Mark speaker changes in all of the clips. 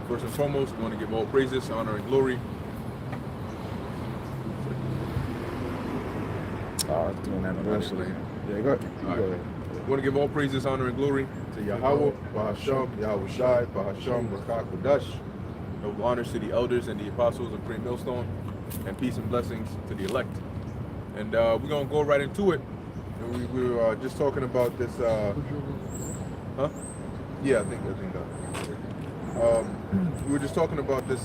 Speaker 1: First and foremost, we want to give all praises, honor, and glory.
Speaker 2: Oh, it's doing that eventually. Yeah, go ahead.
Speaker 1: All right. We want to give all praises, honor, and glory to Yahweh, Bahasham, Yahweh Shai, Bahasham, Rakak, Kodash. Noble honors to the elders and the apostles of Great Millstone, and peace and blessings to the elect. And we're going to go right into it. And we were just talking about this, huh? Yeah, I think we were just talking about this,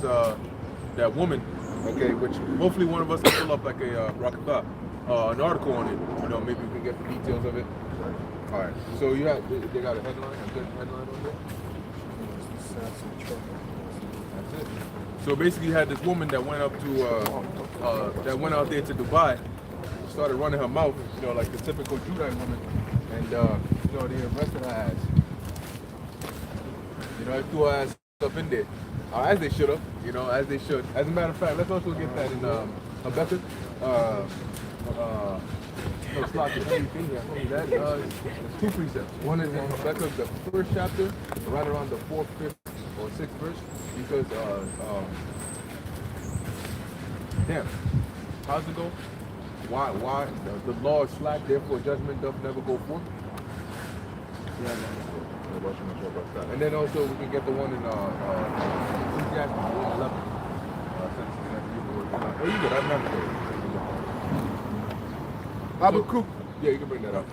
Speaker 1: that woman, okay, which hopefully one of us can pull up like a Rakata, an article on it. You know, maybe we can get the details of it. All right. So you have, they got a headline, on there? That's it. So basically, you had this woman that went up to, that went out there to Dubai, started running her mouth, you know, like the typical Judite woman, and you know, they arrested her ass. You know, they threw her ass up in there, as they should have, you know, as they should. As a matter of fact, let's also get that in Habakkuk. No slot to anything here. That there's two precepts. One is in Habakkuk, the first chapter, right around the 4th, 5th, or 6th verse, because damn, how's it go? Why the law is slack, therefore judgment doth never go forth. Yeah, and then also we can get the one in Ecclesiastes 11. Oh, you good? I'm not good.
Speaker 3: Habakkuk.
Speaker 1: Yeah, you can bring that up.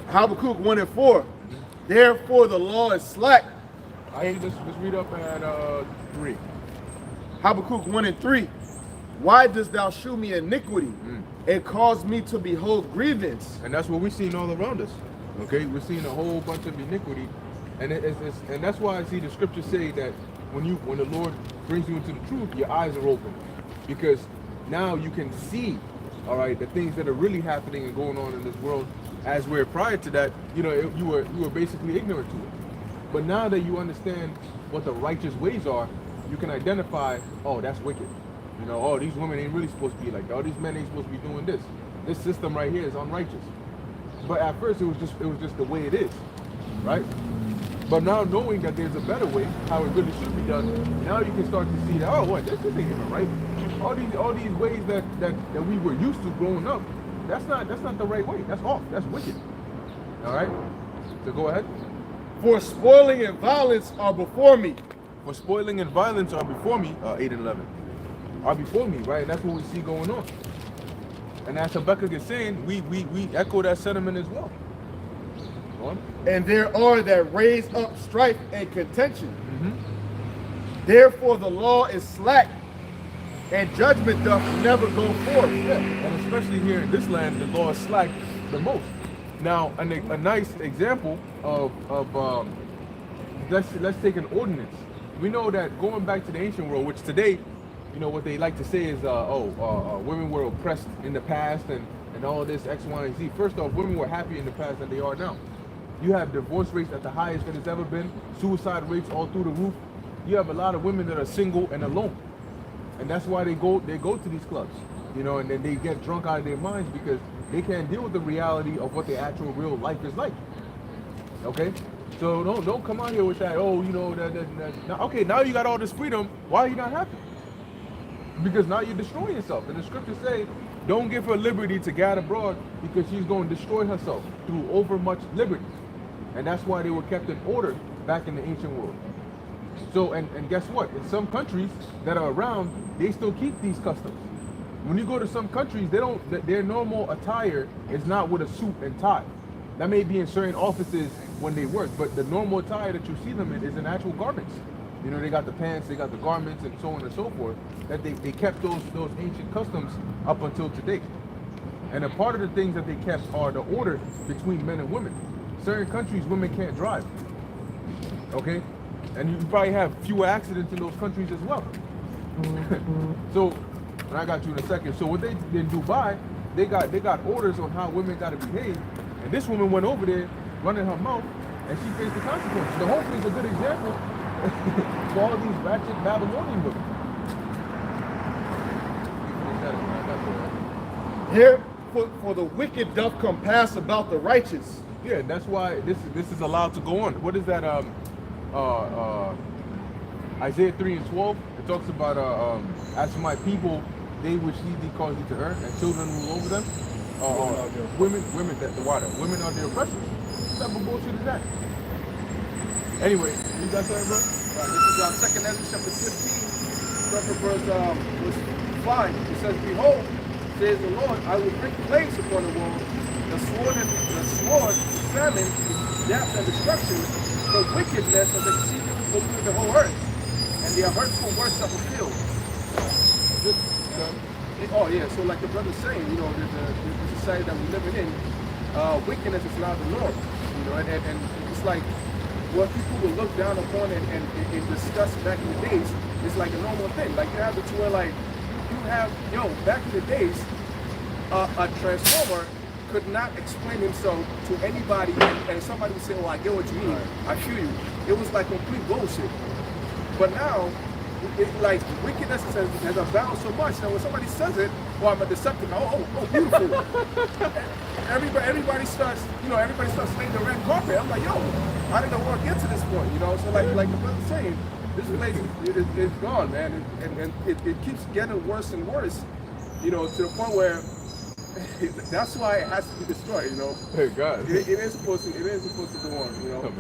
Speaker 3: Habakkuk 1 and 4. Therefore the law is slack.
Speaker 1: Let's read up at 3.
Speaker 3: Habakkuk 1 and 3. Why dost thou shew me iniquity and cause me to behold grievance?
Speaker 1: And that's what we're seeing all around us. Okay, we're seeing a whole bunch of iniquity, and and that's why I see the scriptures say that when the Lord brings you into the truth, your eyes are open, because now you can see, all right, the things that are really happening and going on in this world. As where prior to that, you know, you were basically ignorant to it. But now that you understand what the righteous ways are, you can identify, oh, that's wicked. You know, oh, these women ain't really supposed to be like that. Oh, these men ain't supposed to be doing this. This system right here is unrighteous. But at first it was just the way it is, right? But now knowing that there's a better way, how it really should be done, now you can start to see that, oh, what, this ain't even right. All these ways that we were used to growing up, that's not the right way. That's off. That's wicked. All right. So go ahead.
Speaker 3: For spoiling and violence are before me.
Speaker 1: For spoiling and violence are before me. 8 and 11 are before me, right? And that's what we see going on. And as Habakkuk is saying, we echo that sentiment as well. Go on.
Speaker 3: And there are that raise up strife and contention. Therefore the law is slack, and judgment doth never go forth.
Speaker 1: Yeah, and especially here in this land, the law is slack the most. Now, a nice example of let's take an ordinance. We know that going back to the ancient world, which today, you know, what they like to say is, women were oppressed in the past and all this X, Y, and Z. First off, women were happier in the past than they are now. You have divorce rates at the highest that it's ever been, suicide rates all through the roof. You have a lot of women that are single and alone. And that's why they go to these clubs, you know, and then they get drunk out of their minds because they can't deal with the reality of what their actual real life is like. Okay? So don't come out here with that, oh, you know, that. Okay, now you got all this freedom, why are you not happy? Because now you're destroying yourself. And the scriptures say, don't give her liberty to gad abroad, because she's going to destroy herself through overmuch liberty. And that's why they were kept in order back in the ancient world. So, and guess what? In some countries that are around, they still keep these customs. When you go to some countries, their normal attire is not with a suit and tie. That may be in certain offices when they work, but the normal attire that you see them in is in actual garments. You know, they got the pants, they got the garments, and so on and so forth. That they kept those ancient customs up until today. And a part of the things that they kept are the order between men and women. Certain countries, women can't drive. Okay? And you probably have fewer accidents in those countries as well. So, and I got you in a second. So what they did in Dubai, they got orders on how women got to behave. And this woman went over there, running her mouth, and she faced the consequences. The whole thing's a good example for all these ratchet Babylonian women.
Speaker 3: Here, for the wicked doth compass about the righteous.
Speaker 1: Yeah, that's why this is allowed to go on. What is that? Isaiah 3:12, it talks about as for my people, they which thee cause thee to err, and children rule over them. Women that the water. Women are their oppressors. What type of bullshit is that? Anyway, you got that, bro?
Speaker 3: This is 2 Ezra chapter 15, start from verse 5. It says, Behold, says the Lord, I will bring plagues upon the world, the sword, famine, death, and destruction, the wickedness of the exceedingly polluted the whole earth, and their hurtful works are fulfilled. Oh yeah, so like the brother's saying, you know, the society that we're living in, wickedness is now the norm, you know, and it's like what people will look down upon and discuss back in the days is like a normal thing. Like you have it to where like you have, back in the days, a transformer could not explain himself to anybody, and somebody would say, "Oh, I get what you mean. I feel you." It was like complete bullshit. But now, like wickedness has abounded so much that when somebody says it, "Oh, I'm a Decepticon," oh, beautiful. everybody starts laying the red carpet. I'm like, yo, how did the world get to this point? You know, so like the brother's saying, this place is gone, man, and it keeps getting worse and worse. You know, to the point where that's why it has to be destroyed. You know,
Speaker 1: Hey God.
Speaker 3: it is supposed to go on. You know.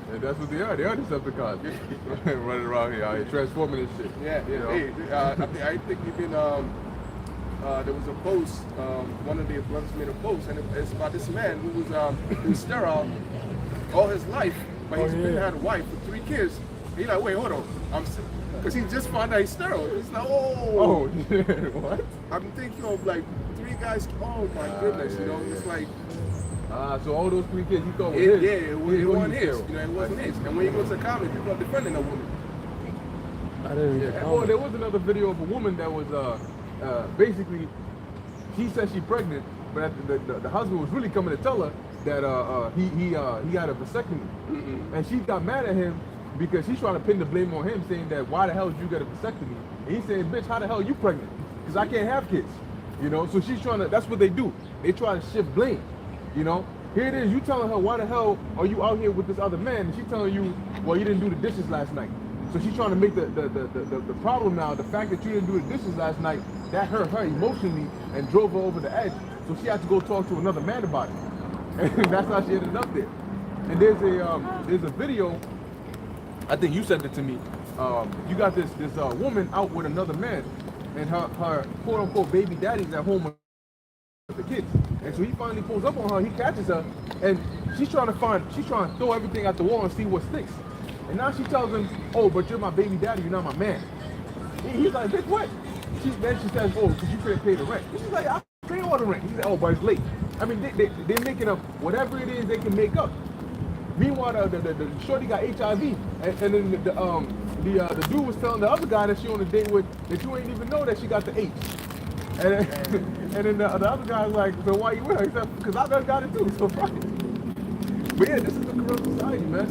Speaker 1: And that's what they are. They are Decepticons. Running around here, transforming this shit.
Speaker 3: Yeah.
Speaker 1: You know?
Speaker 3: Hey, I think even there was a post. One of the brothers made a post, and it's about this man who was sterile all his life, but he's been had a wife with 3 kids. And he's like, wait, hold on, because he just found out he's sterile. He's like,
Speaker 1: Oh, what?
Speaker 3: I'm thinking of like 3 guys. Oh my goodness,
Speaker 1: yeah,
Speaker 3: you know,
Speaker 1: yeah.
Speaker 3: it's like.
Speaker 1: So all those 3 kids you thought were his?
Speaker 3: Yeah, it wasn't his.
Speaker 1: sterile.
Speaker 3: You know, it wasn't his. And when you go to college, people are defending a woman.
Speaker 2: I didn't
Speaker 1: Yeah. Well, there was another video of a woman that was basically, she said she's pregnant, but the husband was really coming to tell her that he had a vasectomy, and she got mad at him because she's trying to pin the blame on him, saying that why the hell did you get a vasectomy? And he's saying, bitch, how the hell are you pregnant? Because I can't have kids, you know. So she's trying to. That's what they do. They try to shift blame, you know. Here it is, you telling her, why the hell are you out here with this other man? And she's telling you, well, you didn't do the dishes last night. So she's trying to make the problem now, the fact that you didn't do the dishes last night, that hurt her emotionally and drove her over the edge. So she had to go talk to another man about it. And that's how she ended up there. And there's a video, I think you sent it to me. You got this woman out with another man, and her quote unquote baby daddy's at home with the kids. And so he finally pulls up on her, he catches her, and she's trying to throw everything at the wall and see what sticks. And now she tells him, oh, but you're my baby daddy, you're not my man. He's like, bitch, what? Then she says, oh, because you couldn't pay the rent. She's like, I pay all the rent. He's like, oh, but it's late. I mean, they're making up whatever it is they can make up. Meanwhile, the shorty got HIV, and then the dude was telling the other guy that she on a date with that you ain't even know that she got the H. And then the other guy's like, so why you with her? He said, because I done got it too, so fuck it. But yeah, this is the corrupt society, man.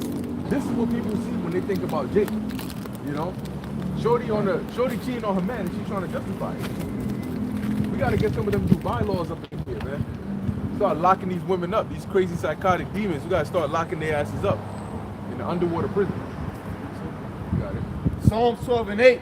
Speaker 1: This is what people see when they think about Jake. You know? Shorty cheating on her man and she's trying to justify it. We gotta get some of them new bylaws up in here, man. Start locking these women up, these crazy psychotic demons. We gotta start locking their asses up in the underwater prison. Got it.
Speaker 3: Psalms 12 and 8.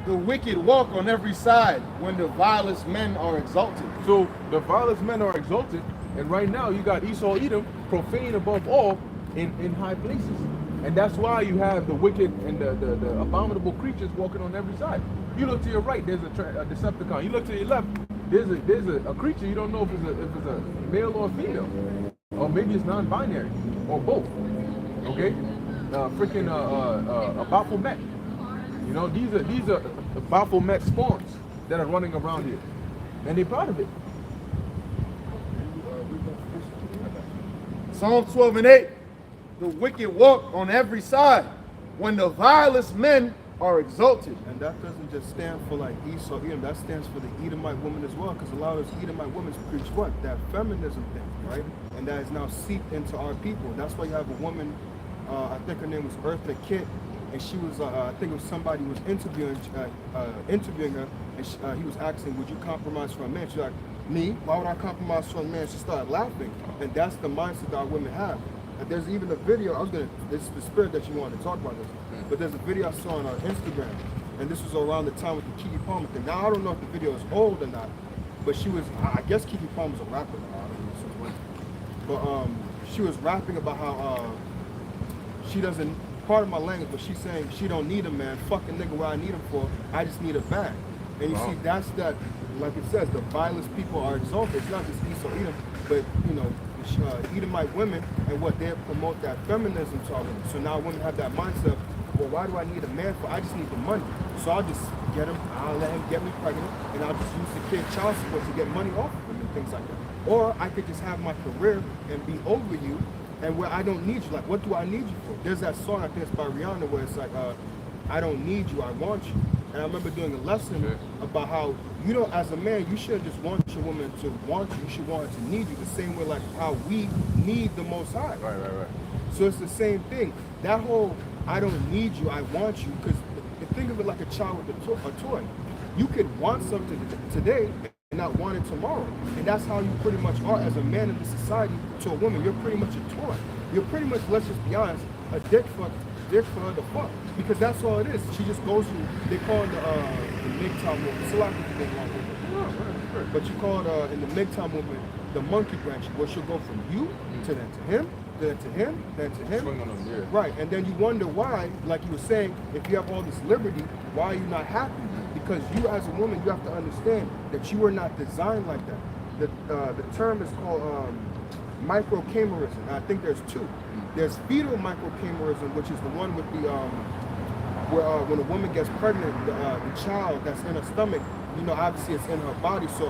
Speaker 3: The wicked walk on every side when the vilest men are exalted.
Speaker 1: So the vilest men are exalted, and right now you got Esau Edom, profane above all, in high places. And that's why you have the wicked and the abominable creatures walking on every side. You look to your right, there's a Decepticon. You look to your left, there's a creature you don't know if it's a male or female, or maybe it's non-binary, or both. Okay, a Baphomet. You know, these are Baphomet spawns that are running around here, and they're proud of it.
Speaker 3: Psalm 12 and 8. The wicked walk on every side when the vilest men are exalted.
Speaker 4: And that doesn't just stand for like Esau, Edom, that stands for the Edomite woman as well, because a lot of those Edomite women preach what? That feminism thing, right? And that is now seeped into our people. That's why you have a woman, I think her name was Eartha Kitt, and she was, I think it was somebody who was interviewing her, and he was asking, would you compromise for a man? She's like, me? Why would I compromise for a man? She started laughing. And that's the mindset that our women have. And there's even a video, this is the spirit that you wanted to talk about this. but there's a video I saw on Instagram, and this was around the time with the Keke Palmer thing. Now I don't know if the video is old or not, but she was, I guess Keke Palmer's a rapper now, I don't know since when. But she was rapping about how she doesn't, part of my language, but she's saying she don't need a man, fuck a nigga where I need him for, I just need a bag. And you see, that's that, like it says, the vilest people are exalted. It's not just Esau Edom, but you know, Edomite women and what they promote that feminism to our women. So now women have that mindset, well, why do I need a man for? I just need the money. So I'll just get him, I'll let him get me pregnant, and I'll just use the kid child support to get money off of him and things like that. Or I could just have my career and be over you, and where I don't need you. Like, what do I need you for? There's that song, I think it's by Rihanna, where it's like, I don't need you, I want you. And I remember doing a lesson about how, you know, as a man, you shouldn't just want your woman to want you, you should want her to need you, the same way like how we need the Most High.
Speaker 1: Right.
Speaker 4: So it's the same thing. That whole, I don't need you, I want you, because think of it like a child with a toy. You could want something today and not want it tomorrow. And that's how you pretty much are as a man in this society to a woman. You're pretty much a toy. You're pretty much, let's just be honest, a dick for her to fuck. Because that's all it is. She just goes through, they call it the MGTOW movement. It's a lot of people think wrong with it. But you call it, in the MGTOW movement, the monkey branch, where she'll go from you to then to him, then to him, then to him.
Speaker 1: Swing on them, yeah.
Speaker 4: Right, and then you wonder why, like you were saying, if you have all this liberty, why are you not happy? Because you as a woman, you have to understand that you are not designed like that. The term is called microchimerism. I think there's two. There's fetal microchimerism, which is the one with the where when a woman gets pregnant, the child that's in her stomach, you know, obviously it's in her body, so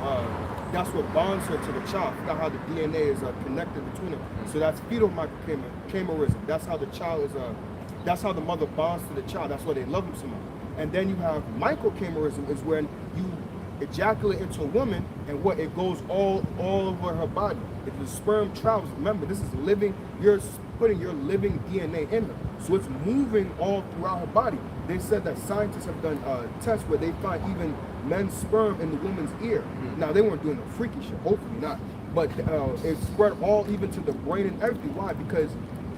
Speaker 4: that's what bonds her to the child. I forgot how the DNA is connected between them. So that's fetal microchimerism. That's how the child is. That's how the mother bonds to the child. That's why they love him so much. And then you have microchimerism, is when you ejaculate into a woman, and what it goes all over her body. If the sperm travels, remember this is living. You're putting your living DNA in her, so it's moving all throughout her body. They said that scientists have done tests where they find even men's sperm in the woman's ear. Now they weren't doing no freaky shit, hopefully not, but it spread all even to the brain and everything. Why? Because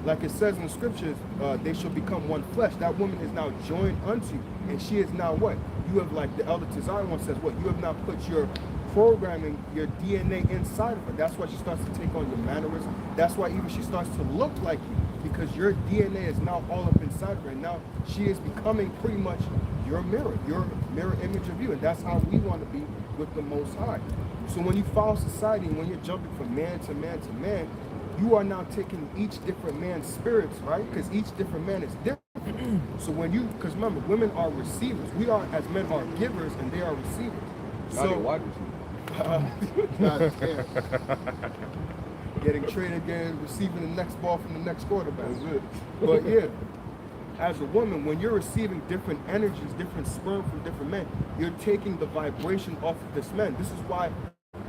Speaker 4: like it says in the scriptures, they shall become one flesh. That woman is now joined unto you, and she is now what? You have, like the Elder Tazarian one says, what? You have now put your programming, your DNA inside of her. That's why she starts to take on your mannerism. That's why even she starts to look like you, because your DNA is now all up inside of her, and now she is becoming pretty much your mirror image of you, and that's how we want to be with the Most High. So when you follow society, and when you're jumping from man to man to man, you are now taking each different man's spirits, right? Because each different man is different. So when you, because remember, women are receivers. We are, as men, are givers, and they are receivers.
Speaker 1: So wide receiver.
Speaker 4: Getting traded again, receiving the next ball from the next quarterback.
Speaker 1: That's it.
Speaker 4: But yeah, as a woman, when you're receiving different energies, different sperm from different men, you're taking the vibration off of this man. This is why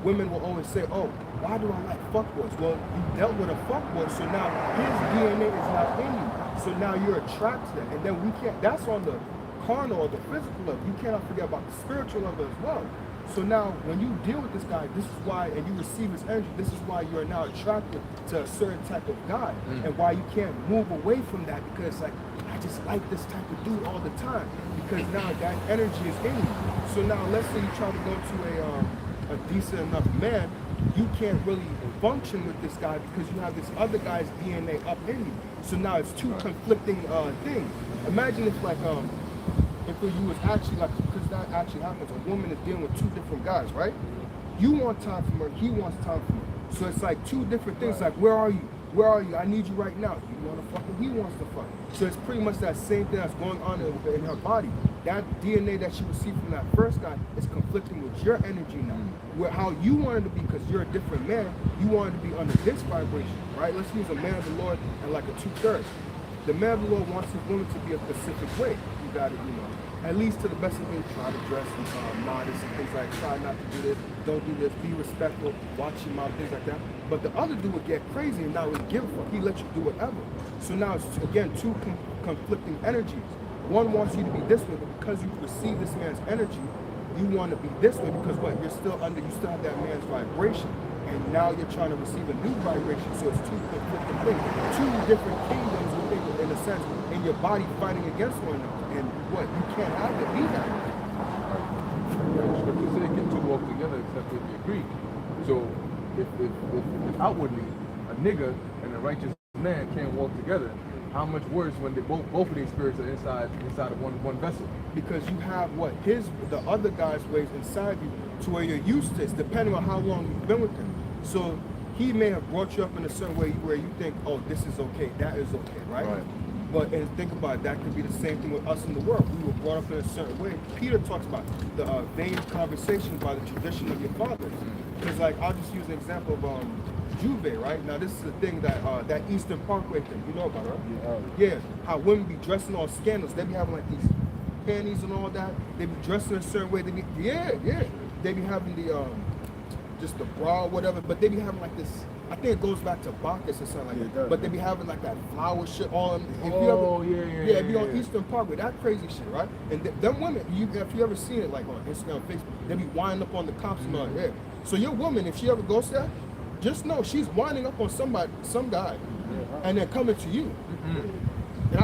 Speaker 4: women will always say, oh, why do I like fuckboys? Well, you dealt with a fuckboy, so now his DNA is not in you. So now you're attracted to that. And then we can't, that's on the carnal or the physical level. You cannot forget about the spiritual level as well. So now when you deal with this guy, this is why, and you receive his energy, this is why you're now attracted to a certain type of guy, and why you can't move away from that, because like, I just like this type of dude all the time, because now that energy is in you. So now let's say you try to go to a decent enough man, you can't really function with this guy because you have this other guy's DNA up in you. So now it's two conflicting things. Imagine if like if you was actually like, because that actually happens, a woman is dealing with two different guys, right? You want time from her, he wants time from her. So it's like two different things, like where are you? Where are you? I need you right now. You want to fuck him, he wants to fuck. So it's pretty much that same thing that's going on in her body. That DNA that she received from that first guy is conflicting with your energy now. Where how you wanted to be, because you're a different man, you wanted to be under this vibration, right? Let's use a man of the Lord and like a 2/3. The man of the Lord wants his woman to be a specific way. You got to, you know, at least to the best of your ability, try to dress modest and things like, try not to do this, don't do this, be respectful, watch your mouth, things like that. But the other dude would get crazy and not really give a fuck. He let you do whatever. So now it's, again, two conflicting energies. One wants you to be this way, but because you receive this man's energy, you want to be this way because what? You still have that man's vibration. And now you're trying to receive a new vibration. So it's two conflicting things. Two different kingdoms within a sense, in your body fighting against one another. And what you can't have it be that.
Speaker 1: The scripture says, can two walk together except if they agree. So if outwardly a nigga and a righteous man can't walk together, how much worse when they both of these spirits are inside of one vessel?
Speaker 4: Because you have the other guy's ways inside you to where you're used to it, depending on how long you've been with him. So he may have brought you up in a certain way where you think, oh, this is okay, that is okay, right? But and think about it, that could be the same thing with us in the world. We were brought up in a certain way. Peter talks about the vain conversation by the tradition of your fathers. Because like, I'll just use an example of Juve, right? Now this is the thing that that Eastern Parkway thing, you know about it, right? Yeah, how women be dressing all scandals. They be having like these panties and all that. They be dressing a certain way. They be They be having the just the bra or whatever, but they be having like this. I think it goes back to Bacchus or something like that. But they be having like that flower shit on. It be on Eastern Parkway. That crazy shit, right? And them women, if you ever seen it like on Instagram, Facebook, they be winding up on the cops and all that. Yeah. So your woman, if she ever goes there, just know she's winding up on some guy, and then coming to you. And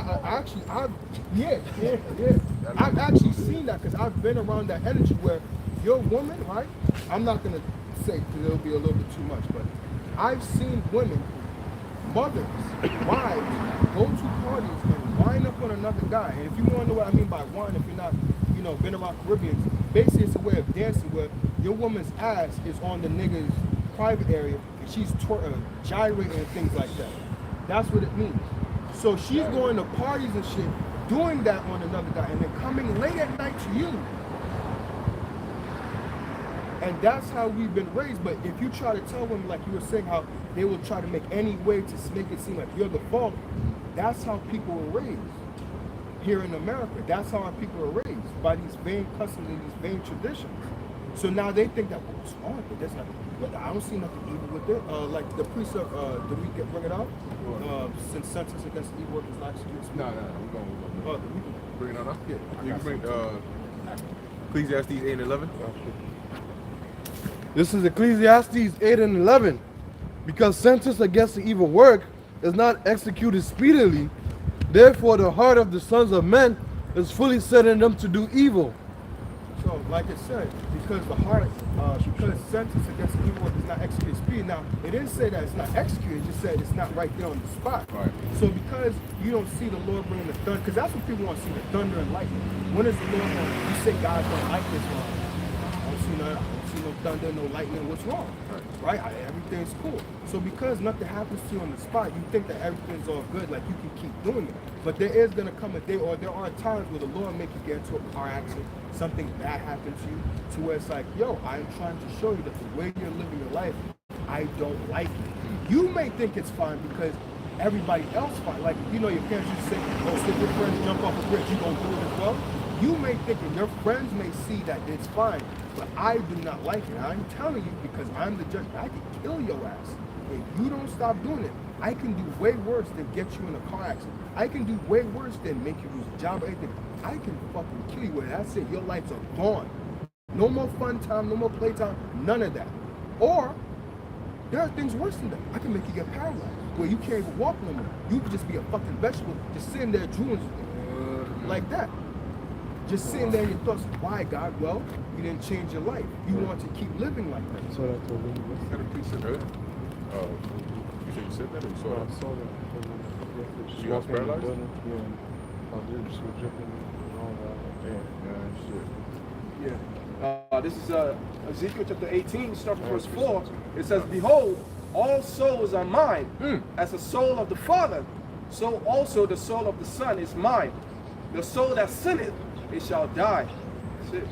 Speaker 4: I've actually seen that because I've been around that energy where your woman, right? I'm not gonna say because it'll be a little bit too much, but I've seen women, mothers, wives, go to parties and wind up on another guy. And if you want to know what I mean by wine, if you're not, been around Caribbeans, basically it's a way of dancing where your woman's ass is on the nigga's private area and she's gyrating and things like that. That's what it means. So she's going to parties and shit, doing that on another guy, and then coming late at night to you. And that's how we've been raised. But if you try to tell women, like you were saying, how they will try to make any way to make it seem like you're the fault, that's how people were raised here in America. That's how our people are raised, by these vain customs and these vain traditions. So now they think that, what's wrong with it? There's nothing, but I don't see nothing evil with it. Like the precept, did we bring it out? Since sentence against evil is not excuse.
Speaker 1: No, we're going.
Speaker 4: We can
Speaker 1: Bring it on up? Yeah. You can bring Ecclesiastes 8 and 11.
Speaker 2: This is Ecclesiastes 8 and 11. Because sentence against the evil work is not executed speedily, therefore the heart of the sons of men is fully set in them to do evil.
Speaker 4: So, like I said, because because sentence against evil work is not executed speedily. Now, it didn't say that it's not executed, it just said it's not right there on the spot.
Speaker 1: Right.
Speaker 4: So because you don't see the Lord bringing the thunder, because that's what people want to see, the thunder and lightning. When is the Lord going to, you say God's going to like this one? I don't see no thunder, no lightning, what's wrong? Right? Everything's cool. So because nothing happens to you on the spot, you think that everything's all good, like you can keep doing it. But there is going to come a day, or there are times where the Lord make you get into a car accident, something bad happened to you, to where it's like, yo, I'm trying to show you that the way you're living your life, I don't like it. You may think it's fine because everybody else fine. Like, your parents used to say, oh, so if your friends jump off a bridge, you gonna do it as well? You may think, and your friends may see that it's fine, but I do not like it. And I'm telling you, because I'm the judge, I can kill your ass. If you don't stop doing it, I can do way worse than get you in a car accident. I can do way worse than make you lose a job or anything. I can fucking kill you with it. That's it. Your lights are gone. No more fun time, no more playtime, none of that. Or, there are things worse than that. I can make you get paralyzed, where you can't even walk no more. You could just be a fucking vegetable, just sitting there drooling like that. Just sitting there in your thoughts, why, God? Well, you didn't change your life. You want to keep living like that.
Speaker 2: So that's what
Speaker 1: You got a precept, right? You said you said that or you saw
Speaker 2: I
Speaker 1: that?
Speaker 2: saw that.
Speaker 1: She was paralyzed?
Speaker 2: Yeah. She was jumping and all that.
Speaker 1: Yeah, shit.
Speaker 3: This is Ezekiel chapter 18, starting from verse 4. It says, behold, all souls are mine. As the soul of the Father, so also the soul of the Son is mine. The soul that sinneth, it shall die. That's it.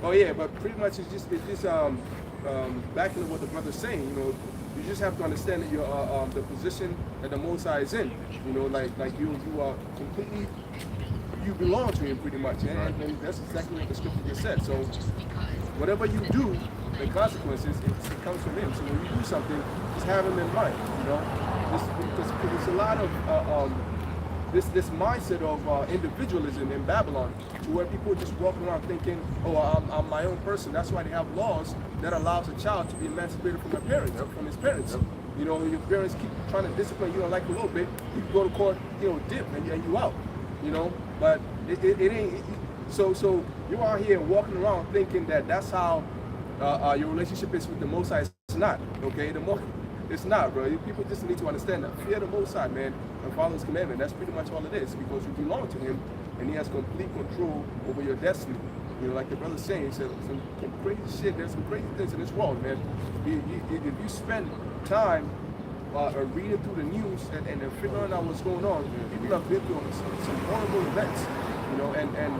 Speaker 3: Oh yeah, but pretty much it's just back into what the brother's saying. You just have to understand that you're the position that the Most High is in. Like you are completely, you belong to Him pretty much, and that's exactly what the scripture just said. So whatever you do, the consequences, it comes from Him. So when you do something, just have Him in mind. Because there's a lot of this mindset of individualism in Babylon, to where people just walk around thinking, oh, I'm my own person. That's why they have laws that allows a child to be emancipated from his parents. You know, your parents keep trying to discipline you like a little bit. You go to court, you know, dip, and you out. You know, but it ain't. So you're out here walking around thinking that that's how your relationship is with the Most High. It's not, okay? It's not, bro. People just need to understand that. Fear the Most High, man, and follow His commandment. That's pretty much all it is, because you belong to Him, and He has complete control over your destiny. You know, like the brother saying, he said, some crazy shit. There's some crazy things in this world, man. If you spend time reading through the news and figuring out what's going on, people have been through some horrible events, you know, and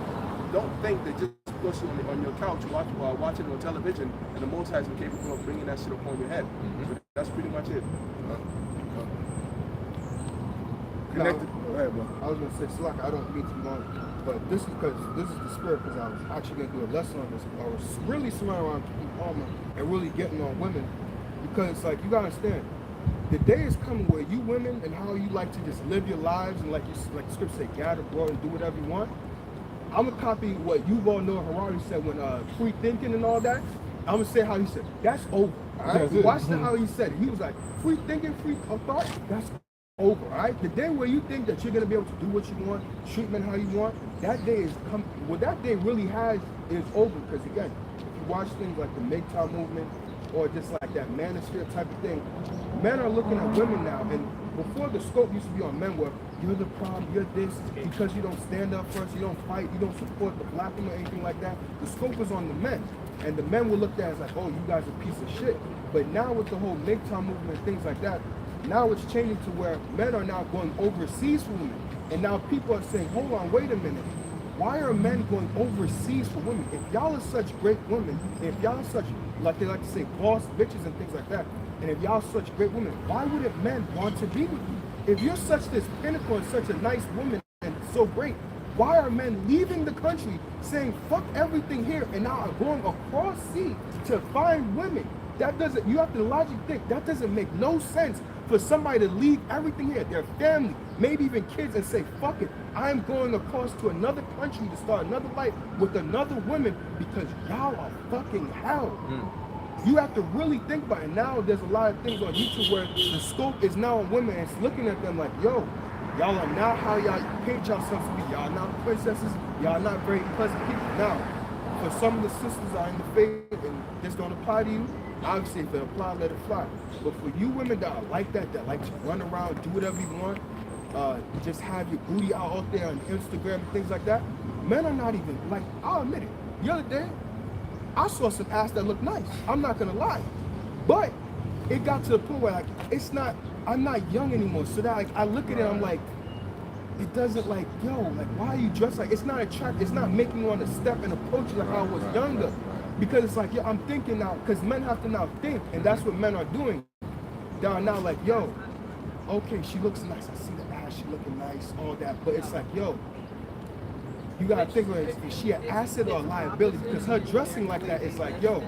Speaker 3: don't think that just because you're on your couch watching on television and the Most High is capable of bringing that shit upon your head. So that's pretty much it. Connected.
Speaker 4: Go ahead, bro. I was gonna say, Slack, I don't mean to be long, but this is because this is the spirit. Because I was actually gonna do a lesson on this. I was really surrounding around Keke Palmer and really getting on women, because like you gotta understand, the day is coming where you women and how you like to just live your lives and like the scripture say, gather abroad and do whatever you want. I'm gonna copy what Yuval Noah Harari said when free thinking and all that. I'm gonna say how he said that's over. All right, watch how he said it. He was like, free thinking, free thought, that's over. All right, the day where you think that you're gonna be able to do what you want, treat men how you want, that day is coming. What that day really has is over. Because again, if you watch things like the MGTOW movement or just like that manosphere type of thing, men are looking at women now, and before the scope used to be on men where you're the problem, you're this, because you don't stand up for us, you don't fight, you don't support the black woman or anything like that. The scope is on the men. And the men were looked at as like, oh, you guys are a piece of shit. But now with the whole MGTOW movement and things like that, now it's changing to where men are now going overseas for women. And now people are saying, hold on, wait a minute. Why are men going overseas for women? If y'all are such great women, if y'all are such, like they like to say, boss bitches and things like that, and if y'all are such great women, why wouldn't men want to be with you? If you're such this pinnacle and such a nice woman and so great, why are men leaving the country saying, fuck everything here, and now are going across sea to find women? That doesn't, you have to logically think, that doesn't make no sense for somebody to leave everything here, their family, maybe even kids, and say, fuck it, I'm going across to another country to start another life with another woman because y'all are fucking hell. You have to really think about it. Now there's a lot of things on YouTube where the scope is now on women and it's looking at them like, yo, y'all are not how y'all paint yourselves to be. Y'all not princesses. Y'all not very pleasant people. Now, for some of the sisters that are in the faith and this don't apply to you, obviously if it apply, let it fly. But for you women that are like that like to run around, do whatever you want, just have your booty out there on Instagram and things like that, men are not even, like, I'll admit it. The other day, I saw some ass that looked nice. I'm not gonna lie. But it got to the point where like it's not, I'm not young anymore. So that like I look at it, I'm like, it doesn't like, yo, like why are you dressed like, it's not attractive, it's not making me want to step and approach you like how I was younger. Because it's like, yo, I'm thinking now, because men have to now think, and that's what men are doing. They are now like, yo, okay, she looks nice, I see the ass, she looking nice, all that, but it's like, yo, you gotta think of it, is she an asset or a liability? Because her dressing like that is like, yo,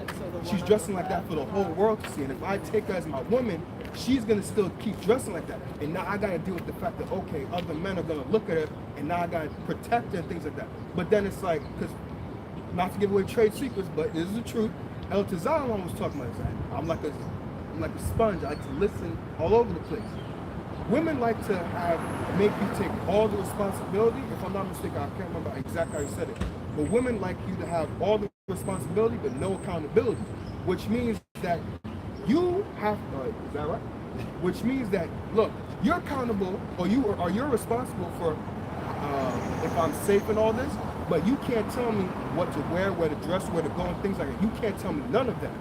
Speaker 4: she's dressing like that for the whole world to see. And if I take her as my woman, she's gonna still keep dressing like that. And now I gotta deal with the fact that, okay, other men are gonna look at her, and now I gotta protect her and things like that. But then it's like, because, not to give away trade secrets, but this is the truth. El Tazalon was talking about that. I'm like a sponge, I like to listen all over the place. Women like to make you take all the responsibility. If I'm not mistaken, I can't remember exactly how you said it. But women like you to have all the responsibility but no accountability, which means that you have, is that right? Which means that, look, you're accountable or you're responsible for if I'm safe in all this, but you can't tell me what to wear, where to dress, where to go, and things like that. You can't tell me none of that.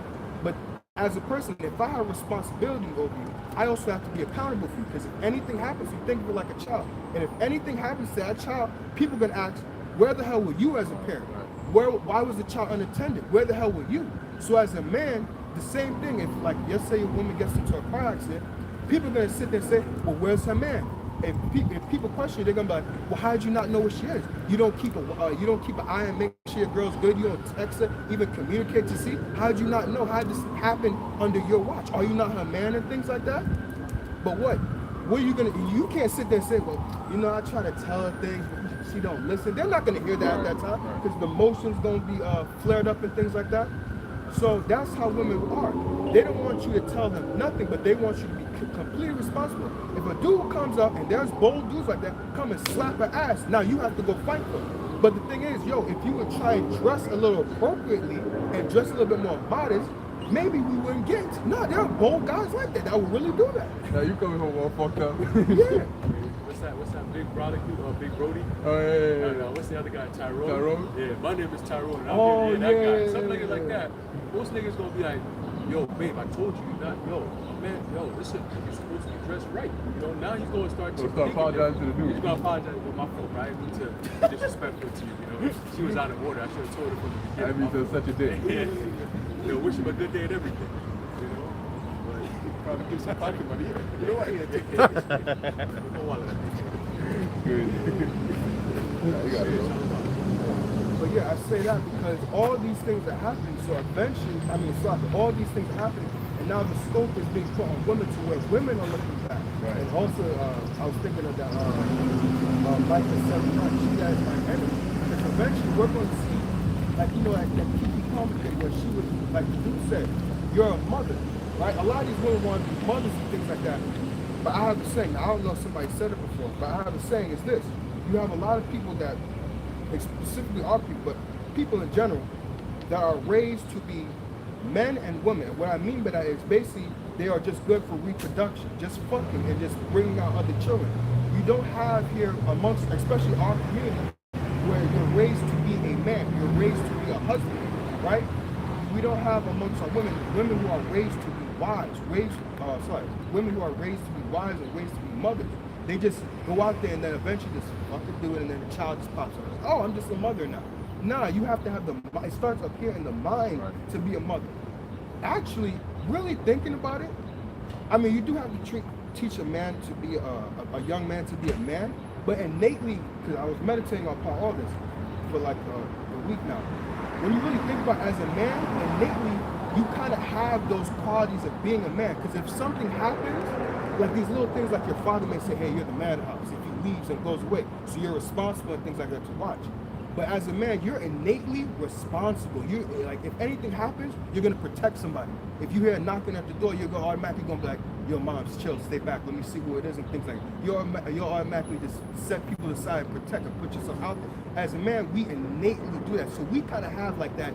Speaker 4: But as a person, if I have responsibility over you, I also have to be accountable for you. Because if anything happens, you think of it like a child. And if anything happens to that child, people are going to ask, where the hell were you as a parent? Why was the child unattended? Where the hell were you? So as a man, the same thing. If, like, let's say a woman gets into a car accident, people are going to sit there and say, well, where's her man? If people question you, they're gonna be like, well, how did you not know where she is? You don't keep an eye and make sure your girl's good. You don't text her, even communicate to see. How did you not know? How did this happen under your watch? Are you not her man and things like that? But what are you gonna? You can't sit there and say, well, you know, I try to tell her things, but she don't listen. They're not gonna hear that at that time because the emotions gonna be flared up and things like that. So that's how women are. They don't want you to tell them nothing, but they want you to be completely responsible. If a dude comes up and there's bold dudes like that, come and slap her ass. Now you have to go fight for her. But the thing is, yo, if you would try and dress a little appropriately and dress a little bit more modest, maybe we wouldn't get it. No, there are bold guys like that would really do that.
Speaker 1: Now you coming home all fucked up.
Speaker 4: Yeah.
Speaker 5: What's that big brother, Big Brody?
Speaker 1: Oh yeah.
Speaker 5: What's the other guy? Tyrone?
Speaker 1: Tyrone?
Speaker 5: Yeah, my name is Tyrone. I'm
Speaker 4: Oh,
Speaker 5: that guy.
Speaker 4: yeah,
Speaker 5: Some
Speaker 4: yeah,
Speaker 5: niggas like
Speaker 4: yeah.
Speaker 5: that. Most niggas gonna be like, yo, babe, I told you not, yo, man, yo, listen, you're supposed to be dressed right. You know, now he's gonna start
Speaker 1: So start apologizing to the dude.
Speaker 5: He's gonna apologize for my fault, right? I mean, to be disrespectful to you, you know. She was out of order. I should have told her from the
Speaker 1: I
Speaker 5: beginning.
Speaker 1: mean, such a dick.
Speaker 5: Yeah. You know, wish him a good day and everything. You know? But he probably give some pocket money. You know what? Yeah, take care of this. No wallet.
Speaker 1: Good. You got it, bro.
Speaker 4: But yeah, I say that because all these things are happening. So eventually, I mean, so all these things are happening, and now the scope is being put on women to where women are looking back.
Speaker 1: Right.
Speaker 4: And also, I was thinking of that, like the 7 times she is my enemy. Because eventually we're going to see, like, you know, like that Kiki Palmer where she was, like the dude said, you're a mother, right? A lot of these women want to be mothers and things like that. But I have a saying, I don't know if somebody said it before, but I have a saying is this. You have a lot of people that, specifically our people, but people in general, that are raised to be men and women. What I mean by that is basically they are just good for reproduction, just fucking and just bringing out other children. You don't have here amongst, especially our community, where you're raised to be a man, you're raised to be a husband, right? We don't have amongst our women who are raised to be wives, women who are raised to be wives and raised to be mothers. They just go out there and then eventually just fucking do it, and then the child just pops up. Oh, I'm just a mother now. Nah, you have to have it starts up here in the mind to be a mother. Actually, really thinking about it, I mean, you do have to teach a man to be a young man to be a man, but innately, because I was meditating upon all this for like a week now. When you really think about it, as a man, innately, you kind of have those qualities of being a man. Because if something happens, like these little things, like your father may say, hey, you're the man of the house. If he leaves and goes away, so you're responsible and things like that to watch. But as a man, you're innately responsible. You like, if anything happens, you're gonna protect somebody. If you hear a knocking at the door, you're automatically gonna be like, yo, mom's chill, stay back, let me see who it is and things like that. You'll automatically just set people aside and protect and put yourself out there. As a man, we innately do that. So we kind of have like that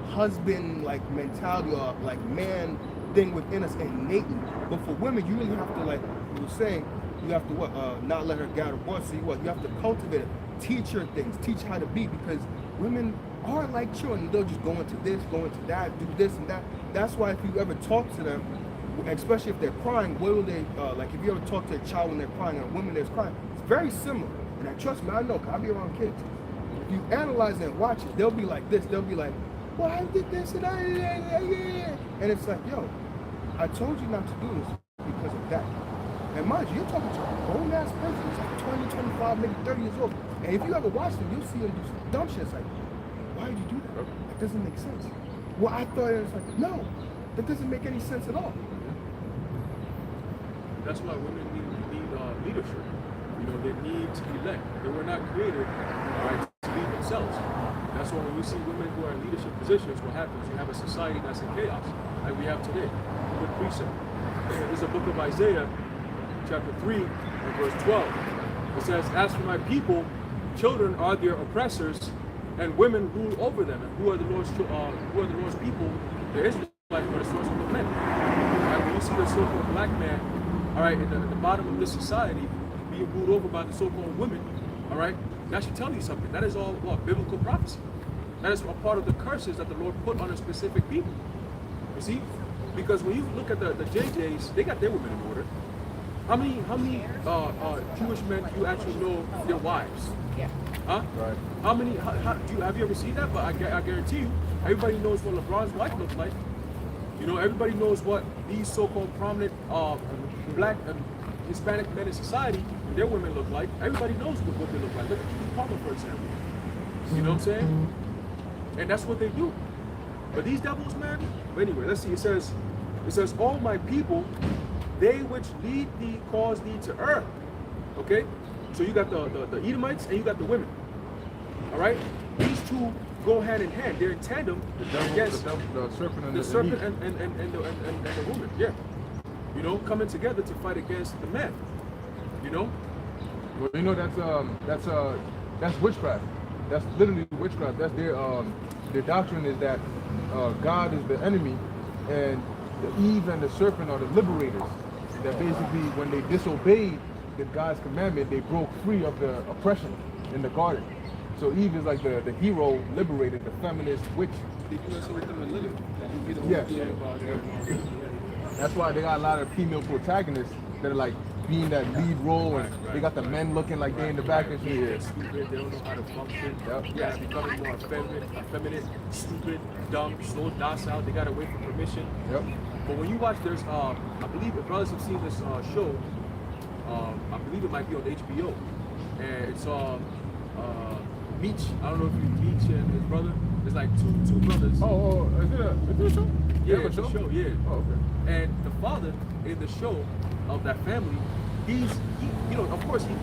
Speaker 4: husband like mentality or like man thing within us innately. But for women, you really have to, like you were saying, you have to not let her get out of board. So you have to cultivate it, teach her things, teach how to be, because women are like children. They'll just go into this, go into that, do this and that. That's why if you ever talk to them, especially if they're crying, what will they like? If you ever talk to a child when they're crying and a woman that's crying, it's very similar. And trust me, I know, 'cause I be around kids. If you analyze it and watch it, they'll be like this. They'll be like, well, I did this and I did. And it's like, yo, I told you not to do this because of that. And mind you, you're talking to a grown-ass person. It's like 20, 25, maybe 30 years old. And if you ever watch them, you'll see them do some dumb shit. It's like, why did you do that? That doesn't make sense. Well, I thought it was like, no, that doesn't make any sense at all.
Speaker 5: That's why women need leadership. You know, they need to be led. They were not created, right, to lead themselves. That's why when you see women who are in leadership positions, what happens? You have a society that's in chaos, like we have today. Good precept. There's a book of Isaiah, chapter 3, and verse 12. It says, "As for my people, children are their oppressors, and women rule over them." And who are the Lord's people? The Israelites are the source of the men. Right? When you see the so-called black man, all right, in the bottom of this society, being ruled over by the so-called women, all right, that should tell you something. That is all what? Biblical prophecy. That is a part of the curses that the Lord put on a specific people. You see? Because when you look at the JJs, they got their women in order. How many Jewish men do you actually know their wives?
Speaker 6: Yeah.
Speaker 5: Huh?
Speaker 1: Right.
Speaker 5: How many? Have you ever seen that? But I guarantee you, everybody knows what LeBron's wife looks like. You know, everybody knows what these so-called prominent black and Hispanic men in society, their women look like. Everybody knows what they look like. Look at Kiki Palmer, for example. You know what I'm saying? And that's what they do. But these devils, man. But anyway, let's see. It says, "All my people, they which lead thee cause thee to err." Okay? So you got the Edomites and you got the women. All right? These two go hand in hand. They're in tandem
Speaker 1: The devil,
Speaker 5: against
Speaker 1: the serpent and
Speaker 5: the serpent
Speaker 1: Eve.
Speaker 5: and the woman. Yeah. you know, coming together to fight against the man. You know?
Speaker 1: Well, you know that's witchcraft. That's literally witchcraft. That's their doctrine is that God is the enemy, and Eve and the serpent are the liberators. That basically, when they disobeyed God's commandment, they broke free of the oppression in the garden. So Eve is like the hero liberated, the feminist witch. Yeah. That's why they got a lot of female protagonists that are like being that lead role, and they got the men looking like they in the back and shit.
Speaker 5: They're stupid, they don't know how to function.
Speaker 1: Yep.
Speaker 5: Yeah, becoming more effeminate, stupid, dumb, so docile. They gotta wait for permission.
Speaker 1: Yep.
Speaker 5: But when you watch, there's I believe if brothers have seen this show, I believe it might be on HBO, and it's Meech. I don't know if you Meech and his brother. It's like two brothers.
Speaker 1: Oh, is it a show?
Speaker 5: Yeah,
Speaker 1: They have
Speaker 5: it's a show. Yeah.
Speaker 1: Oh, okay.
Speaker 5: And the father in the show of that family, he you know, of course he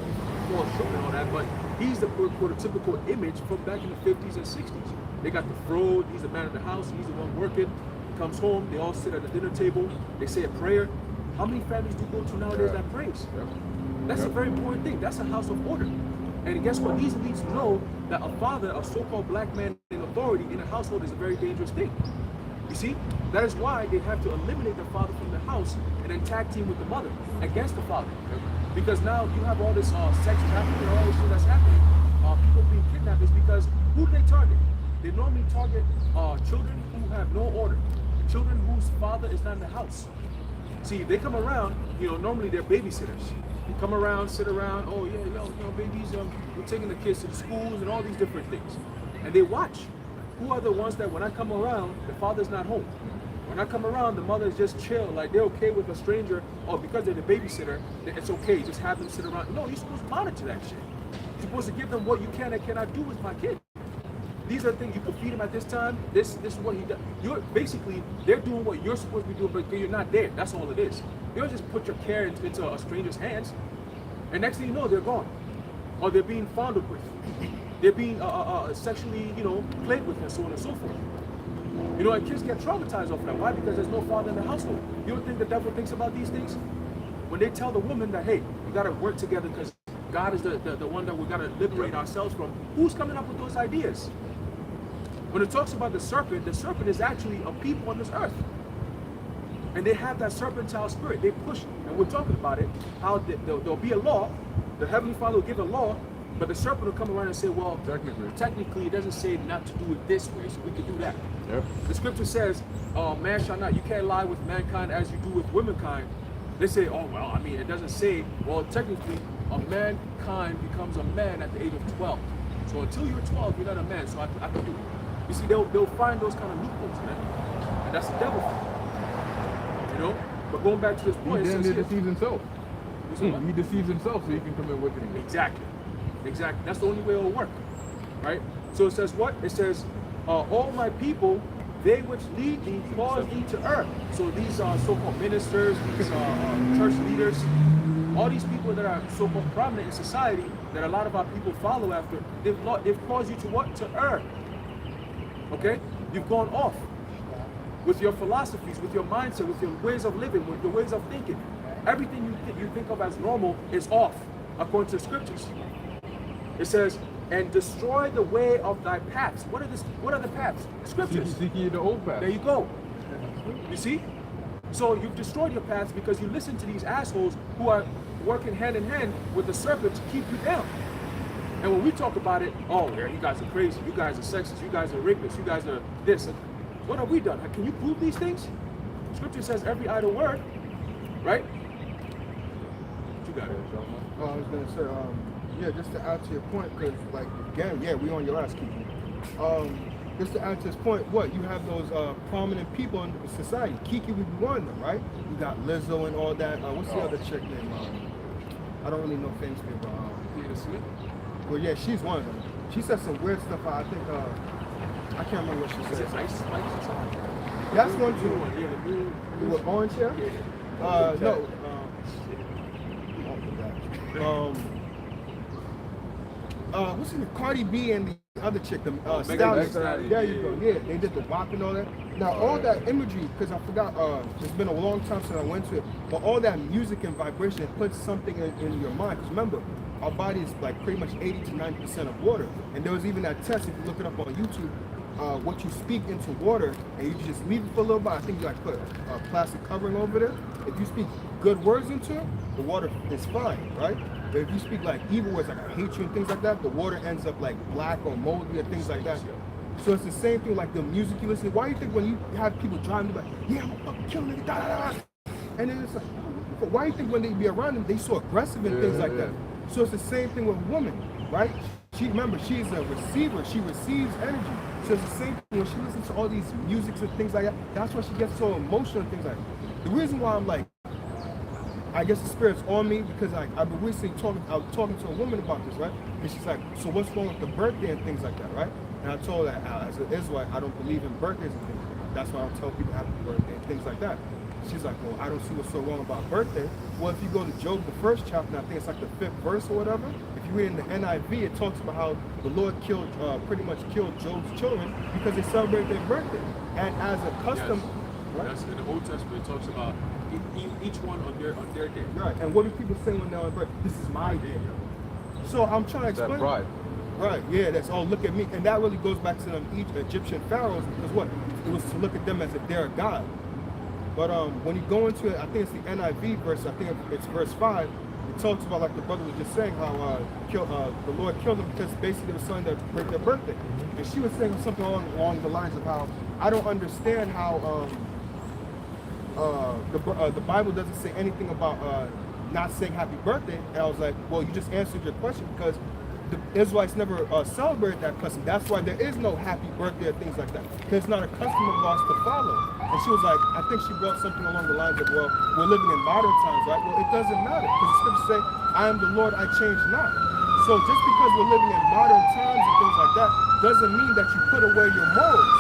Speaker 5: falls short and all that, but he's the prototypical image from back in the 50s and 60s. They got the fro, he's the man of the house, he's the one working. He comes home, they all sit at the dinner table, they say a prayer. How many families do you go to nowadays that prays?
Speaker 1: Yep.
Speaker 5: That's a very important thing. That's a house of order. And guess what? These elites know that a father, a so-called black man in authority in a household is a very dangerous thing. You see? That is why they have to eliminate the father from the house and then tag team with the mother against the father. Because now you have all this sex trafficking and all this shit that's happening. People being kidnapped is because who do they target? They normally target children who have no order. Children whose father is not in the house. See, they come around, you know, normally they're babysitters. They come around, sit around, oh yeah, babies, we're taking the kids to the schools and all these different things. And they watch. Who are the ones that when I come around, the father's not home? When I come around, the mother is just chill, like they're okay with a stranger, or because they're the babysitter, it's okay, just have them sit around. No, you're supposed to monitor that shit. You're supposed to give them what you can and cannot do with my kid. These are things you can feed him at this time. This is what he does. You're basically, they're doing what you're supposed to be doing, but you're not there. That's all it is. You don't just put your care into a stranger's hands, and next thing you know, they're gone, or they're being fondled with. They're being sexually, you know, played with, and so on and so forth. You know, and kids get traumatized off that. Why? Because there's no father in the household. You don't think the devil thinks about these things? When they tell the woman that, hey, we got to work together because God is the one that we got to liberate ourselves from, who's coming up with those ideas? When it talks about the serpent is actually a people on this earth. And they have that serpentine spirit. They push, and we're talking about it, how there'll be a law, the Heavenly Father will give a law, but the serpent will come around and say, well, technically it doesn't say not to do it this way, so we can do that.
Speaker 1: Yep.
Speaker 5: The scripture says, man shall not, you can't lie with mankind as you do with womankind. They say, oh, well, I mean, it doesn't say, well, technically, a mankind becomes a man at the age of 12. So until you're 12, you're not a man, so I can do it. You see, they'll find those kind of loopholes, man. And that's the devil. You know? But going back to this point,
Speaker 1: He deceives himself.
Speaker 5: He
Speaker 1: He deceives himself so he can commit wickedness.
Speaker 5: Exactly. That's the only way it'll work. Right? So it says what? It says, all my people, they which lead thee, cause thee to err. So these so-called ministers, these church leaders, all these people that are so-called prominent in society, that a lot of our people follow after, they've caused you to what? To err. Okay? You've gone off with your philosophies, with your mindset, with your ways of living, with your ways of thinking. Everything you think of as normal is off, according to the scriptures. It says, and destroy the way of thy paths. What are the paths? Scriptures.
Speaker 1: Seek ye the old path.
Speaker 5: There you go. You see? So you've destroyed your paths because you listen to these assholes who are working hand in hand with the serpent to keep you down. And when we talk about it, oh, yeah, you guys are crazy, you guys are sexist, you guys are rapists, you guys are this. What have we done? Can you prove these things? Scripture says every idle word, right? You got it.
Speaker 4: I was gonna say, yeah, just to add to your point, because like again, yeah, we on your ass, Kiki. Just to add to this point, what you have those prominent people in society. Kiki would be one of them, right? You got Lizzo and all that. What's the other chick name? I don't really know famous people.
Speaker 5: Peter Smith.
Speaker 4: Well, yeah, she's one of them. She said some weird stuff. I think I can't remember what she
Speaker 5: Is
Speaker 4: said.
Speaker 5: it Ice Spice or something?
Speaker 4: That's one too.
Speaker 5: Yeah, the new.
Speaker 4: With orange hair?
Speaker 5: Yeah.
Speaker 4: No. what's it? Cardi B and the other chick, the
Speaker 5: Megan
Speaker 4: Stallion.
Speaker 5: Thee Stallion,
Speaker 4: There
Speaker 5: yeah,
Speaker 4: you go. Yeah, they did the WAP and all that. Now all that imagery, because I forgot, it's been a long time since I went to it, but all that music and vibration, it puts something in your mind. Because remember, our body is like pretty much 80 to 90% of water. And there was even that test, if you look it up on YouTube, what you speak into water and you just leave it for a little bit, I think you like put a plastic covering over there. If you speak good words into it, the water is fine, right? But if you speak like evil words, like I hate you and things like that, the water ends up like black or moldy or things like that. So it's the same thing like the music you listen to. Why do you think when you have people driving, like, yeah, I'm gonna fucking kill nigga, da da da, and then it's like, why do you think when they be around them, they so aggressive and things like that? So it's the same thing with women, right? Remember, she's a receiver. She receives energy. So it's the same thing when she listens to all these musics and things like that. That's why she gets so emotional and things like that. The reason why I'm like, I guess the spirit's on me because I've been recently I was talking to a woman about this, right? And she's like, so what's wrong with the birthday and things like that, right? And I told her, as an Israelite, I don't believe in birthdays and things. That's why I don't tell people happy birthday and things like that. She's like, well, I don't see what's so wrong about birthday. Well, if you go to Job, the first chapter, I think it's like the 5th verse or whatever. If you read in the NIV, it talks about how the Lord pretty much killed Job's children because they celebrated their birthday. And as a custom,
Speaker 5: yes. That's in the Old Testament. It talks about each one on their day.
Speaker 4: right? And what do people say when they're on birthday? This is my day. So I'm trying to explain.
Speaker 1: That pride.
Speaker 4: Right, yeah, that's all. Look at me, and that really goes back to them Egyptian pharaohs because what? It was to look at them as if they're a god. But when you go into it, I think it's the NIV verse. I think it's verse 5. It talks about, like the brother was just saying, how the Lord killed them because basically it was something that break their birthday. And she was saying something along the lines of how I don't understand how the Bible doesn't say anything about not saying happy birthday. And I was like, well, you just answered your question because the Israelites never celebrated that custom. That's why there is no happy birthday or things like that. Because it's not a custom of ours to follow. And she was like, I think she brought something along the lines of, well, we're living in modern times, right? Well, it doesn't matter because the scriptures say, I am the Lord, I change not. So just because we're living in modern times and things like that doesn't mean that you put away your morals.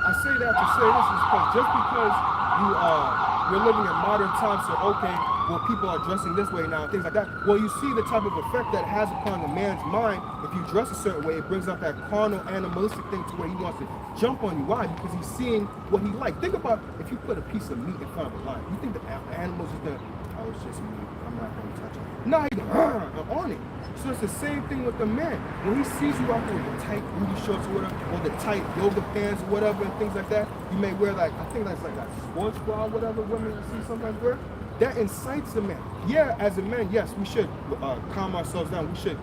Speaker 4: I say that to say this is because just because you're living in modern times, so okay, well, people are dressing this way now, things like that. Well, you see the type of effect that it has upon a man's mind. If you dress a certain way, it brings out that carnal, animalistic thing to where he wants to jump on you. Why? Because he's seeing what he likes. Think about if you put a piece of meat in front of a lion. You think the animals is gonna, oh, it's just meat, I'm not gonna touch it. No, he's on it. So it's the same thing with the man. When he sees you out there with the tight booty shorts or whatever, or the tight yoga pants or whatever, and things like that, you may wear like, I think that's like that sports bra, whatever women you see sometimes wear. That incites a man. Yeah, as a man, yes, we should calm ourselves down. We should,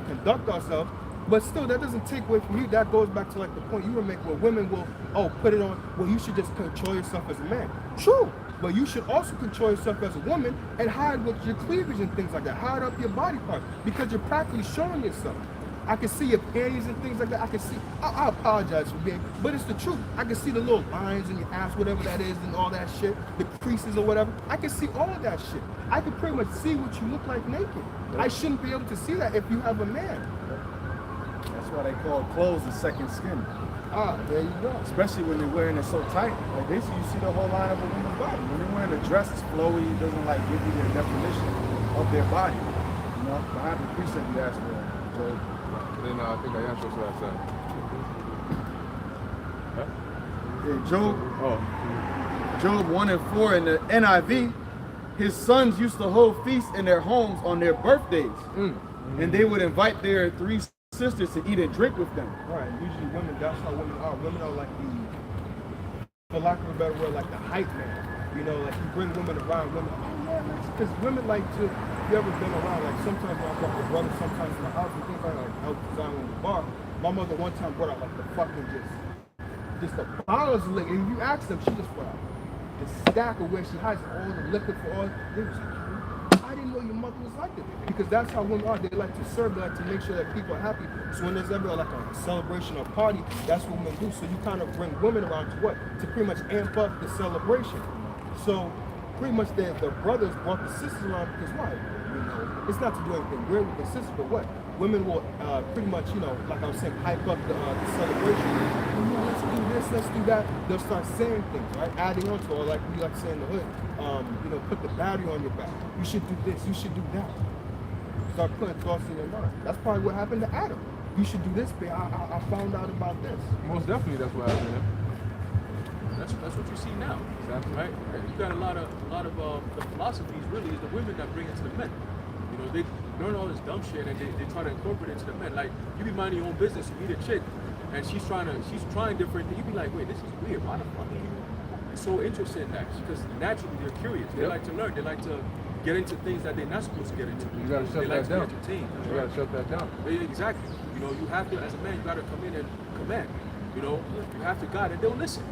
Speaker 4: conduct ourselves. But still, that doesn't take away from you. That goes back to like the point you were making where women will, put it on, well, you should just control yourself as a man. True. But you should also control yourself as a woman and hide with your cleavage and things like that. Hide up your body parts because you're practically showing yourself. I can see your panties and things like that. I can see, I apologize for being, but it's the truth. I can see the little lines in your ass, whatever that is, and all that shit, the creases or whatever. I can see all of that shit. I can pretty much see what you look like naked. I shouldn't be able to see that if you have a man.
Speaker 6: That's why they call clothes the second skin.
Speaker 4: There you go.
Speaker 6: Especially when they're wearing it so tight. Like basically you see the whole line of a woman's body. When they're wearing a dress, it's flowy, it doesn't like give you the definition of their body. But I appreciate you asked for that, Joe.
Speaker 1: Then I think I answered what I said.
Speaker 6: Yeah, Job 1 and 4 in the NIV, his sons used to hold feasts in their homes on their birthdays. And they would invite their 3 sisters to eat and drink with them.
Speaker 4: Right, usually women, that's how women are. Women are like for lack of a better word, like the hype man. Like you bring women around, women, because women like to, if you ever been around, like sometimes when I brought my brother, sometimes in the house and things like that, help design in the bar, my mother one time brought out like the fucking just the bottles of liquor. If you ask them, she just brought out the stack of where she hides all the liquor for all. They was like, I didn't know your mother was like this. Because that's how women are. They like to serve, they like to make sure that people are happy. So when there's ever like a celebration or party, that's what women do. So you kind of bring women around to what? To pretty much amp up the celebration. So pretty much the brothers brought the sisters around because why? It's not to do anything weird with the sisters, but what? Women will pretty much, like I was saying, hype up the celebration. Let's do this. let's do that, they'll start saying things, right? Adding on to, or like we like to say in the hood, you know, put the battery on your back. You should do this, you should do that. Start putting thoughts in your mind. That's probably what happened to Adam. You should do this, babe. I found out about this.
Speaker 1: Most definitely, that's what happened. Yeah.
Speaker 5: That's what you see now,
Speaker 1: Exactly.
Speaker 5: right? You got a lot of the philosophies really is the women that bring it to the men. You know, they learn all this dumb shit and they try to incorporate it to the men. Like you be minding your own business, you meet a chick, and she's trying different things. You be like, wait, this is weird. Why the fuck are you so interested in that? Because naturally they're curious. They like to learn. They like to get into things that they're not supposed to get into.
Speaker 1: You gotta shut
Speaker 5: they like
Speaker 1: that down.
Speaker 5: to be entertained.
Speaker 1: You gotta shut that down.
Speaker 5: Exactly. You know, you have to, as a man, you gotta come in and command. You know, you have to guide, and they'll listen.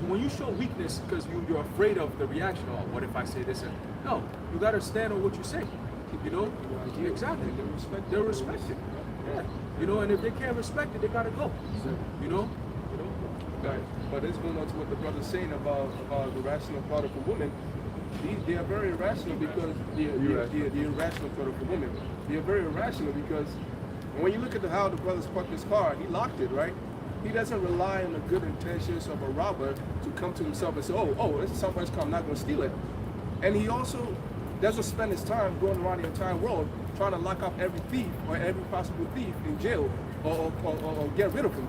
Speaker 5: When you show weakness because you're afraid of the reaction, oh, what if I say this? And no, you gotta stand on what you say. You know, exactly. They'll respect it. Yeah. You know, and if they can't respect it, they gotta go. You know.
Speaker 3: Right. But it's going on to what the brother's saying about the rational part of a woman. They are very irrational because the irrational part of a woman. They are very irrational because when you look at how the brother's parked his car, he locked it, right? He doesn't rely on the good intentions of a robber to come to himself and say, oh, this is somebody's car, I'm not going to steal it. And he also doesn't spend his time going around the entire world trying to lock up every thief or every possible thief in jail or get rid of him.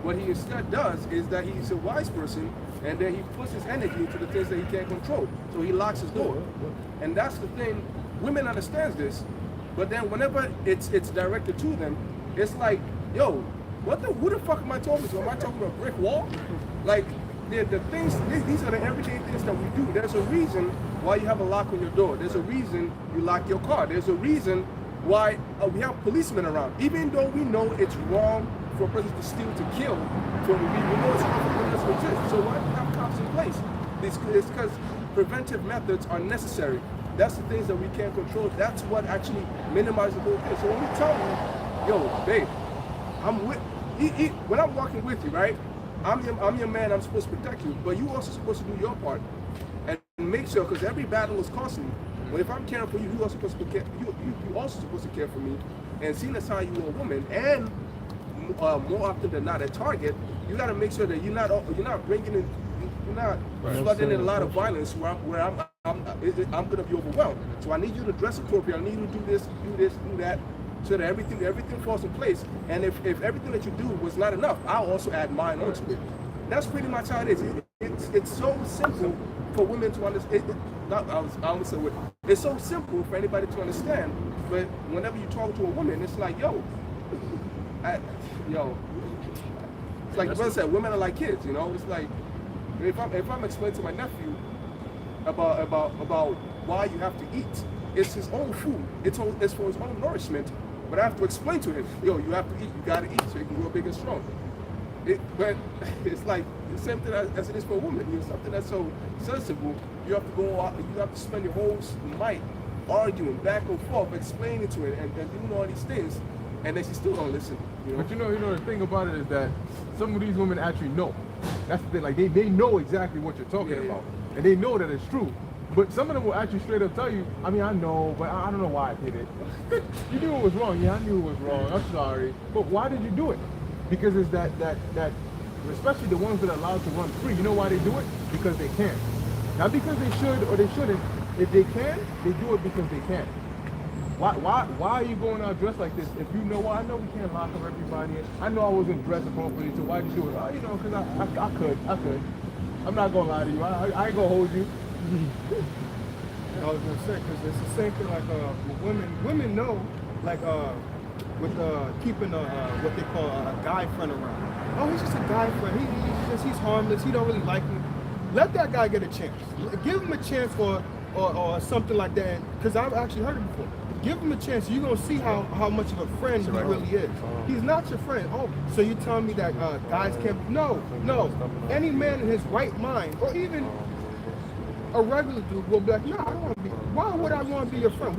Speaker 3: What he instead does is that he's a wise person and then he puts his energy into the things that he can't control. So he locks his door. And that's the thing, women understand this, but then whenever it's directed to them, it's like, yo, who the fuck am I talking to? Am I talking to a brick wall? Like, the things, these are the everyday things that we do. There's a reason why you have a lock on your door. There's a reason you lock your car. There's a reason why we have policemen around. Even though we know it's wrong for a person to steal, to kill, we know it's wrong for criminals to exist. So why do we have cops in place? It's because preventive methods are necessary. That's the things that we can't control. That's what actually minimizes the whole thing. So when we tell you, yo, babe, when I'm walking with you, right? I'm your man, I'm supposed to protect you, but you also supposed to do your part and make sure, because every battle is costly. But if I'm caring for you, you also supposed to care. You also supposed to care for me. And seeing as how you're a woman, and more often than not, a target, you got to make sure that you're not bringing in, you're not flooding in a lot of violence where I'm going to be overwhelmed. So I need you to dress appropriately. I need you to do this, do that, so that everything falls in place. And if everything that you do was not enough, I'll also add mine onto it. That's pretty much how it is. It's so simple for women to understand. It's so simple for anybody to understand. But whenever you talk to a woman, it's like, it's like the brother said, women are like kids. You know, it's like if I'm explaining to my nephew about why you have to eat, it's his own food. It's for his own nourishment. But I have to explain to him, you have to eat, you gotta eat so you can grow big and strong. But it's like the same thing as it is for a woman. Something that's so sensible, you have to go out, you have to spend your whole night arguing back and forth, explaining to it and doing all these things, and then she still don't listen.
Speaker 1: But you know the thing about it is that some of these women actually know. That's the thing, like they know exactly what you're talking about. And they know that it's true. But some of them will actually straight up tell you, I mean, I know, but I don't know why I did it. You knew it was wrong. Yeah, I knew it was wrong. I'm sorry. But why did you do it? Because it's that especially the ones that are allowed to run free. You know why they do it? Because they can. Not because they should or they shouldn't. If they can, they do it because they can. Why are you going out dressed like this? If you know, well, I know we can't lock up everybody. I know I wasn't dressed appropriately, so why'd you do it? Oh, because I could. I'm not going to lie to you. I ain't going to hold you.
Speaker 4: I was gonna say, because it's the same thing like women know, like with keeping what they call a guy friend around. Oh, he's just a guy friend. He's harmless. He don't really like me. Let that guy get a chance. Give him a chance or something like that. Because I've actually heard it before. Give him a chance. You're gonna see how much of a friend he really is. He's not your friend. Oh, so you telling me that guys can't? No. Any man in his right mind, or even a regular dude will be like, no, I don't want to be. Why would I want to be your friend?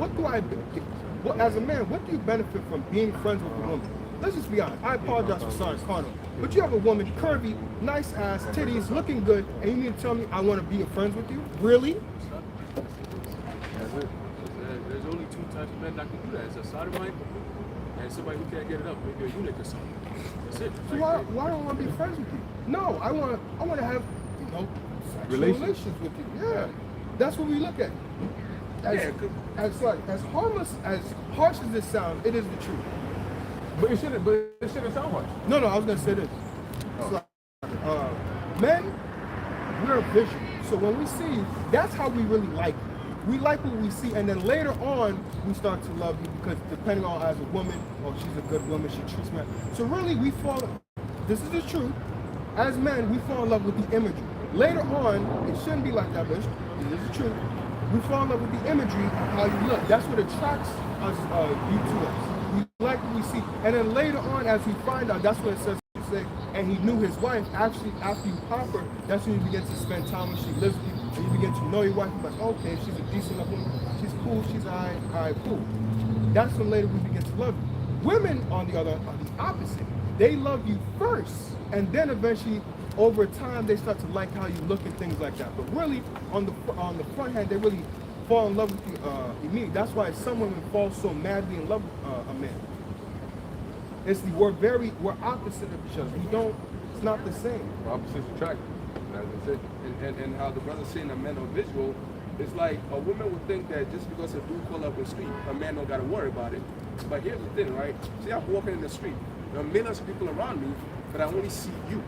Speaker 4: As a man, what do you benefit from being friends with a woman? Let's just be honest. I apologize for sounding carnal, but you have a woman, curvy, nice ass, titties, looking good, and you need to tell me I want to be friends with you? Really?
Speaker 5: That's it. There's only two types of men that can do that. It's a sodomite and somebody who can't get it up, maybe a eunuch or something. That's it.
Speaker 3: So why don't I want to be friends with you? No, I want to have, you know, sexual relations with you. Yeah, that's what we look at. As harsh as this sounds, it is the truth.
Speaker 1: But it shouldn't sound harsh.
Speaker 3: No, I was gonna say this. It's like, men, we're visual. So when we see you, that's how we really like you. We like what we see, and then later on, we start to love you because depending on as a woman, oh, she's a good woman, she treats me. So really, we fall. This is the truth. As men, we fall in love with the imagery. Later on, it shouldn't be like that, but it is the truth. We fall in love with the imagery of how you look. That's what attracts us, you to us. We like what we see, and then later on, as we find out, that's what it says. And he knew his wife. Actually, after you pop her, that's when you begin to spend time when she lives with you, and you begin to know your wife. You're like, okay, she's a decent enough woman. She's cool. She's alright, cool. That's when later we begin to love you. Women, on the other, are the opposite. They love you first, and then eventually, over time, they start to like how you look and things like that. But really, on the front hand, they really fall in love with you immediately. That's why some women fall so madly in love with a man. We're opposite of each other. It's not the same.
Speaker 1: Opposites attract. That's it.
Speaker 3: And how the brother's saying that men are visual, it's like a woman would think that just because a dude call up the street, a man don't gotta worry about it. But here's the thing, right? See, I'm walking in the street. There are millions of people around me, but I only see you.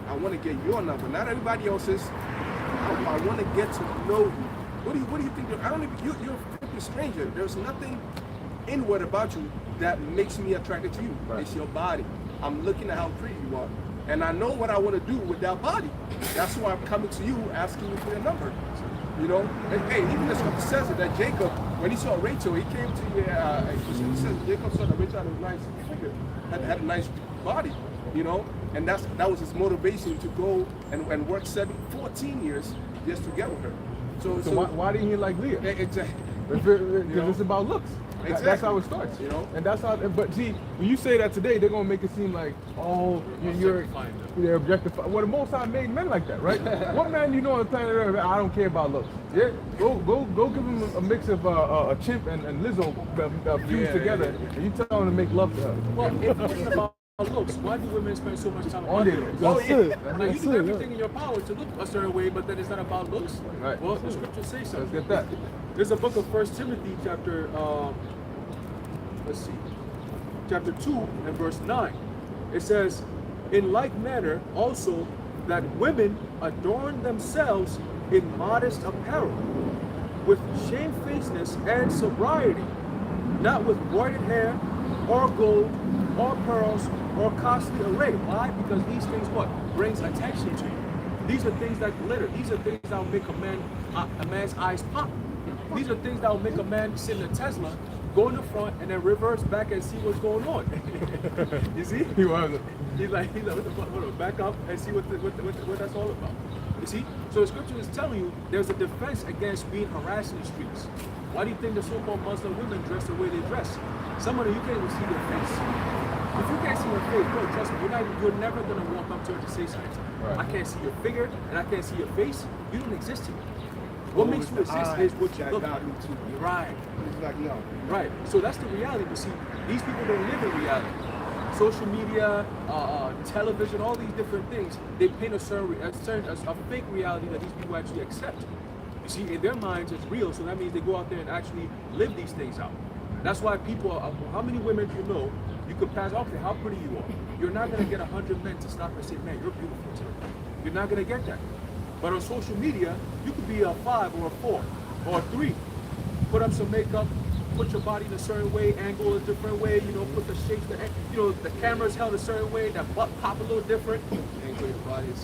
Speaker 3: I want to get your number, not everybody else's. I want to get to know you. What do you think? You're a complete stranger. There's nothing inward about you that makes me attracted to you. Right. It's your body. I'm looking at how pretty you are. And I know what I want to do with that body. That's why I'm coming to you, asking you for your number. You know? And hey, even the scripture says it, that Jacob, when he saw Rachel, he came to he says Jacob saw that Rachel had a nice figure, had a nice body, you know? And that was his motivation to go and work 14 years just to get with her. So
Speaker 1: why didn't he like Leah?
Speaker 3: Exactly.
Speaker 1: Because it's about looks.
Speaker 3: Exactly.
Speaker 1: That's how it starts, you know. And that's how. But see, when you say that today, they're gonna make it seem like, oh, they're objectifying. Well, the Most High made men like that, right? What man you know on the planet Earth? I don't care about looks. Yeah, go give him a mix of a chimp and Lizzo fused together, and you tell him to make love to her.
Speaker 5: Well, if it's about looks, why do women spend so much time on
Speaker 1: their
Speaker 5: looks?
Speaker 1: looks?
Speaker 5: Like, you do everything in your power to look a certain way, but then it's not about looks.
Speaker 1: Right.
Speaker 5: Well, the scriptures say something.
Speaker 1: Let's get that.
Speaker 5: There's a book of 1 Timothy chapter, chapter 2 and verse 9. It says, in like manner also that women adorn themselves in modest apparel, with shamefacedness and sobriety, not with braided hair, or gold, or pearls, or costly array. Why? Because these things what? Brings attention to you. These are things that glitter. These are things that will make a man's eyes pop. These are things that will make a man sit in a Tesla, go in the front, and then reverse back and see what's going on. You see? He's like, what the fuck? Hold on, back up and see what that's all about. You see? So the scripture is telling you there's a defense against being harassed in the streets. Why do you think the so-called Muslim women dress the way they dress? Some of them, you can't even see their face. If you can't see your face, bro, trust me, you're never gonna walk up to her to say something. Right. I can't see your figure and I can't see your face. You don't exist to me. What makes you exist is what you look like. Right.
Speaker 3: Exactly.
Speaker 5: Right. So that's the reality. But see, these people don't live in reality. Social media, television, all these different things, they paint a fake reality that these people actually accept. You see, in their minds, it's real. So that means they go out there and actually live these things out. That's why people, how many women do you know, you could pass, okay, how pretty you are. You're not going to get 100 men to stop and say, man, you're beautiful today. You're not going to get that. But on social media, you could be a 5 or a 4 or a 3. Put up some makeup, put your body in a certain way, angle a different way, you know, put the shapes, the camera's held a certain way, that butt pop a little different.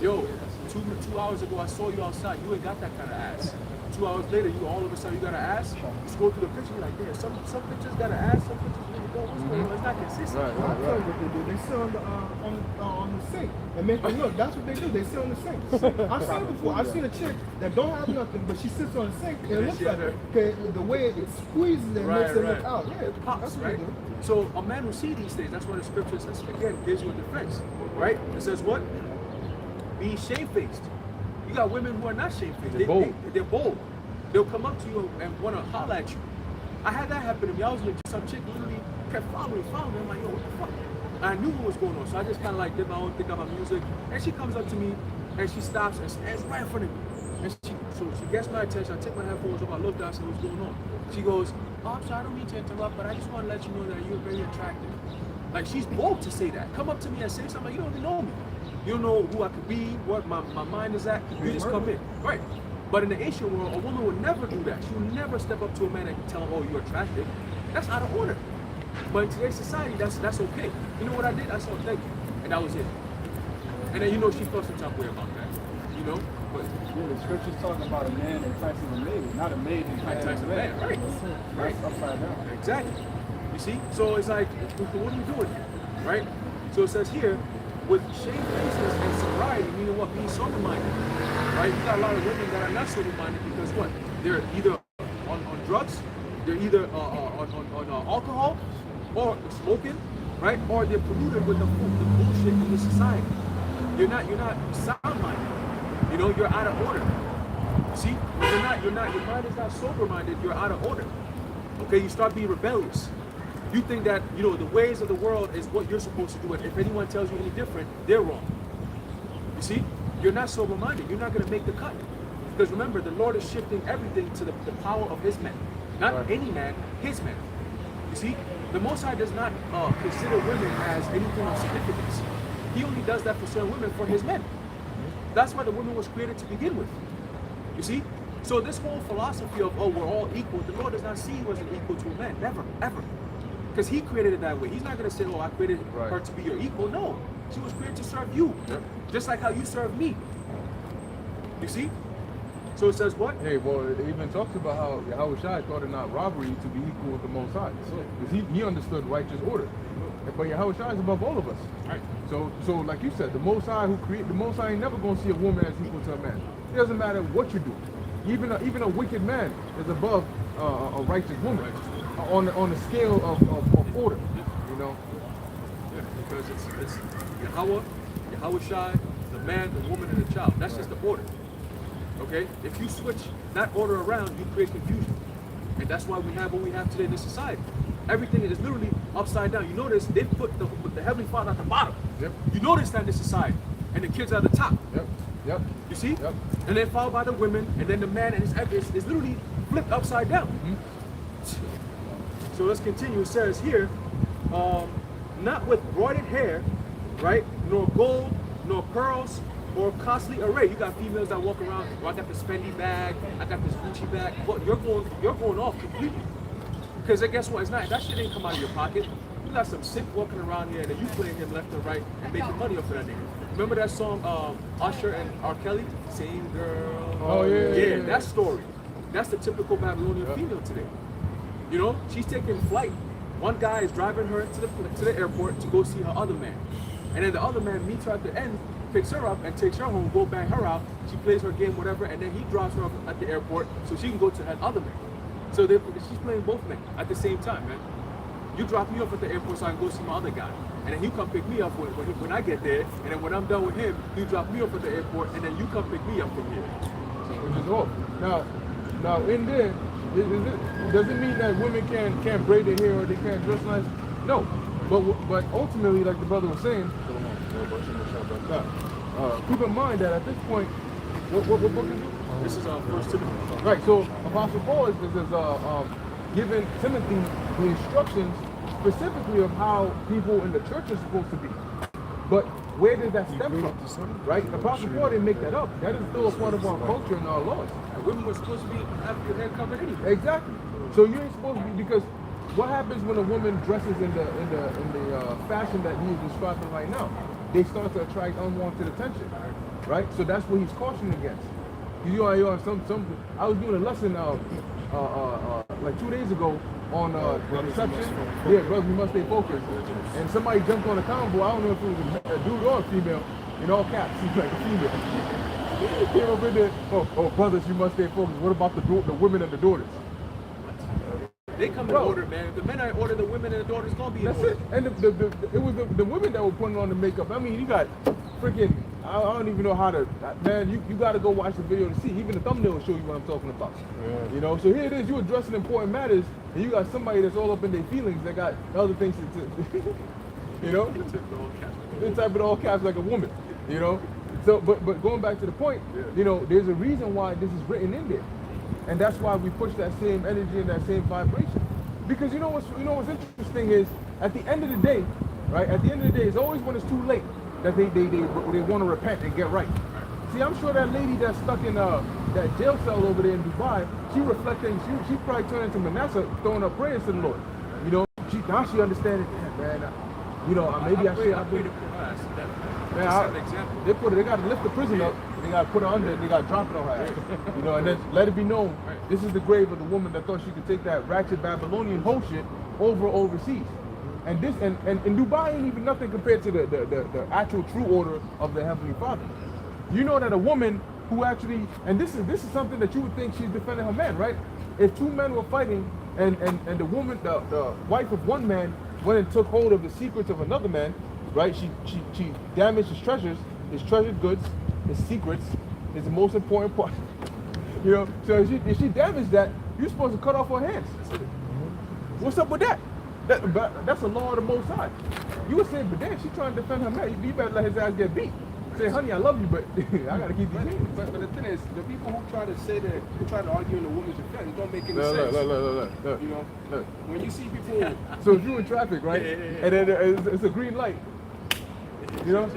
Speaker 5: Yo, two hours ago, I saw you outside. You ain't got that kind of ass. 2 hours later, you all of a sudden you got an ass. You scroll through the picture, you're like, damn, some pictures got an ass, some pictures really don't. What's going on? It's not consistent.
Speaker 3: Right. What they do? They sit on the sink and make it look. That's what they do. They sit on the sink. I've seen it before. I've seen a chick that don't have nothing, but she sits on the sink and it looks like her. The way it squeezes and makes it look out. Yeah,
Speaker 5: it pops,
Speaker 3: that's what
Speaker 5: right?
Speaker 3: they do.
Speaker 5: So a man will see these things. That's why the scripture says, again, gives you a defense, right? It says what? Be shamefaced. You got women who are not shamefaced. They're bold. They'll come up to you and want to holler at you. I had that happen to me. I was with some chick literally kept following me. I'm like, yo, what the fuck? And I knew what was going on, so I just kind of like did my own thing about music. And she comes up to me, and she stops and stands right in front of me. And so she gets my attention. I take my headphones off. I look down, I say, what's going on? She goes, oh, I'm sorry, I don't mean to interrupt, but I just want to let you know that you're very attractive. Like, she's bold to say that. Come up to me and say something. Like, you don't even know me. You don't know who I could be, what my mind is at. You just come in. Right. But in the Asian world, a woman would never do that. She would never step up to a man and tell him, oh, you're attractive. That's out of order. But in today's society, that's okay. You know what I did? I said, thank you. And that was it. And then, you know, she felt some type of way about that. You know? But
Speaker 7: yeah, the scripture's talking about a man enticing a maid, not a maid enticing a man.
Speaker 5: Right. Right.
Speaker 7: That's upside down.
Speaker 5: Exactly. You see? So it's like, what are we doing here? Right? So it says here, with shamefacedness and sobriety, meaning what? Being sober-minded. Right? You got a lot of women that are not sober-minded because what? They're either on drugs, they're either on alcohol, or smoking, right? Or they're polluted with the bullshit in the society. You're not sound-minded. You know, you're out of order. See? Your mind is not sober-minded, you're out of order. Okay, you start being rebellious. You think that, you know, the ways of the world is what you're supposed to do, and if anyone tells you any different, they're wrong. You see? You're not sober-minded. You're not going to make the cut. Because remember, the Lord is shifting everything to the power of his man. Not any man, his man. You see? The Most High does not consider women as anything of significance. He only does that for certain women, for his men. That's why the woman was created to begin with. You see? So this whole philosophy of, oh, we're all equal, the Lord does not see you as an equal to a man. Never, ever. Because he created it that way. He's not going to say, oh, I created her to be your equal. No. She was created to serve you. Yep. Just like how you serve me. You see? So it says what?
Speaker 1: Hey, well, it even talks about how Yahushua thought it not robbery to be equal with the Most High. Because he understood righteous order. But Yahushua is above all of us.
Speaker 5: Right.
Speaker 1: So like you said, the Most High who created, the Most High ain't never going to see a woman as equal to a man. It doesn't matter what you do. Even a wicked man is above a righteous woman on the scale of order. You know.
Speaker 5: Yeah, because it's Yahushua, the man, the woman, and the child. That's just the order. Okay? If you switch that order around, you create confusion. And that's why we have what we have today in this society. Everything is literally upside down. You notice they put the Heavenly Father at the bottom.
Speaker 1: Yep.
Speaker 5: You notice that in this society. And the kids are at the top.
Speaker 1: Yep.
Speaker 5: You see?
Speaker 1: Yep.
Speaker 5: And then followed by the women, and then the man, and it's literally flipped upside down. So let's continue. It says here, not with broided hair, right? Nor gold, nor pearls, or costly array. You got females that walk around, oh, I got this Fendi bag, I got this Gucci bag. But you're going off completely. Because guess what? It's not, that shit ain't come out of your pocket. You got some sick walking around here that you playing him left and right and making money off of that nigga. Remember that song, Usher and R. Kelly? Same girl.
Speaker 1: Oh, yeah.
Speaker 5: That story. That's the typical Babylonian female today. You know, she's taking flight. One guy is driving her to the airport to go see her other man. And then the other man meets her at the end, picks her up and takes her home, go bang her out. She plays her game, whatever, and then he drops her off at the airport so she can go to her other man. So she's playing both men at the same time, man. You drop me off at the airport so I can go see my other guy. And then you come pick me up when I get there. And then when I'm done with him, you drop me off at the airport and then you come pick me up from here.
Speaker 1: Which is off. Now in there, does it mean that women can't braid their hair or they can't dress nice? No. But ultimately, like the brother was saying, keep in mind that at this point, what book is it?
Speaker 5: This is 1 Timothy.
Speaker 1: Right, so Apostle Paul is giving Timothy the instructions specifically of how people in the church are supposed to be. But where did that stem from? Right? Apostle Paul didn't make that up. That is still a part of our culture and our laws.
Speaker 5: And women were supposed to have their hair covered anyway.
Speaker 1: Exactly. So you ain't supposed to be, because what happens when a woman dresses in the fashion that he is describing right now? They start to attract unwanted attention, right? So that's what he's cautioning against. I was doing a lesson like 2 days ago on reception. Yeah, brothers, we must stay focused. And somebody jumped on the convo. I don't know if it was a dude or a female. In all caps, he's like a female. Came up in there. Oh, brothers, you must stay focused. What about the women and the daughters?
Speaker 5: They come in order, man. If the men are in order, the women and the daughters gonna be in order.
Speaker 1: That's it. And it was the women that were putting on the makeup. I mean, you got freaking I don't even know how to, man, you got to go watch the video to see. Even the thumbnail will show you what I'm talking about.
Speaker 2: Yeah.
Speaker 1: You know, so here it is, you addressing important matters, and you got somebody that's all up in their feelings that got other things to you know? They type it all caps like a woman, you know? So, but going back to the point, you know, there's a reason why this is written in there. And that's why we push that same energy and that same vibration. Because you know what's interesting is, at the end of the day, right? At the end of the day, it's always when it's too late that they want to repent and get right. See, I'm sure that lady that's stuck in that jail cell over there in Dubai, she reflecting, she probably turned into Manasseh, throwing up prayers to the Lord. You know, now she understands, man, you know, maybe I should. Man, they got to lift the prison up, they got to put her under, they got to drop it on her ass. You know, and then let it be known, this is the grave of the woman that thought she could take that ratchet Babylonian whole shit overseas. And this, and in Dubai ain't even nothing compared to the actual true order of the Heavenly Father. You know that a woman who actually, and this is something that you would think she's defending her man, right? If two men were fighting and the woman, the wife of one man went and took hold of the secrets of another man, right? She damaged his treasured goods, his secrets, is the most important part. You know, so if she damaged that, you're supposed to cut off her hands. What's up with that? That's a law of the Most High. You would say, but damn, she's trying to defend her man. You better let his ass get beat. Say, honey, I love you, but I gotta keep these hands.
Speaker 3: But the thing is, the people who try to say that, who try to argue in the woman's defense, it don't make any sense.
Speaker 1: Look.
Speaker 3: You know,
Speaker 1: Look.
Speaker 3: when you see people,
Speaker 1: So if you're in traffic, right, and then it's a green light, you know?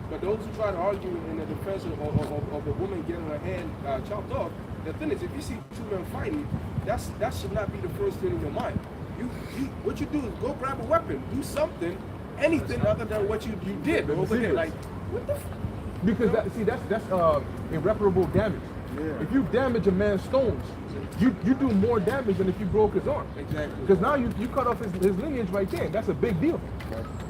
Speaker 3: but those who try to argue in the defense of the woman getting her hand chopped off, the thing is, if you see two men fighting, that should not be the first thing in your mind. What you do is go grab a weapon, do something, anything other than what you did over there. Like, what the
Speaker 1: Because that's irreparable damage.
Speaker 3: Yeah.
Speaker 1: If you damage a man's stones, you do more damage than if you broke his arm.
Speaker 3: Exactly.
Speaker 1: Because now you cut off his lineage right there. That's a big deal.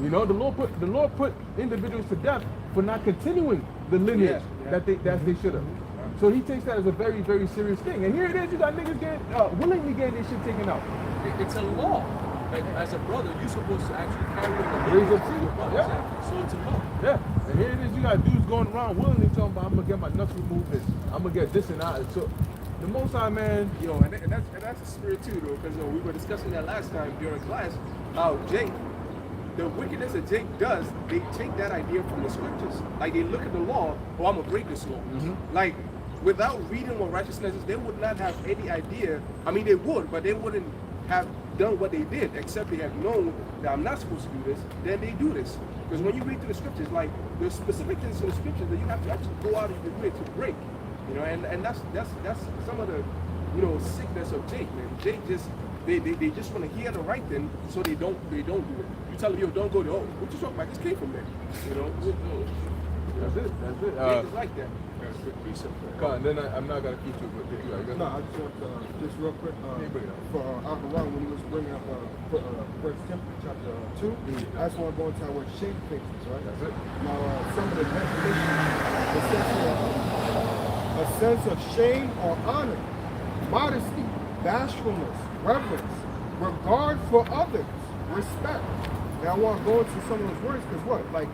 Speaker 1: You know, the Lord put individuals to death for not continuing the lineage that they should have. So he takes that as a very, very serious thing. And here it is, you got niggas willingly getting their shit taken out.
Speaker 5: It's a law. Like, as a brother, you're supposed to actually carry on the
Speaker 1: Raise up
Speaker 5: to
Speaker 1: to
Speaker 5: your
Speaker 1: you.
Speaker 5: brother.
Speaker 1: Yeah.
Speaker 5: Exactly. So it's a law.
Speaker 1: Yeah, and here it is, you got dudes going around willingly talking about, I'm gonna get my nuts removed, and I'm gonna get this and that. So the Most High, man,
Speaker 3: Yo, and that's a spirit too, though, because we were discussing that last time during class. How Jake, the wickedness that Jake does, they take that idea from the scriptures. Like, they look at the law, oh, I'm gonna break this law. Like, without reading what righteousness is, they would not have any idea. I mean, they would, but they wouldn't have done what they did, except they have known that I'm not supposed to do this. Then they do this. Because when you read through the scriptures, like, there's specific things in the scriptures that you have to actually go out of your way to break. You know, and that's some of the, you know, sickness of Jake, man. Jake just they just want to hear the right thing, so they don't do it. You tell them, yo, don't go there. Oh, what you talking about? This came from there. You know,
Speaker 1: that's it.
Speaker 3: Jake is like that.
Speaker 1: And then I'm not gonna keep you, but you
Speaker 4: No, I just real quick for Al-Quran when he was bringing up First Timothy chapter 2. I just want to go into where shame faces, right?
Speaker 1: That's it.
Speaker 4: Now, some of the definitions, a sense of shame or honor, modesty, bashfulness, reverence, regard for others, respect. Now, I want to go into some of those words because what? Like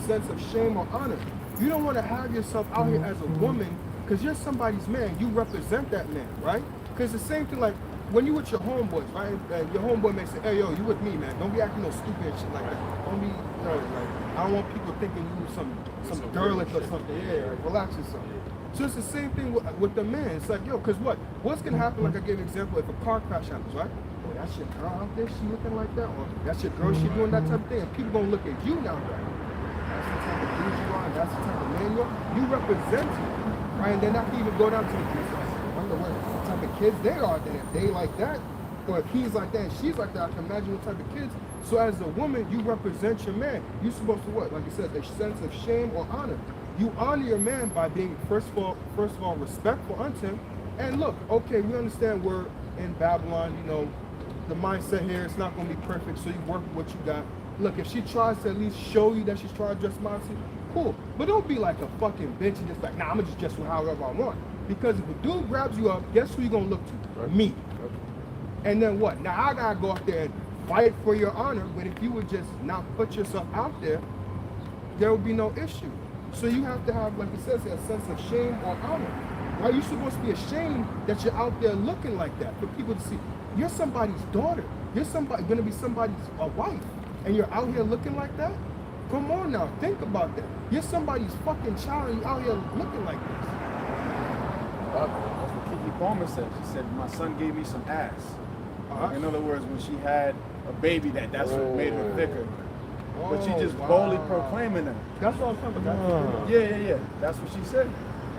Speaker 4: sense of shame or honor. You don't want to have yourself out here as a woman because you're somebody's man. You represent that man, right? Because the same thing, like when you with your homeboys, right? Your homeboy may say, hey, yo, you with me, man. Don't be acting no stupid shit like that. Don't be, you know, like, I don't want people thinking you some derelict or something. Yeah, relax yourself. So it's the same thing with the man. It's like, yo, because what's going to happen, like I gave an example, if a car crash happens, right? Oh, that's your girl out there, she looking like that? Or that's your girl, she doing that type of thing. And people going to look at you now, right? That's the type of dude you are, that's the type of man you are. You represent it, right? And then I can even go down to the kids. I wonder what type of kids they are. Then if they like that, or if he's like that and she's like that, I can imagine what type of kids. So as a woman, you represent your man. You're supposed to what? Like you said, a sense of shame or honor. You honor your man by being, first of all, respectful unto him. And look, okay, we understand we're in Babylon, you know, the mindset here, it's not going to be perfect, so you work with what you got. Look, if she tries to at least show you that she's trying to dress modestly, cool. But don't be like a fucking bitch and just like, nah, I'm going to just dress however I want. Because if a dude grabs you up, guess who you going to look to?
Speaker 1: Right.
Speaker 4: Me. And then what? Now I got to go out there and fight for your honor, but if you would just not put yourself out there, there would be no issue. So you have to have, like it says, a sense of shame or honor. Right? You're supposed to be ashamed that you're out there looking like that for people to see. You're somebody's daughter. You're gonna be somebody's wife, and you're out here looking like that. Come on now, think about that. You're somebody's fucking child, and you're out here looking like this.
Speaker 6: That's what Kiki Palmer said. She said, my son gave me some ass. In other words, when she had a baby, that's what made her thicker. But she just boldly proclaiming that.
Speaker 4: That's what I'm talking about.
Speaker 6: Yeah. That's what she said.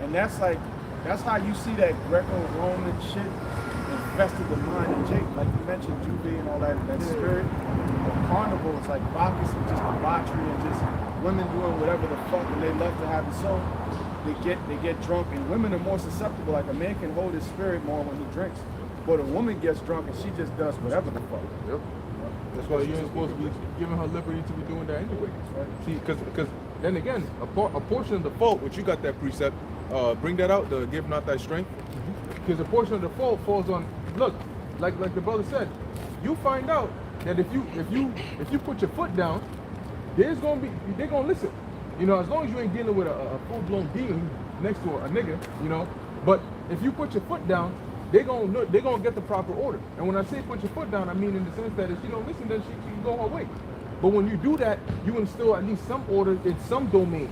Speaker 6: And that's how you see that Greco-Roman shit infested the mind of Jake. Like you mentioned, Juve and all that spirit of carnival. It's like Bacchus and just debauchery and just women doing whatever the fuck, and they love to have it so. They get drunk, and women are more susceptible. Like a man can hold his spirit more when he drinks, but a woman gets drunk and she just does whatever the fuck.
Speaker 1: Yep. That's why you ain't supposed to be giving her liberty to be doing that anyway. Right? See, because then again, a portion of the fault, which you got that precept, bring that out, the give not thy strength. Because a portion of the fault falls on, look, like the brother said, you find out that if you put your foot down, they're gonna listen. You know, as long as you ain't dealing with a full-blown demon next to a nigga, you know. But if you put your foot down, they're gonna get the proper order. And when I say put your foot down, I mean in the sense that if she don't listen, then she can go her way. But when you do that, you instill at least some order in some domain,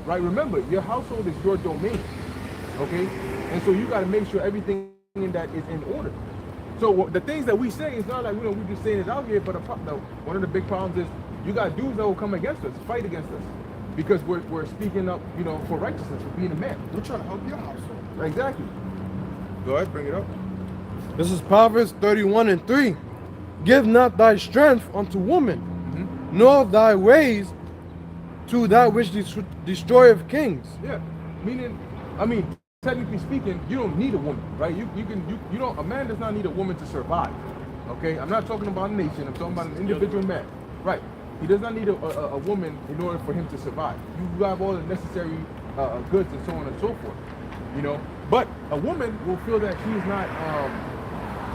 Speaker 1: right? Remember, your household is your domain, okay? And so you got to make sure everything in that is in order. So the things that we say, it's not like we're just saying it out here, but one of the big problems is you got dudes that will come against us, fight against us, because we're speaking up, you know, for righteousness, for being a man.
Speaker 4: We're trying to help your household.
Speaker 1: Exactly. Go ahead, bring it up.
Speaker 2: This is Proverbs 31:3. Give not thy strength unto woman, nor thy ways to that which destroyeth kings.
Speaker 1: Yeah, meaning, technically speaking, you don't need a woman, right? You don't. A man does not need a woman to survive. Okay, I'm not talking about a nation. I'm talking about an individual man, right? He does not need a woman in order for him to survive. You have all the necessary goods and so on and so forth, you know. But a woman will feel that she's not,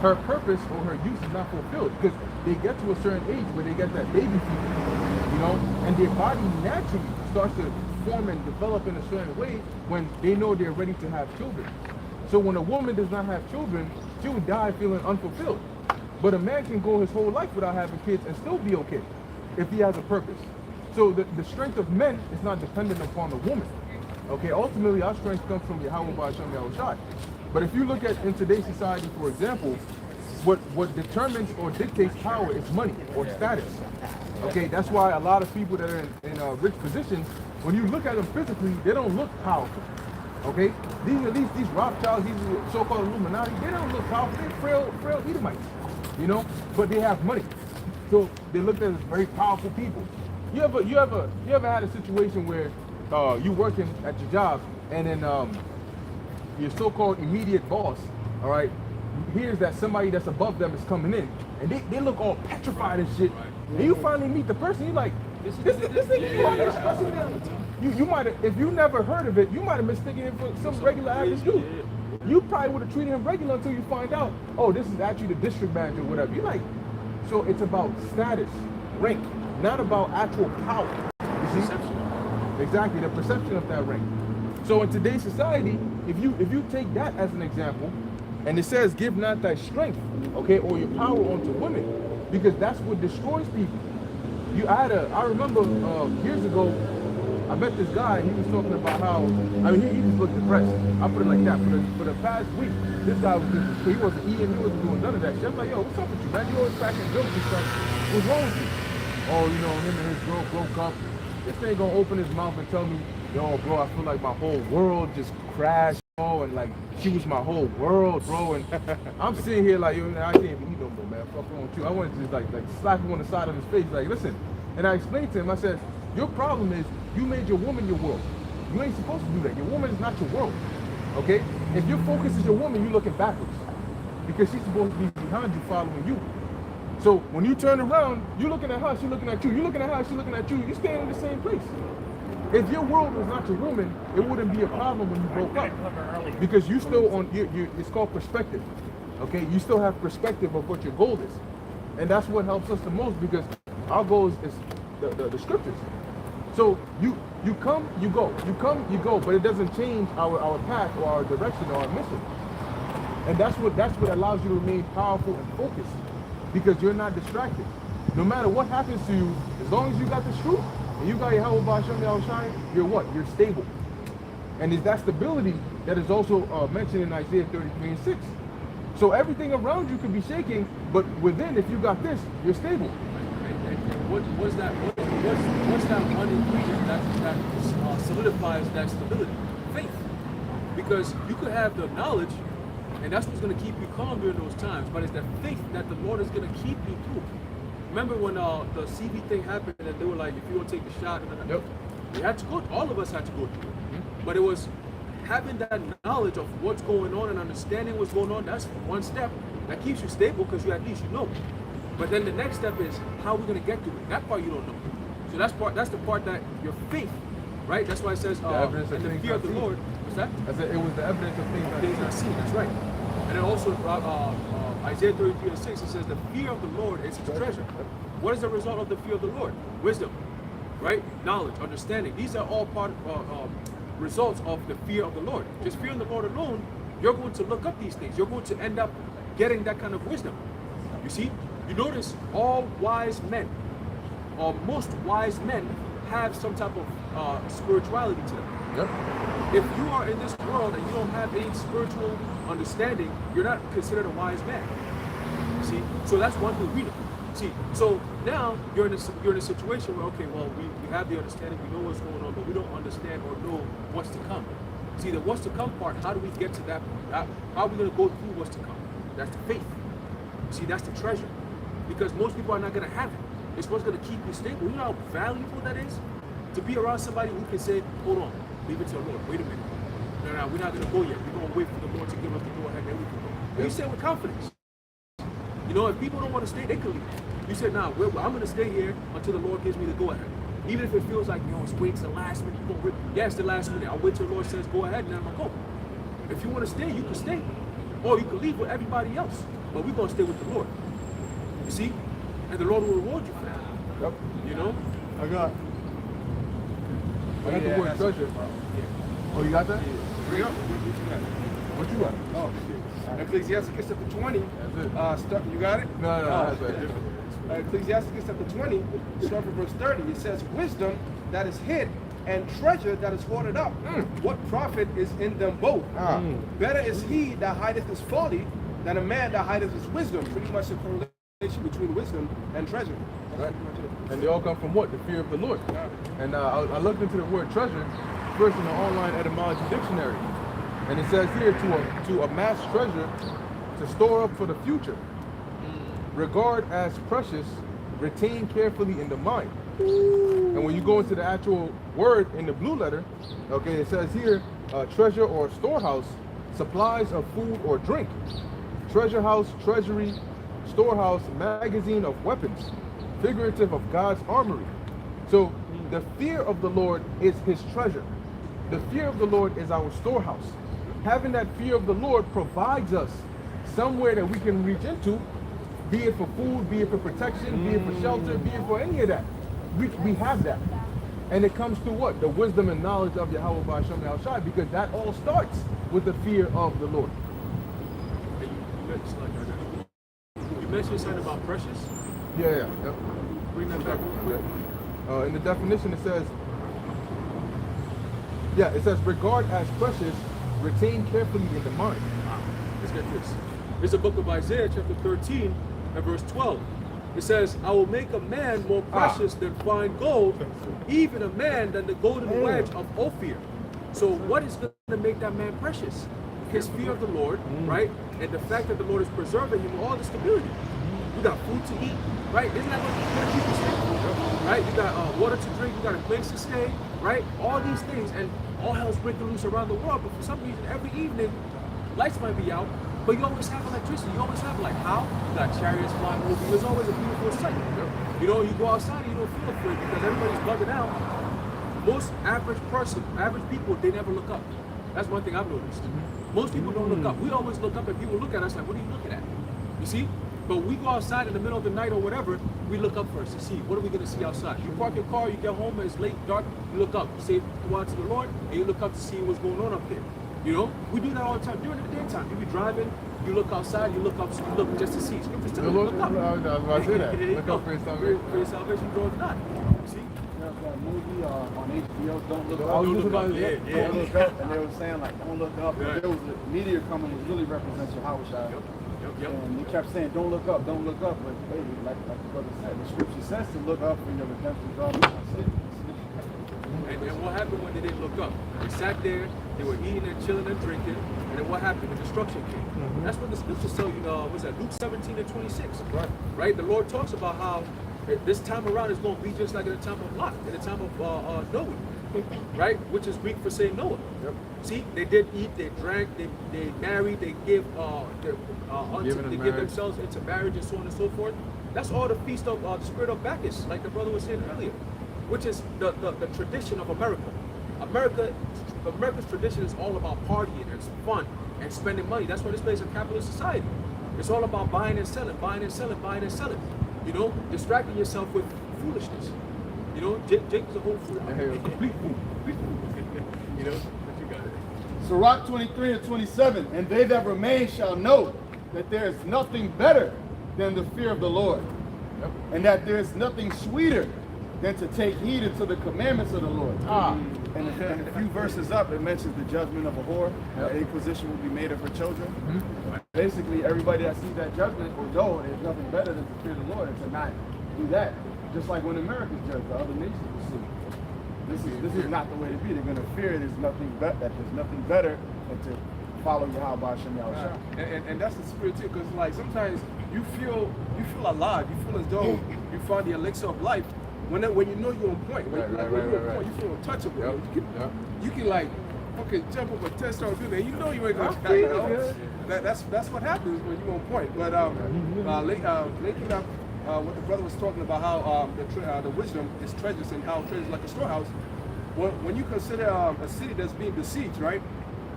Speaker 1: her purpose or her use is not fulfilled because they get to a certain age where they get that baby fever, you know, and their body naturally starts to form and develop in a certain way when they know they're ready to have children. So when a woman does not have children, she will die feeling unfulfilled. But a man can go his whole life without having kids and still be okay if he has a purpose. So the strength of men is not dependent upon the woman. Okay, ultimately our strength comes from Yahweh Ba'ashem Yahushai. But if you look at in today's society, for example, what determines or dictates power is money or status. Okay, that's why a lot of people that are in rich positions, when you look at them physically, they don't look powerful. Okay, these Rothschilds, these so-called Illuminati, they don't look powerful. They're frail Edomites, you know, but they have money, so they look at as very powerful people. You ever had a situation where you working at your job and then your so-called immediate boss, all right, hears that somebody that's above them is coming in, and they look all petrified and shit. And you finally meet the person, you're like, this nigga, you might have, if you never heard of it, you might have mistaken him for some regular average dude. You probably would have treated him regular until you find out, oh, this is actually the district manager or whatever. You're like, so it's about status, rank, not about actual power. You see? Exactly, the perception of that rank. So in today's society, if you take that as an example, and it says, give not thy strength, okay, or your power unto women, because that's what destroys people. I remember years ago, I met this guy, he was talking about how, he just looked depressed. I'll put it like that. For the past week, this guy he wasn't eating, he wasn't doing none of that shit. I'm like, yo, what's up with you, man? You always cracking jokes and stuff. What's wrong with you? Oh, you know, him and his girl broke up. This thing gonna open his mouth and tell me, yo, bro, I feel like my whole world just crashed, bro, and like, she was my whole world, bro, and I'm sitting here like, yo, I can't even eat no more, man, fuck wrong with you. I wanted to just like slap him on the side of his face, like, listen. And I explained to him, I said, your problem is you made your woman your world. You ain't supposed to do that. Your woman is not your world, okay? If your focus is your woman, you're looking backwards because she's supposed to be behind you, following you. So when you turn around, you're looking at her, she's looking at you. You're looking at her, she's looking at you. You stand in the same place. If your world was not your woman, it wouldn't be a problem when you broke up. Because you still on, it's called perspective, okay? You still have perspective of what your goal is. And that's what helps us the most because our goal is the scriptures. So you come, you go. You come, you go. But it doesn't change our path or our direction or our mission. And that's what allows you to remain powerful and focused, because you're not distracted. No matter what happens to you, as long as you got the truth and you got your Yahweh Ba'Shem Yahushai, you're what? You're stable. And it's that stability that is also mentioned in Isaiah 33:6. So everything around you could be shaking, but within, if you got this, you're stable.
Speaker 5: And what's that one ingredient that solidifies that stability? Faith. Because you could have the knowledge, and that's what's going to keep you calm during those times, but it's that faith that the Lord is going to keep you through. Remember when the CV thing happened and they were like, if you don't take the shot,
Speaker 1: Yep.
Speaker 5: we had to go, all of us had to go through it. But it was having that knowledge of what's going on and understanding what's going on. That's one step that keeps you stable, because you at least you know. But then the next step is how we're going to get to it. That part you don't know. So that's the part that your faith, right? That's why it says
Speaker 1: evidence of
Speaker 5: and the
Speaker 1: things
Speaker 5: fear
Speaker 1: not
Speaker 5: of the
Speaker 1: seen.
Speaker 5: Lord. What's that?
Speaker 1: I said it was the evidence of things
Speaker 5: Things not seen. That's right. And then also Isaiah 33:6, it says the fear of the Lord is his treasure. What is the result of the fear of the Lord? Wisdom, right? Knowledge, understanding. These are all part of results of the fear of the Lord. Just fearing the Lord alone, you're going to look up these things. You're going to end up getting that kind of wisdom. You see, you notice all wise men, or most wise men, have some type of spirituality to them.
Speaker 1: Yep.
Speaker 5: If you are in this world and you don't have any spiritual understanding, you're not considered a wise man. You see, so that's one thing we know. See, so now you're in a situation where, okay, well, we have the understanding, we know what's going on, but we don't understand or know what's to come. See, the what's to come part, how do we get to that? How are we going to go through what's to come? That's the faith. See, that's the treasure. Because most people are not going to have it. It's what's going to keep you stable. You know how valuable that is? To be around somebody who can say, hold on, leave it to the Lord. Wait a minute. No, we're not going to go yet. We're going to wait for the Lord to give us the go ahead, then we can go. But you say with confidence. You know, if people don't want to stay, they can leave. You said, nah, I'm going to stay here until the Lord gives me the go ahead. Even if it feels like, it's waiting to the last minute. Yes, the last minute. I'll wait till the Lord says go ahead, and then I'm going to go. If you want to stay, you can stay. Or you can leave with everybody else. But we're going to stay with the Lord. You see? And the Lord will reward you for that.
Speaker 1: Yep.
Speaker 5: You know?
Speaker 2: I got
Speaker 1: the word treasure. Oh, you got that?
Speaker 3: Bring it up.
Speaker 1: What you got?
Speaker 3: Oh, Ecclesiasticus chapter 20.
Speaker 1: That's it.
Speaker 3: You got it?
Speaker 1: No,
Speaker 3: Oh,
Speaker 1: that's right.
Speaker 3: Ecclesiasticus chapter 20, start from verse 30. It says, wisdom that is hid and treasure that is hoarded up. What profit is in them both? Better is he that hideth his folly than a man that hideth his wisdom. Pretty much a correlation between wisdom and treasure.
Speaker 1: Right. And they all come from what? The fear of the Lord. And I looked into the word treasure first in the online etymology dictionary. And it says here to amass treasure, to store up for the future, regard as precious, retain carefully in the mind. And when you go into the actual word in the blue letter, okay, it says here, treasure or storehouse, supplies of food or drink. Treasure house, treasury, storehouse, magazine of weapons, figurative of God's armory. So the fear of the Lord is his treasure. The fear of the Lord is our storehouse. Having that fear of the Lord provides us somewhere that we can reach into, be it for food, be it for protection, be it for shelter, be it for any of that. We have that. And it comes through what? The wisdom and knowledge of Yahweh Ba'Shem Yahushai, because that all starts with the fear of the Lord.
Speaker 5: You mentioned something about precious.
Speaker 1: Yeah.
Speaker 5: Bring that back real quick.
Speaker 1: In the definition it says, regard as precious, retain carefully in the mind.
Speaker 5: Let's get this. It's the book of Isaiah, chapter 13, and verse 12. It says, I will make a man more precious than fine gold, even a man than the golden wedge of Ophir. So what is going to make that man precious? His fear of the Lord, right? And the fact that the Lord is preserving him with all the stability. You got food to eat, right? Isn't that what keep you stable? Right? You got water to drink, you got a place to stay, right? All these things, and all hell's breaking loose around the world, but for some reason, every evening, lights might be out, but you always have electricity. You always have, like, how? You got chariots flying over you. It's always a beautiful sight. You know, you go outside and you don't feel afraid because everybody's bugging out. Most average people, they never look up. That's one thing I've noticed. Most people don't look up. We always look up and people look at us like, what are you looking at? You see? But we go outside in the middle of the night or whatever, we look up first to see what are we gonna see outside. You park your car, you get home, and it's late, dark, you look up, say watch to the Lord, and you look up to see what's going on up there. You know? We do that all the time. During the daytime, you be driving, you look outside, you look up, you look just to see. Scripture tells you, look up.
Speaker 1: I was about to say that. Look up for your salvation.
Speaker 5: For your salvation draws not. See?
Speaker 7: There's that movie on HBO, Don't Look
Speaker 1: I
Speaker 7: Up.
Speaker 1: was just about to
Speaker 5: Yeah, yeah.
Speaker 7: Don't Look Up, and they were saying like, don't look up.
Speaker 5: Yeah.
Speaker 7: And there was a meteor coming that really represents Yahushua.
Speaker 5: Yep.
Speaker 7: And they kept saying, don't look up, don't look up. But baby, like the brother said, the scripture says to look up for your redemption drawing. That's it.
Speaker 5: And what happened when they didn't look up? They sat there, they were eating and chilling and drinking, and then what happened? The destruction came. That's what the scriptures tell you, what's that, Luke 17 and 26. Right? The Lord talks about how this time around is going to be just like in the time of Lot, in the time of Noah. Right? Which is Greek for saying Noah.
Speaker 1: Yep.
Speaker 5: See, they did eat, they drank, they married, they give they give themselves into marriage and so on and so forth. That's all the feast of the spirit of Bacchus, like the brother was saying earlier, which is the tradition of America. America's tradition is all about partying and fun and spending money. That's why this place is a capitalist society. It's all about buying and selling, buying and selling, buying and selling. You know, distracting yourself with foolishness. You know, Jake is a whole fool. Complete fool. You know, but you got it.
Speaker 6: Sirach 23 and 27, and they that remain shall know that there is nothing better than the fear of the Lord, and that there is nothing sweeter than to take heed unto the commandments of the Lord.
Speaker 4: And a few verses up, it mentions the judgment of a whore. The inquisition will be made of her children. Basically, everybody that sees that judgment will know there's nothing better than to fear the Lord and to not do that. Just like when Americans judge, the other nations will see. This is not the way to be. They're going to fear there's nothing that there's nothing better than to follow Yahweh Hashem Yahushua.
Speaker 3: And that's the spirit too, because like sometimes you feel alive, you feel as though you found the elixir of life. When you know you're on point, when you're on point, you feel untouchable. You can like fucking jump up a test or do that. You know you ain't gonna die. You know? That's what happens when you're on point. But linking up what the brother was talking about, how the wisdom is treasures and how treasures like a storehouse. When you consider a city that's being besieged, right?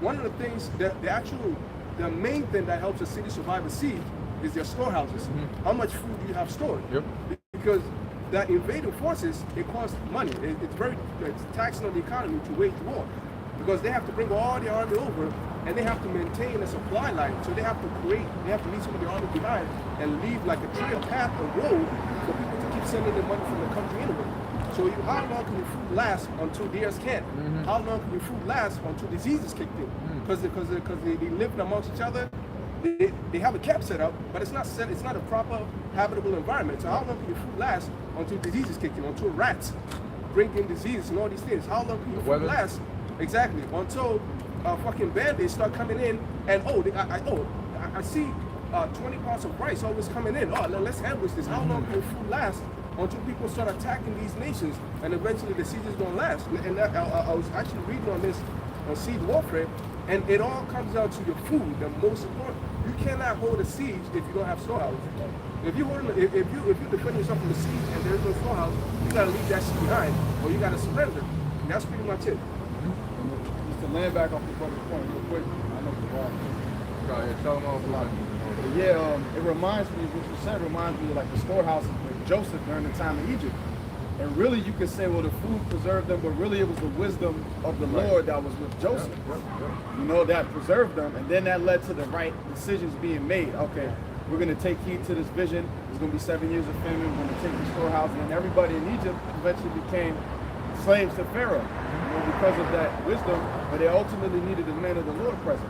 Speaker 3: One of the things the main thing that helps a city survive a siege is their storehouses. How much food do you have stored? Because that invading forces, it costs money. It's taxing on the economy to wage war, because they have to bring all the army over and they have to maintain a supply line. So they have to leave some of the army behind and leave like a trail path, a road for people to keep sending their money from the country anyway. So how long can your food last until theirs can't? How long can your food last until diseases kick in? Because they live amongst each other. They have a camp set up, but it's not a proper habitable environment. So how long can your food last until diseases kick in, until rats bring in diseases and all these things? How long can your food last? Exactly, until fucking bandits start coming in and I see 20 pounds of rice always coming in. Oh, let's ambush this. How long can your food last until people start attacking these nations and eventually the siege is gonna last? And I was actually reading on this on siege warfare. And it all comes down to your food, the most important. You cannot hold a siege if you don't have storehouses. If you defend yourself from the siege and there's no storehouse, you gotta leave that shit behind, or you gotta surrender. And that's pretty much it.
Speaker 4: Just to land back off the brother's point real quick, I know the wall. It reminds me, what you said reminds me of like the storehouses with Joseph during the time of Egypt. And really you could say, well, the food preserved them, but really it was the wisdom of the Lord that was with Joseph. You know, that preserved them. And then that led to the right decisions being made. Okay, we're going to take heed to this vision. There's going to be 7 years of famine. We're going to take the storehouses. And everybody in Egypt eventually became slaves to Pharaoh, you know, because of that wisdom. But they ultimately needed the man of the Lord present,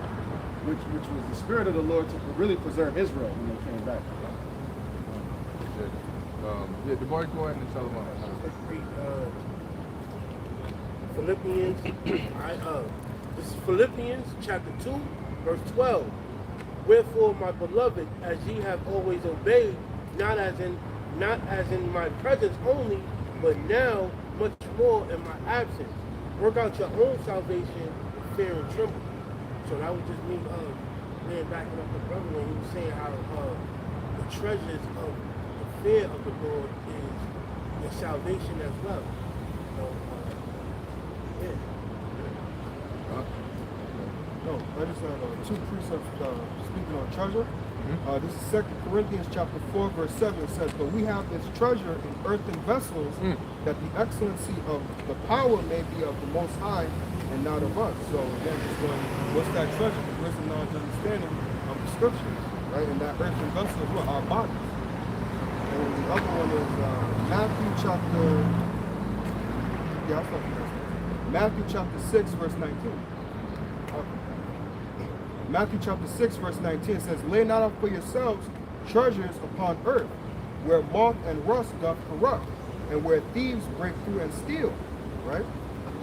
Speaker 4: which was the spirit of the Lord to really preserve Israel when they came back.
Speaker 1: The boy go ahead and tell them
Speaker 8: Philippians, this is Philippians chapter 2, verse 12. Wherefore, my beloved, as ye have always obeyed, not as in my presence only, but now much more in my absence, work out your own salvation with fear and trembling. So that was just me backing up the brother when he was saying how the treasures of the fear of the Lord is your salvation as well. So,
Speaker 4: No, I just had two precepts speaking on treasure. This is 2 Corinthians chapter 4, verse 7. It says, "But we have this treasure in earthen vessels, that the excellency of the power may be of the Most High and not of us." So again, just going, what's that treasure? The wisdom, knowledge, understanding of the scriptures, right? And that earthen vessel is what? Our bodies. And then the other one is Matthew chapter, Matthew chapter 6, verse 19. Matthew chapter 6, verse 19 says, "Lay not up for yourselves treasures upon earth, where moth and rust doth corrupt, and where thieves break through and steal." Right?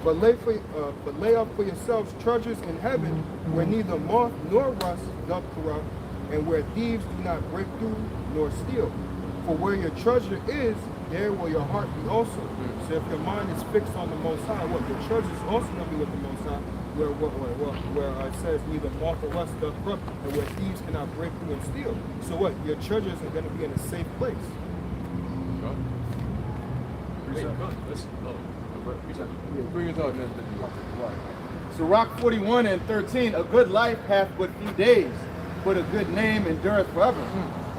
Speaker 4: But lay up for yourselves treasures in heaven, where neither moth nor rust doth corrupt, and where thieves do not break through nor steal. For where your treasure is, there will your heart be also. So if your mind is fixed on the Most High, what your treasure is also going to be with the Most High, where it says neither moth or rust doth corrupt, and where thieves cannot break through and steal. So what? Your treasures are going to be in a safe place.
Speaker 1: Bring us out,
Speaker 6: Sirach 41 and 13, "A good life hath but few days, but a good name endureth forever."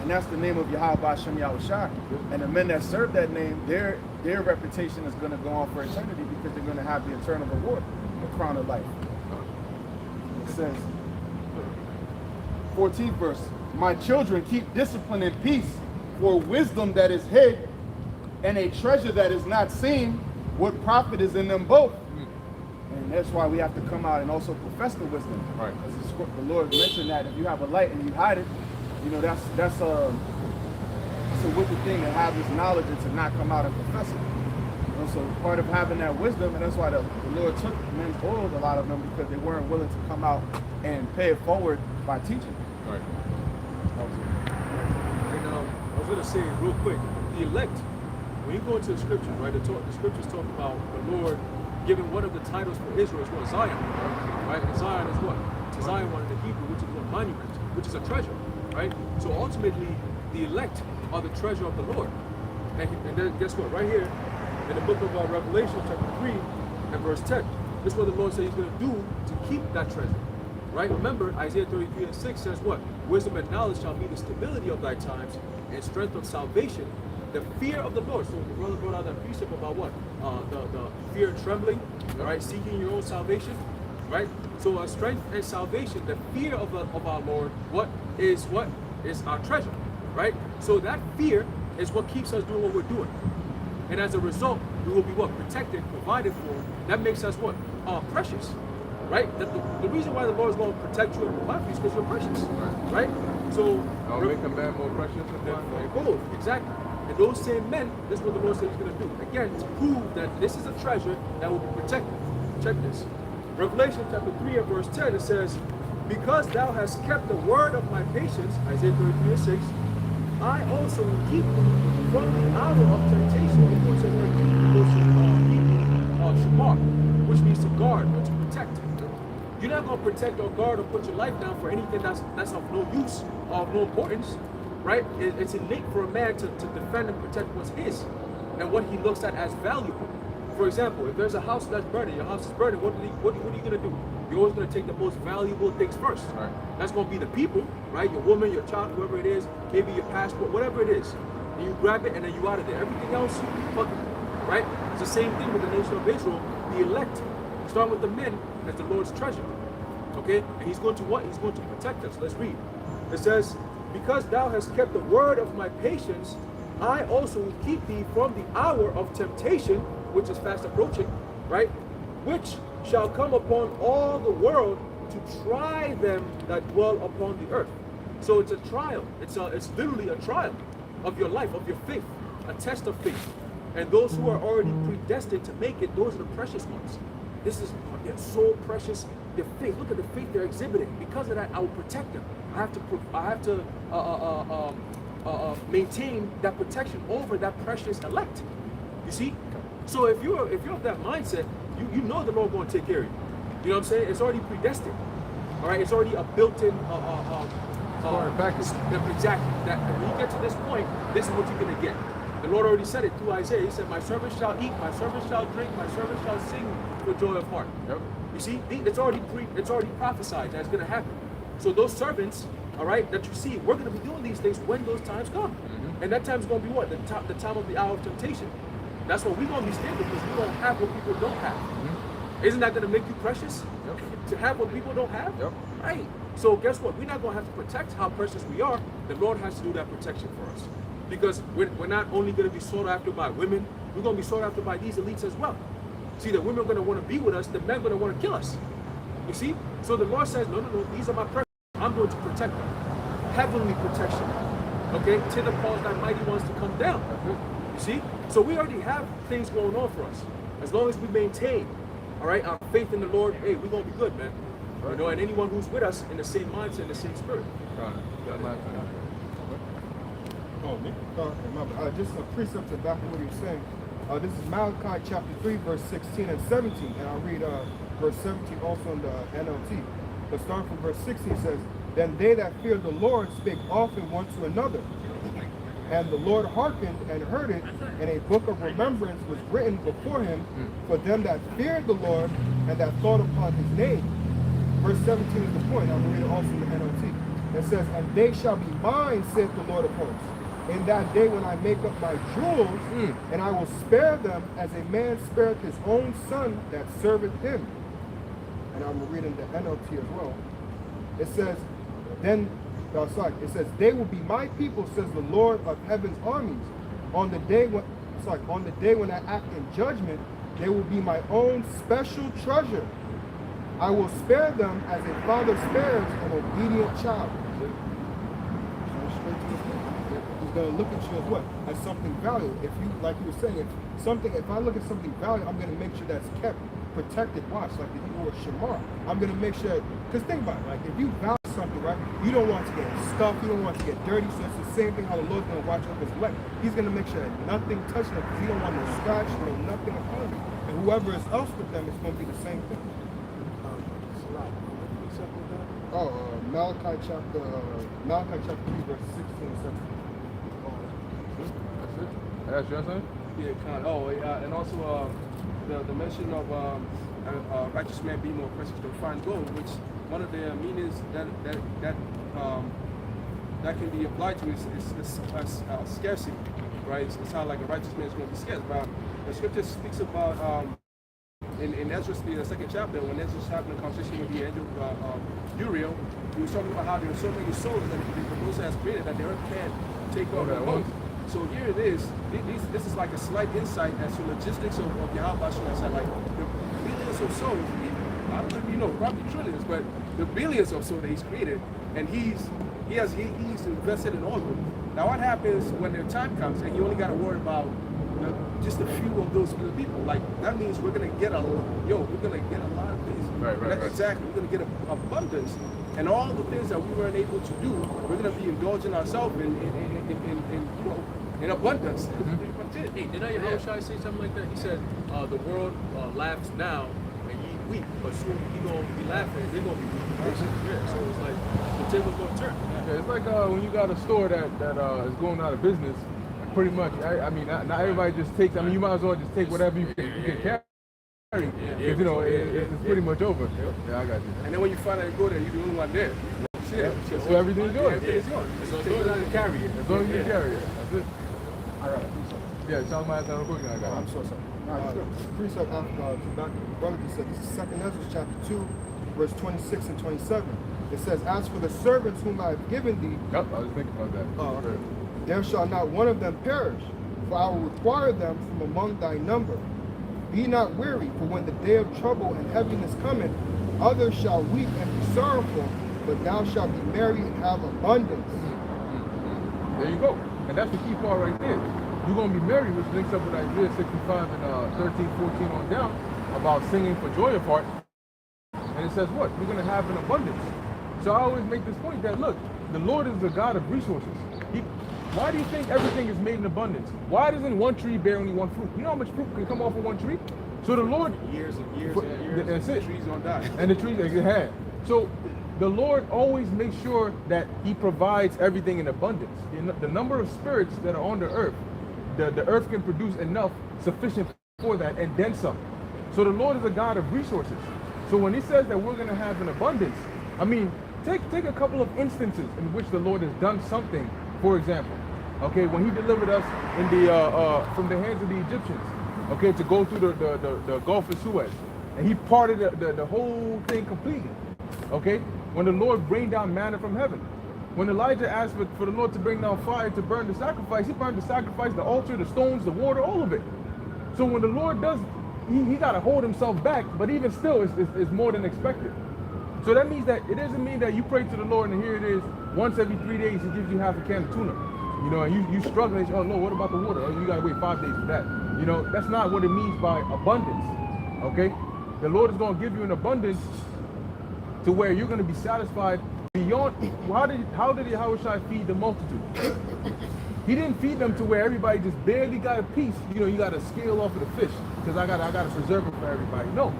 Speaker 6: And that's the name of Yahweh Hashem Yahushua. And the men that serve that name, their reputation is going to go on for eternity, because they're going to have the eternal reward, the crown of life. It says, 14th verse, "My children, keep discipline and peace, for wisdom that is hid and a treasure that is not seen, what profit is in them both?" And that's why we have to come out and also profess the wisdom.
Speaker 1: Right.
Speaker 6: As the Lord mentioned that if you have a light and you hide it, you know, that's a wicked thing to have this knowledge and to not come out and profess it. You know, so part of having that wisdom, and that's why the Lord took men's oil, a lot of them, because they weren't willing to come out and pay it forward by teaching.
Speaker 1: Right.
Speaker 5: And I was going to say real quick, the elect, when you go into the scriptures, right, the scriptures talk about the Lord giving one of the titles for Israel is what? Zion, right? And Zion is what? To Zion one in the Hebrew, which is what? Monument, which is a treasure, right? So ultimately, the elect are the treasure of the Lord. And then guess what? Right here, in the book of Revelation, chapter 3 and verse 10, this is what the Lord said he's going to do to keep that treasure, right? Remember, Isaiah 33 and 6 says what? "Wisdom and knowledge shall be the stability of thy times, and strength of salvation, the fear of the Lord." So the brother brought out that precept about what? The fear and trembling, right? Seeking your own salvation, right? So strength and salvation, the fear of our Lord, what is our treasure, right? So that fear is what keeps us doing what we're doing. And as a result, we will be what? Protected, provided for. That makes us what? Precious, right? The reason why the Lord is going to protect you and provide for you is because you're precious, right? So
Speaker 1: I'll make a man more precious than
Speaker 5: gold, exactly. And those same men, this is what the Lord said he's going to do. Again, to prove that this is a treasure that will be protected. Check this. Revelation chapter 3 and verse 10, it says, "Because thou hast kept the word of my patience," Isaiah 33 and 6, "I also will keep thee from the hour of temptation." It goes to shamar, which means to guard or to protect. You're not going to protect or guard or put your life down for anything that's of no use or of no importance, right? It's innate for a man to defend and protect what's his and what he looks at as valuable. For example, if there's a house that's burning, your house is burning, what are you going to do? You're always going to take the most valuable things first.
Speaker 1: Right.
Speaker 5: That's going to be the people, right? Your woman, your child, whoever it is, maybe your passport, whatever it is. And you grab it and then you out of there. Everything else, fuck it, right? It's the same thing with the nation of Israel, the elect, starting with the men as the Lord's treasure. Okay? And he's going to what? He's going to protect us. Let's read. It says, "Because thou hast kept the word of my patience, I also will keep thee from the hour of temptation," which is fast approaching, right? "Which shall come upon all the world to try them that dwell upon the earth." So it's a trial. It's literally a trial of your life, of your faith, a test of faith. And those who are already predestined to make it, those are the precious ones. This is so precious. Their faith. Look at the faith they're exhibiting. Because of that, I will protect them. I have to maintain that protection over that precious elect. You see? So if you're of that mindset, you know the Lord going to take care of you. You know what I'm saying? It's already predestined. All right, it's already a built-in
Speaker 1: package.
Speaker 5: Exactly. That when you get to this point, this is what you're gonna get. The Lord already said it through Isaiah. He said, "My servant shall eat, my servant shall drink, my servant shall sing for joy of heart."
Speaker 1: Yep.
Speaker 5: You see, it's already prophesied that's gonna happen. So those servants, all right, that you see, we're going to be doing these things when those times come. And that time's going to be what? The time of the hour of temptation. That's what we're going to be standing because we don't have what people don't have. Isn't that going to make you precious? To have what people don't have? Right. So guess what? We're not going to have to protect how precious we are. The Lord has to do that protection for us. Because we're not only going to be sought after by women, we're going to be sought after by these elites as well. See, the women are going to want to be with us, the men are going to want to kill us. You see? So the Lord says, no, these are my precious. I'm going to protect them. Heavenly protection. Okay? Till the cause thy mighty ones to come down. You see? So we already have things going on for us. As long as we maintain, all right, our faith in the Lord, hey, we're going to be good, man. You know, and anyone who's with us in the same mindset, in the same spirit.
Speaker 4: Oh, just a precept to back what you're saying. This is Malachi chapter 3, verse 16 and 17. And I'll read verse 17 also in the NLT. But starting from verse 16 says, Then they that feared the Lord spake often one to another. And the Lord hearkened and heard it, and a book of remembrance was written before him for them that feared the Lord and that thought upon his name. Verse 17 is the point. I'll read it also in the NLT. It says, And they shall be mine, saith the Lord of hosts, in that day when I make up my jewels, and I will spare them as a man spareth his own son that serveth him. And I'm reading the NLT as well. It says, it says, they will be my people, says the Lord of heaven's armies. On the day when I act in judgment, they will be my own special treasure. I will spare them as a father spares an obedient child. He's going to look at you as what? As something valuable. If you, like you were saying, if I look at something valuable, I'm going to make sure that's kept, protected, watched, like the Hebrew word shamar. I'm going to make sure, because think about it, like if you value something, right, you don't want it to get stuffed, you don't want it to get dirty, so it's the same thing how the Lord's going to watch over his elect. He's going to make sure that nothing touches them, because he don't want no scratch, no nothing upon them. And whoever is else with them, it's going to be the same thing. Malachi chapter 3, verse 16 and 17.
Speaker 1: That's your son?
Speaker 3: Yeah, kind of. Oh, and also the mention of righteous man being more precious than fine gold, which one of the meanings that can be applied to is scarcity, right? It's how like a righteous man is going to be scarce. But the scripture speaks about in Ezra, the second chapter, when Ezra was having a conversation with the angel Uriel, he was talking about how there are so many souls that the Most High has created that the earth can't take over the most. So here it is. This is like a slight insight as to logistics of Yahweh. Like the billions of souls, I don't know if you know, probably trillions, but the billions of souls that he's created, and he's invested in all of them. Now what happens when their time comes and you only got to worry about just a few of those people? Like that means we're gonna get a lot of things. Right. Exactly. We're gonna get abundance, and all the things that we weren't able to do, we're gonna be indulging ourselves in abundance.
Speaker 5: Hey, did I hear Yahushua say something like that? He said, the world laughs now and ye weep, but soon he gonna be laughing and they're gonna be weeping. Yeah, so it's like the table's gonna turn.
Speaker 1: Yeah, it's like when you got a store that is going out of business. Pretty much. I mean, not everybody just takes. I mean, you might as well just take whatever you can carry. If you know, it's pretty much over. Yeah, I got you.
Speaker 3: And then when you finally go there, you're the only one there.
Speaker 1: So everything's yours.
Speaker 3: Everything's yours. So as long as you carry it.
Speaker 1: As long as you carry it. That's it.
Speaker 4: All right.
Speaker 1: Yeah, tell my real quick. I got it.
Speaker 4: I'm so sorry. Precept after brother, he said, this is 2nd Ezra chapter 2, verse 26 and 27. It says, As for the servants whom I have given thee.
Speaker 1: Yep, I was thinking about that.
Speaker 4: There shall not one of them perish, for I will require them from among thy number. Be not weary, for when the day of trouble and heaviness cometh, others shall weep and be sorrowful, but thou shalt be merry and have abundance.
Speaker 1: There you go. And that's the key part right there. You're going to be merry, which links up with Isaiah 65 and 13, 14 on down, about singing for joy of heart. And it says what? We're going to have an abundance. So I always make this point that, look, the Lord is the God of resources. Why do you think everything is made in abundance? Why doesn't one tree bear only one fruit? You know how much fruit can come off of one tree? So the Lord...
Speaker 3: Years and years and years.
Speaker 1: That's it.
Speaker 3: The trees don't die.
Speaker 1: And the trees, they had. So the Lord always makes sure that he provides everything in abundance. The number of spirits that are on the earth can produce enough sufficient for that and then some. So the Lord is a God of resources. So when he says that we're going to have an abundance, I mean, take a couple of instances in which the Lord has done something. For example, okay, when He delivered us in the from the hands of the Egyptians, okay, to go through the Gulf of Suez, and He parted the whole thing completely. Okay, when the Lord rained down manna from heaven, when Elijah asked for the Lord to bring down fire to burn the sacrifice, He burned the sacrifice, the altar, the stones, the water, all of it. So when the Lord does, He got to hold Himself back, but even still, it's more than expected. So that means that it doesn't mean that you pray to the Lord and here it is, once every 3 days He gives you half a can of tuna. You know, and you struggle and say, oh Lord, what about the water? Oh, you gotta wait 5 days for that. You know, that's not what it means by abundance. Okay? The Lord is gonna give you an abundance to where you're gonna be satisfied beyond. How did Yahushua feed the multitude? He didn't feed them to where everybody just barely got a piece. You know, you got to scale off of the fish because I gotta preserve it for everybody. No,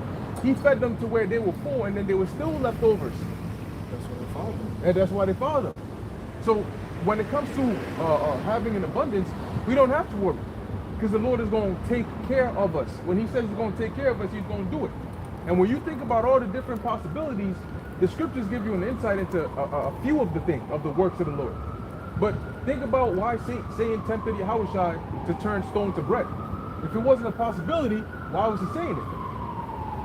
Speaker 1: He fed them to where they were full, and then there were still leftovers.
Speaker 4: That's what they followed them.
Speaker 1: And that's why they followed them. So when it comes to having an abundance, we don't have to worry because the Lord is going to take care of us. When He says He's going to take care of us, He's going to do it. And when you think about all the different possibilities, the scriptures give you an insight into a few of the works of the Lord. But think about why Satan tempted Yahushua to turn stone to bread. If it wasn't a possibility, why was He saying it?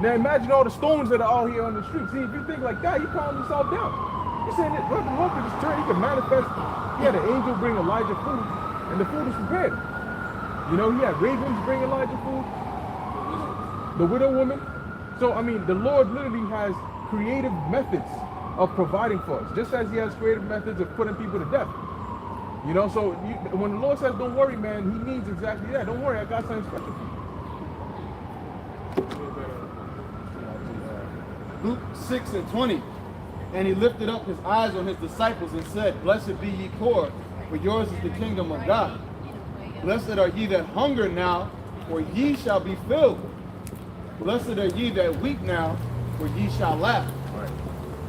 Speaker 1: Now imagine all the stones that are out here on the street. See, if you think like that, you calm yourself down. You're saying that the Lord could just turn, He could manifest. He had an angel bring Elijah food, and the food was prepared. You know, He had ravens bring Elijah food, the widow woman. So, I mean, the Lord literally has creative methods of providing for us, just as He has creative methods of putting people to death. You know, so when the Lord says, don't worry, man, He means exactly that. Don't worry, I got something special for you.
Speaker 6: Luke 6:20. And He lifted up His eyes on His disciples and said, Blessed be ye poor, for yours is the kingdom of God. Blessed are ye that hunger now, for ye shall be filled. Blessed are ye that weep now, for ye shall laugh.
Speaker 4: Right.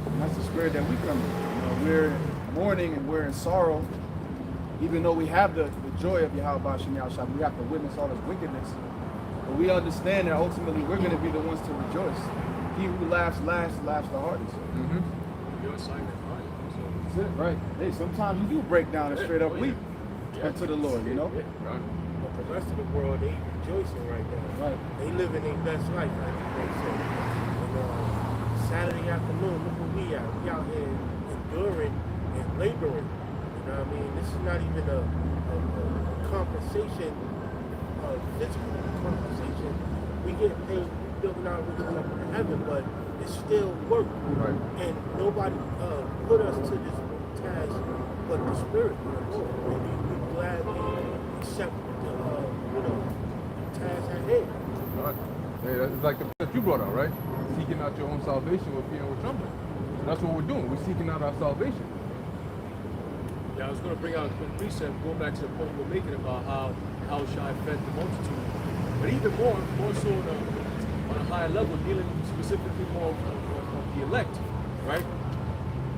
Speaker 4: And that's the spirit that we come in. You know, we're in mourning and we're in sorrow. Even though we have the joy of Yahweh Shem Yahushua, we have to witness all His wickedness. But we understand that ultimately we're going to be the ones to rejoice. He who laughs last laughs the hardest.
Speaker 5: Your assignment, right? So,
Speaker 6: That's it, right? Hey, sometimes you do break down and straight up weep unto the Lord, you know?
Speaker 8: But the rest of the world, they rejoicing right now.
Speaker 6: Right.
Speaker 8: They living their best life, like they say. And Saturday afternoon, look where we at. We out here enduring and laboring. You know what I mean? This is not even a compensation, a physical compensation. We get paid building out, we're going up to heaven, but it's still work.
Speaker 1: Right.
Speaker 8: And nobody put us to this task but the Spirit. And we gladly accept the task at hand.
Speaker 1: Right. Hey, that's like the that you brought out, right? Seeking out your own salvation with fear and with trembling. That's what we're doing. We're seeking out our salvation.
Speaker 5: yeah, I was going to bring out a quick precept, going back to the point we're making about how Shai fed the multitude. But even more so on a higher level, dealing specifically more of the elect, right?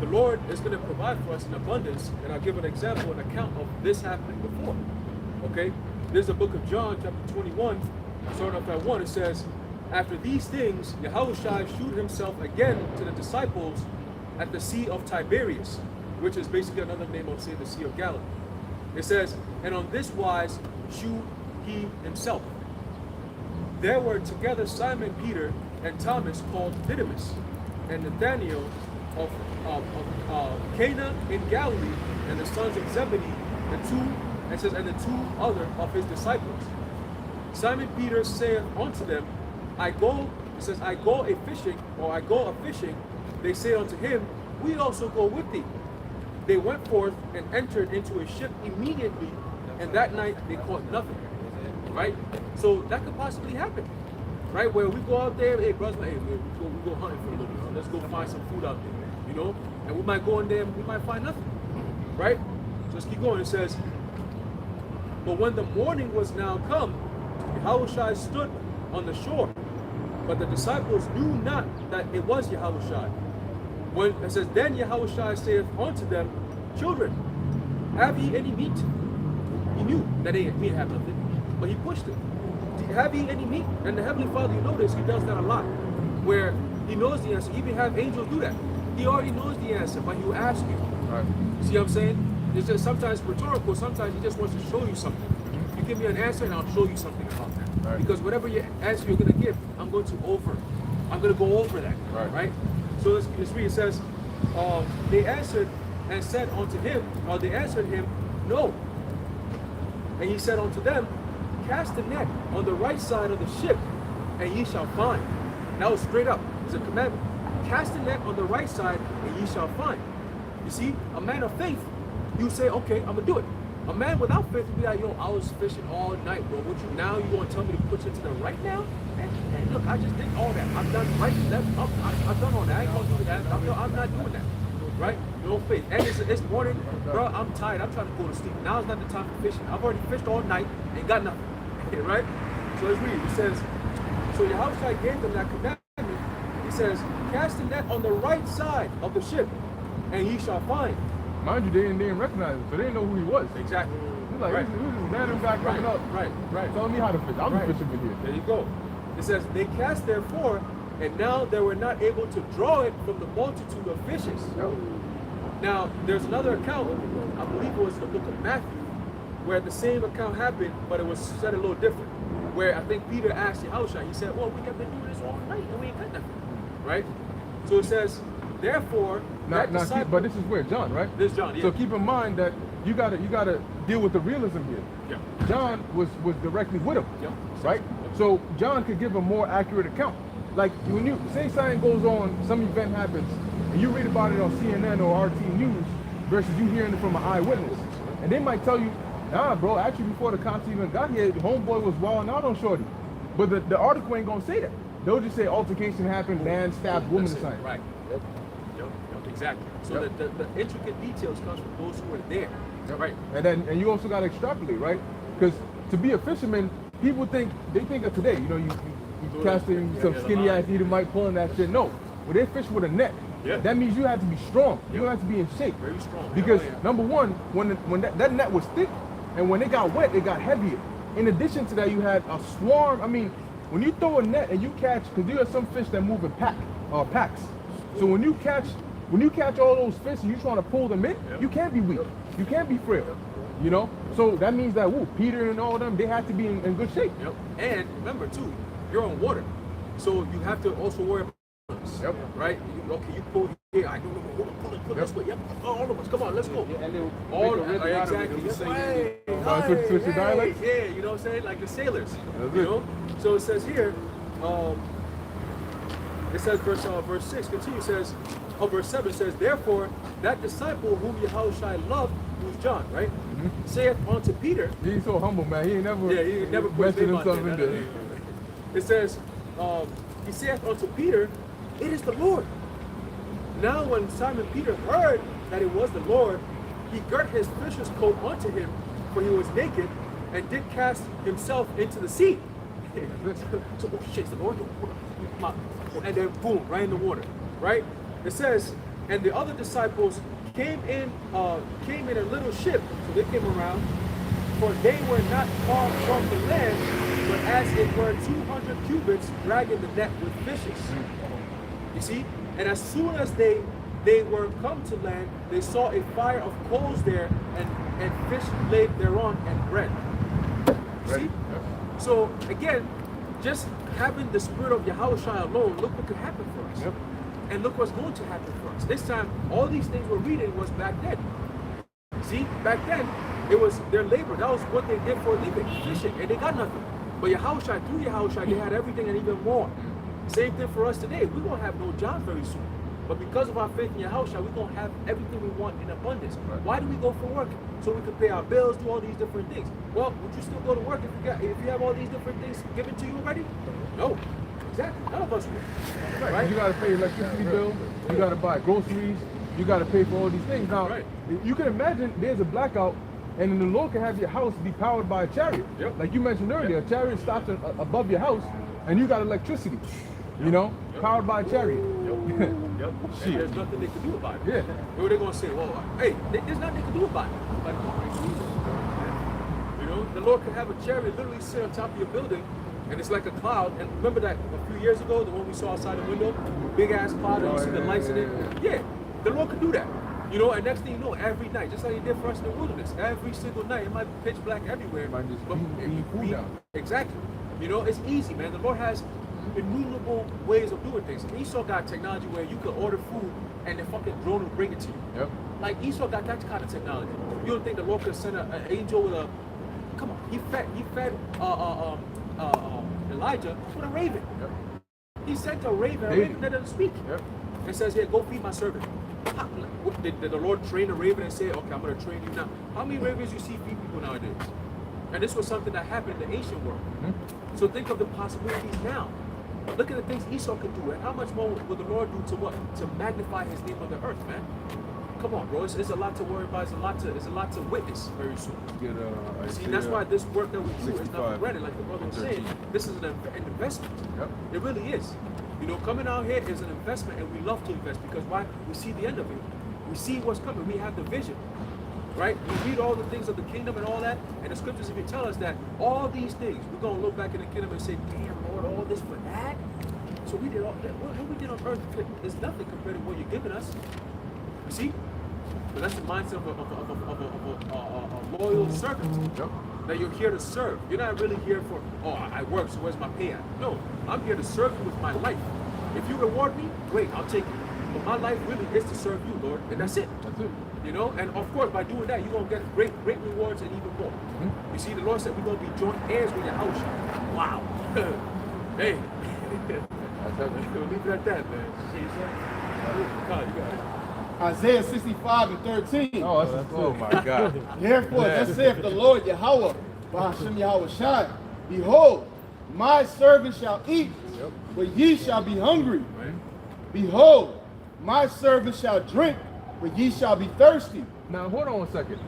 Speaker 5: The Lord is going to provide for us in abundance, and I'll give an example, an account of this happening before. Okay? There's the book of John, chapter 21, starting off at 1, it says, after these things, Yahushua shewed Himself again to the disciples at the Sea of Tiberias, which is basically another name of, say, the Sea of Galilee. It says, and on this wise shewed He Himself. There were together Simon Peter and Thomas called Didymus, and Nathanael of Cana in Galilee, and the sons of Zebedee, and the two other of His disciples. Simon Peter saith unto them, I go a fishing, or I go a fishing. They say unto him, we also go with thee. They went forth and entered into a ship immediately, and that night they caught nothing. Right? So that could possibly happen. Right? Where we go out there, hey brothers, hey, we go hunting for a little bit. Let's go find some food out there. You know? And we might go in there and we might find nothing. Right? So let's keep going. It says, but when the morning was now come, Yahushua stood on the shore, but the disciples knew not that it was Yahushua. When it says, then Yahushua saith unto them, children, have ye any meat? He knew that they didn't have nothing, but He pushed it. Have ye any meat? And the Heavenly Father, you notice He does that a lot, where He knows the answer. He even have angels do that. He already knows the answer, but he will ask you.
Speaker 1: Right.
Speaker 5: See what I'm saying? It's just sometimes rhetorical, sometimes he just wants to show you something. You give me an answer and I'll show you something about that.
Speaker 1: Right.
Speaker 5: Because whatever your answer you're gonna give, I'm going to go over that.
Speaker 1: Right.
Speaker 5: So let's read. It says, they answered and said unto him, or they answered him, no. And he said unto them, cast the net on the right side of the ship, and ye shall find. That was straight up. It's a commandment. Cast the net on the right side, and ye shall find. You see, a man of faith, you say, okay, I'm gonna do it. A man without faith would be like, yo, I was fishing all night, bro. What you now? You want to tell me to put you to the right now? And look, I just did all that. I've done right, left, up. I've done all that. I ain't gonna do that. I'm not doing that. Right? No faith. And it's morning, bro. I'm tired. I'm trying to go to sleep. Now is not the time for fishing. I've already fished all night and got nothing. Right? So let's read. It says, so Yahushua gave them that commandment. He says, cast the net on the right side of the ship, and ye shall find.
Speaker 1: Mind you, they didn't recognize him, so they didn't know who he was.
Speaker 5: Exactly.
Speaker 1: He's like,
Speaker 5: Right.
Speaker 1: who's this random guy coming up?
Speaker 5: Right.
Speaker 1: Telling me how to fish. I'm
Speaker 5: Right.
Speaker 1: fishing with you.
Speaker 5: There you go. It says, they cast therefore, and now they were not able to draw it from the multitude of fishes. Now, there's another account, I believe it was the book of Matthew, where the same account happened, but it was said a little different. Where I think Peter asked Yahushua, he said, well, we have been doing this all night and we ain't got nothing. Right? So it says, therefore, that disciple,
Speaker 1: but this is where John, right?
Speaker 5: this is John, yeah.
Speaker 1: So keep in mind that you gotta deal with the realism here.
Speaker 5: Yeah.
Speaker 1: John was directly with him,
Speaker 5: Yeah.
Speaker 1: right? So John could give a more accurate account. Like when you say something goes on, some event happens, and you read about it on CNN or RT News versus you hearing it from an eyewitness, and they might tell you, nah, bro, actually before the cops even got here, the homeboy was wilding out on shorty. But the article ain't gonna say that. They'll just say altercation happened, man stabbed woman or
Speaker 5: That's it.
Speaker 1: something.
Speaker 5: Right. Yep, exactly. So
Speaker 1: Yep.
Speaker 5: the intricate details comes from those who were there. Right.
Speaker 1: And you also gotta extrapolate, right? Because to be a fisherman, people think of today, you casting some skinny ass Edomite pulling that shit. No. When they fish with a net,
Speaker 5: Yeah.
Speaker 1: that means you have to be strong. You
Speaker 5: Yeah.
Speaker 1: have to be in shape.
Speaker 5: Very strong.
Speaker 1: Because
Speaker 5: Yeah, yeah.
Speaker 1: number one, when that net was thick, and when it got wet, it got heavier. In addition to that, you had a swarm. I mean, when you throw a net and you catch, because you have some fish that move in packs. So when you catch all those fish and you're trying to pull them in, you can't be weak. You can't be frail. So that means that Peter and all of them, they have to be in good shape.
Speaker 5: Yep. And remember too, you're on water, so you have to also worry about us.
Speaker 1: Yep.
Speaker 5: Right? You pull here. I don't know. Pull this way. Yep. All of us. Come on, let's go.
Speaker 3: And they'll
Speaker 5: All
Speaker 3: make a rhythm out of it.
Speaker 5: exactly.
Speaker 3: They'll say,
Speaker 5: Hey,
Speaker 1: switch the dialects?
Speaker 5: Yeah, you know what I'm saying? Like the sailors.
Speaker 1: That's
Speaker 5: You
Speaker 1: it.
Speaker 5: know? So it says here, it says verse 6 continues, says, verse 7 says, therefore that disciple whom Yahushua loved, who's John, right? Saith unto Peter,
Speaker 1: He's so humble, man. He ain't never,
Speaker 5: he never put his
Speaker 1: messing
Speaker 5: name out
Speaker 1: himself
Speaker 5: there.
Speaker 1: in there.
Speaker 5: It says, he saith unto Peter, it is the Lord. Now when Simon Peter heard that it was the Lord, he girt his fisher's coat unto him, for he was naked, and did cast himself into the sea. So, oh shit, it's the Lord. And then boom, right in the water. Right? It says, and the other disciples came in a little ship, so they came around, for they were not far from the land, but as it were 200 cubits, dragging the net with fishes. You see? And as soon as they were come to land, they saw a fire of coals there, and fish laid thereon, and bread. See? So again, just having the spirit of Yahushua alone, look what could happen for us.
Speaker 1: Yep.
Speaker 5: And look what's going to happen for us. This time, all these things we're reading was back then. See, back then, it was their labor. That was what they did for a living, fishing, and they got nothing. But Yahushua, through Yahushua, they had everything and even more. Same thing for us today. We're going to have no job very soon. But because of our faith in Yahushua, we're going to have everything we want in abundance.
Speaker 1: Right.
Speaker 5: Why do we go for work? So we can pay our bills, do all these different things. Well, would you still go to work if you have all these different things given to you already? No. Exactly. None of us would.
Speaker 1: Right. You gotta pay your electricity bill, you gotta buy groceries, you gotta pay for all these things. Now,
Speaker 5: Right.
Speaker 1: you can imagine there's a blackout, and then the Lord can have your house be powered by a chariot.
Speaker 5: Yep.
Speaker 1: Like you mentioned earlier, a chariot stops above your house, and you got electricity, powered by a chariot.
Speaker 5: Yep. And
Speaker 1: Shit.
Speaker 5: there's nothing they can do about it.
Speaker 1: Yeah.
Speaker 5: What are they going to say? Well, hey, there's nothing they can do about it. But, the Lord could have a chariot literally sit on top of your building, And it's like a cloud. And remember that a few years ago, the one we saw outside the window, big ass cloud, and you see the lights in it. Yeah, the Lord could do that. You know, and next thing you know, every night, just like He did for us in the wilderness, every single night, it might be pitch black everywhere.
Speaker 1: Might just
Speaker 5: but
Speaker 1: beam cool down.
Speaker 5: Exactly. You know, it's easy, man. The Lord has innumerable ways of doing things. Esau got technology where you could order food and the fucking drone will bring it to you.
Speaker 1: Yep.
Speaker 5: Like Esau got that kind of technology. You don't think the Lord could send an angel with a? Come on, he fed Elijah with a raven.
Speaker 1: Yep.
Speaker 5: He sent a raven that doesn't speak.
Speaker 1: Yep.
Speaker 5: It says here, go feed my servant. Did the Lord train a raven and say, okay, I'm going to train you now? How many ravens you see feed people nowadays? And this was something that happened in the ancient world. Mm-hmm. So think of the possibilities now. Look at the things Esau could do, and how much more will the Lord do to what? To magnify His name on the earth, man. Come on, bro. It's a lot to worry about. It's a lot to witness very soon. See, that's why this work that we do is not for granted. Like the brother was saying, this is an investment.
Speaker 1: Yep.
Speaker 5: It really is. You know, coming out here is an investment, and we love to invest because why? We see the end of it. We see what's coming. We have the vision, right? We read all the things of the kingdom and all that, and the scriptures even tell us that all these things, we're going to look back in the kingdom and say, damn, Lord, all this for that? So we did all that. What we did on earth is nothing compared to what you're giving us. You see? But that's the mindset of a loyal servant.
Speaker 1: Yep.
Speaker 5: That you're here to serve. You're not really here for, oh, I work, so where's my pay at? No, I'm here to serve you with my life. If you reward me, great, I'll take it. But my life really is to serve you, Lord, and that's it.
Speaker 1: That's it.
Speaker 5: You know, and of course, by doing that, you're going to get great rewards and even more.
Speaker 1: Mm-hmm.
Speaker 5: You see, the Lord said we're going to be joint heirs with your house. Wow. Hey.
Speaker 1: That's it.
Speaker 5: Leave it at that, man. God, you got it.
Speaker 6: Isaiah 65 and 13.
Speaker 1: Oh my God.
Speaker 6: Therefore, thus saith the Lord Yahweh, Bahashem Yahweh Shai, behold, my servant shall eat, but ye shall be hungry. Behold, my servant shall drink, but ye shall be thirsty.
Speaker 1: Now hold on a second.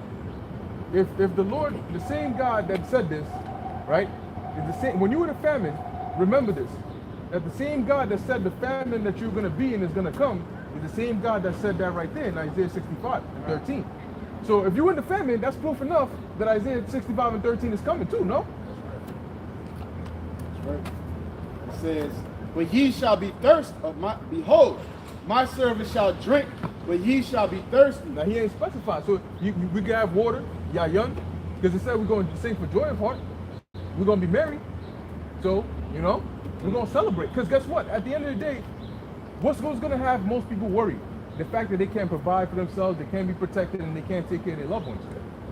Speaker 1: If the Lord, the same God that said this, right? Is the same when you were in a famine, remember this. That the same God that said the famine that you're gonna be in is gonna come is the same God that said that right there in Isaiah 65 and 13. So if you're in the famine, that's proof enough that Isaiah 65 and 13 is coming too, no?
Speaker 6: That's right. It says, but ye shall be thirsty. Behold, my servant shall drink, but ye shall be thirsty.
Speaker 1: Now he ain't specified. So we can have water, y'all young, because it said we're going to sing for joy of heart. We're going to be merry. So, you know, we're going to celebrate. Because guess what? At the end of the day, what's going to have most people worried? The fact that they can't provide for themselves, they can't be protected, and they can't take care of their loved ones.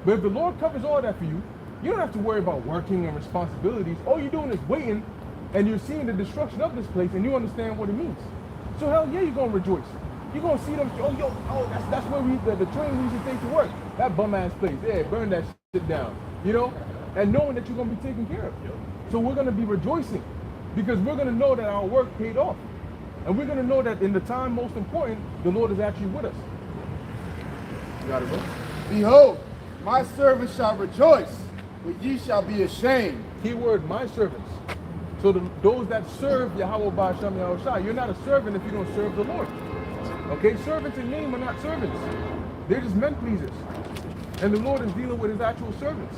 Speaker 1: But if the Lord covers all that for you, you don't have to worry about working and responsibilities. All you're doing is waiting, and you're seeing the destruction of this place, and you understand what it means. So hell yeah, you're going to rejoice. You're going to see them, that's where the train we used to take to work. That bum-ass place, yeah, burn that shit down, you know? And knowing that you're going to be taken care of. So we're going to be rejoicing, because we're going to know that our work paid off. And we're going to know that in the time most important, the Lord is actually with us. You got it, bro?
Speaker 6: Behold, my servant shall rejoice, but ye shall be ashamed.
Speaker 1: Keyword, my servants. So those that serve Yahweh Ba'Shem Yahweh Shai, you're not a servant if you don't serve the Lord. Okay, servants in name are not servants. They're just men pleasers. And the Lord is dealing with his actual servants.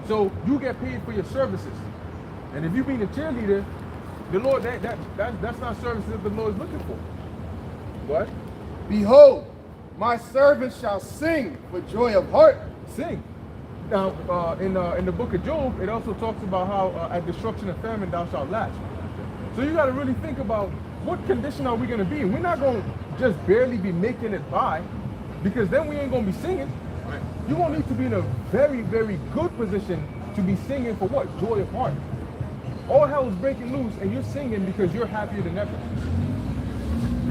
Speaker 1: So you get paid for your services. And if you being a cheerleader, the Lord, that's not services that the Lord is looking for. What?
Speaker 6: Behold, my servant shall sing for joy of heart.
Speaker 1: Sing. Now, in the book of Job, it also talks about how at destruction and famine thou shalt lack. So you got to really think about what condition are we going to be in. We're not going to just barely be making it by, because then we ain't going to be singing. You're going to need to be in a very, very good position to be singing for what? Joy of heart. All hell is breaking loose, and you're singing because you're happier than ever.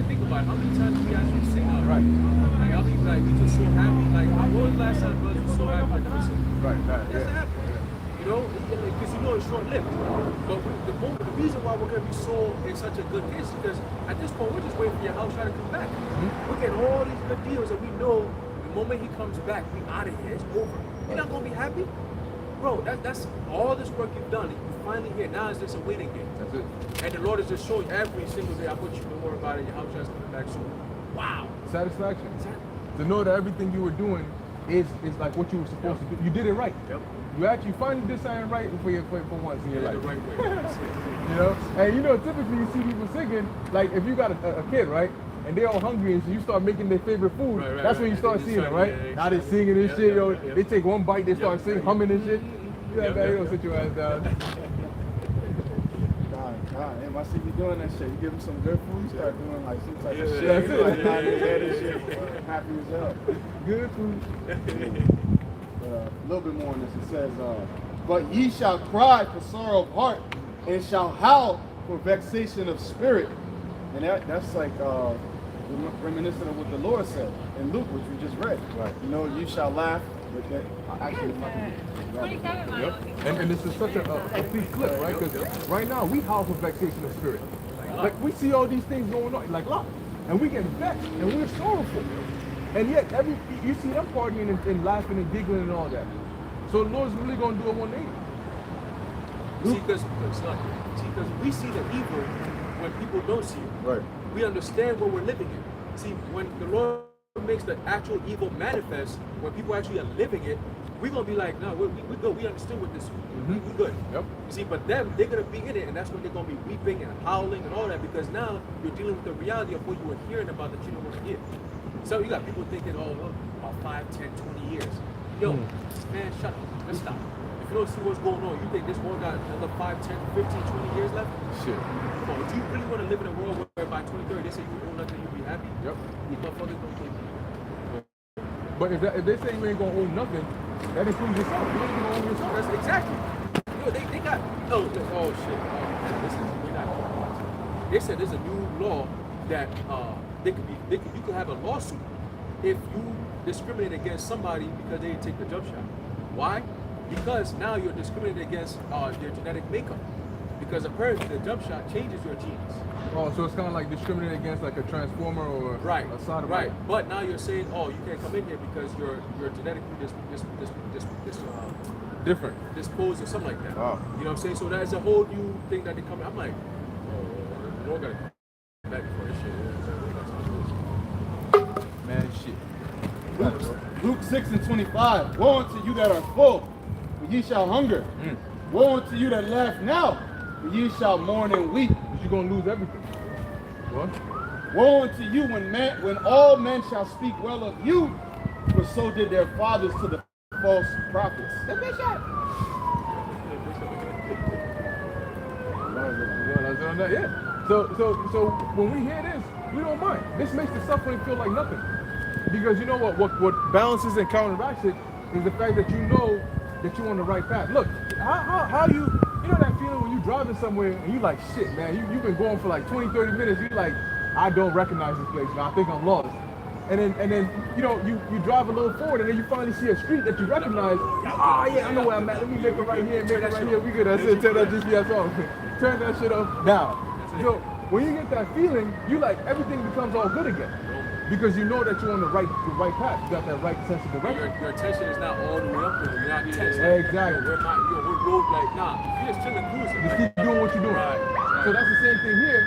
Speaker 5: Think about it. How many times we actually sing out?
Speaker 1: Right.
Speaker 5: Like, I'll be like, we just so happy. Like, when was the last time brothers were so happy like we sing?
Speaker 1: Right.
Speaker 5: That's happen. You know, because you know it's short-lived. But the reason why we're going to be so in such a good case is because at this point, we're just waiting for your house trying to come back. We're getting all these good deals, and we know the moment he comes back, we out of here. It's over. You're not going to be happy? Bro, that's all this work you've done. You're finally here. Now it's just a waiting game.
Speaker 1: That's it.
Speaker 5: And the Lord is just showing every single day, I want you to worry about it. Your house is coming back soon. Wow.
Speaker 1: Satisfaction. To know that everything you were doing is like what you were supposed to do. You did it right.
Speaker 5: Yep.
Speaker 1: You actually finally did something right for once in your
Speaker 5: Yeah,
Speaker 1: life.
Speaker 5: the right way.
Speaker 1: You know, and you know, typically you see people singing, like if you got a kid, right, and they're all hungry, and so you start making their favorite food.
Speaker 5: Right,
Speaker 1: That's when you start seeing it, right?
Speaker 5: yeah,
Speaker 1: Now they singing and
Speaker 5: yeah,
Speaker 1: shit, yo.
Speaker 5: yeah.
Speaker 1: They take one bite, they start singing, humming and shit. You
Speaker 5: Yep,
Speaker 1: man, you
Speaker 5: yep,
Speaker 1: don't sit your ass down.
Speaker 7: God, damn, I see you doing that shit. You give him some good food, you start doing like some type of
Speaker 5: Yeah,
Speaker 7: shit.
Speaker 1: that's
Speaker 7: He's
Speaker 1: it.
Speaker 7: like nodding his head and shit. Happy as hell.
Speaker 1: Good food.
Speaker 6: A little bit more on this. It says, but ye shall cry for sorrow of heart, and shall howl for vexation of spirit. And that's like reminiscent of what the Lord said in Luke, which we just read.
Speaker 1: Right.
Speaker 6: You know, you shall laugh, but that actually it's not gonna be.
Speaker 1: Yep. And this is such a complete flip, right? Because right now we howl for vexation of spirit. Like we see all these things going on, like look, and we get vexed and we're sorrowful. And yet you see them partying and laughing and giggling and all that. So the Lord's really gonna do it 180.
Speaker 5: See, because we see the evil when people don't see it.
Speaker 6: Right.
Speaker 5: We understand what we're living in. See, when the Lord makes the actual evil manifest, when people actually are living it, we're gonna be like, no, we're good. We understood what this. We good.
Speaker 1: Yep.
Speaker 5: You see, but them, they're gonna be in it, and that's when they're gonna be weeping and howling and all that, because now you're dealing with the reality of what you were hearing about that you don't want to hear. So you got people thinking, oh, about 5, 10, 20 years. Yo, man, shut up. Let's stop. If you don't see what's going on, you think this world got another 5, 10, 15, 20 years left?
Speaker 1: Shit.
Speaker 5: Come on, do you really want to live in a world where by 2030 they say you own nothing, you'll be happy?
Speaker 1: Yep.
Speaker 5: These motherfuckers don't care.
Speaker 1: But if they say you ain't gonna own nothing, that includes yourself. You ain't gonna own yourself.
Speaker 5: That's exactly. You know, they got oh shit. This is we're not. They said there's a new law that you could have a lawsuit if you discriminate against somebody because they didn't take the jump shot. Why? Because now you're discriminating against their genetic makeup. Because apparently the jump shot changes your genes.
Speaker 1: Oh, so it's kind of like discriminating against like a transformer or a sodomite.
Speaker 5: Right. But now you're saying, oh, you can't come in here because you're genetically
Speaker 1: Different.
Speaker 5: disposed or something like that.
Speaker 1: Wow.
Speaker 5: You know what I'm saying? So that's a whole new thing that they come. I'm like, oh, you don't gotta come back for this shit.
Speaker 1: Man, shit.
Speaker 6: Luke 6 and 25. Woe unto you that are full, for ye shall hunger. Woe unto you that laugh now, for ye shall mourn and weep.
Speaker 1: But you're gonna lose everything. What?
Speaker 6: Woe unto you when all men shall speak well of you, for so did their fathers to the false prophets.
Speaker 1: Yeah. So when we hear this, we don't mind. This makes the suffering feel like nothing. Because you know what balances and counteracts it is the fact that you know that you're on the right path. Look, how you know that feeling when you driving somewhere and you like, shit, man, you've been going for like 20, 30 minutes, you like, I don't recognize this place, man, I think I'm lost. And then you know, you drive a little forward and then you finally see a street that you recognize. Oh yeah, I know where I'm at. Let me make it right here, We good. That's it. Turn that GPS off. Turn that shit off now. So when you get that feeling, you like everything becomes all good again. Because you know that you're on the right path. You got that right sense of direction.
Speaker 5: Your attention is not all the way up there. You're not tense.
Speaker 1: Exactly.
Speaker 5: We're road like, nah, you're just chilling cruising.
Speaker 1: Just keep doing what you're doing.
Speaker 5: Right.
Speaker 1: So that's the same thing here.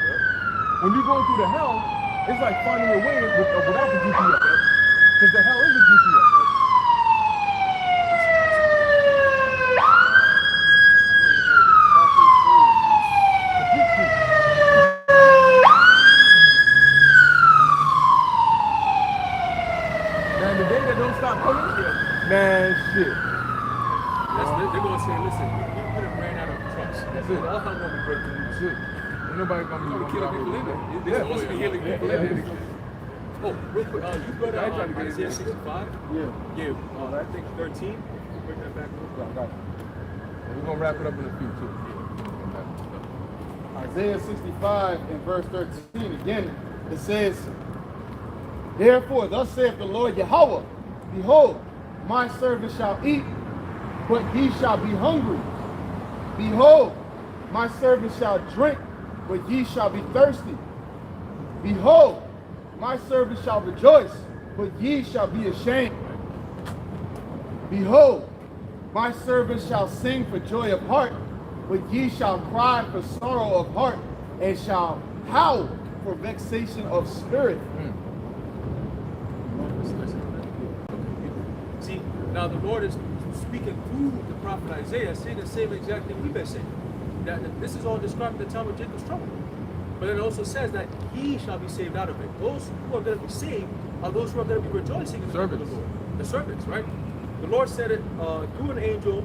Speaker 1: When you're going through the hell, it's like finding your way without the GPS. Because the hell is a GPS. Man, the day that don't stop coming, man, shit.
Speaker 5: They're going to say, listen, we could have ran out of trucks.
Speaker 1: That's it.
Speaker 5: All how long we break the news.
Speaker 1: Shit. Ain't nobody gonna
Speaker 5: We're killing people in there. They're supposed to be healing people in there. Oh, real quick, you brought
Speaker 1: I ain't trying to
Speaker 5: out
Speaker 1: get
Speaker 5: Isaiah
Speaker 1: into it.
Speaker 5: 65?
Speaker 6: Yeah.
Speaker 5: Yeah, I think 13. Bring that back real quick.
Speaker 1: We're gonna wrap it up in a few too.
Speaker 6: Isaiah 65 and verse 13, again, it says, therefore, thus saith the Lord Yahweh, behold, my servant shall eat, but ye shall be hungry. Behold, my servant shall drink, but ye shall be thirsty. Behold, my servant shall rejoice, but ye shall be ashamed. Behold, my servant shall sing for joy of heart, but ye shall cry for sorrow of heart, and shall howl for vexation of spirit.
Speaker 5: See, Now the Lord is speaking through the prophet Isaiah, saying the same exact thing we've been saying. That this is all described in the time of Jacob's trouble. But it also says that he shall be saved out of it. Those who are going to be saved are those who are going to be rejoicing in the name of the Lord. The servants, right? The Lord said it through an angel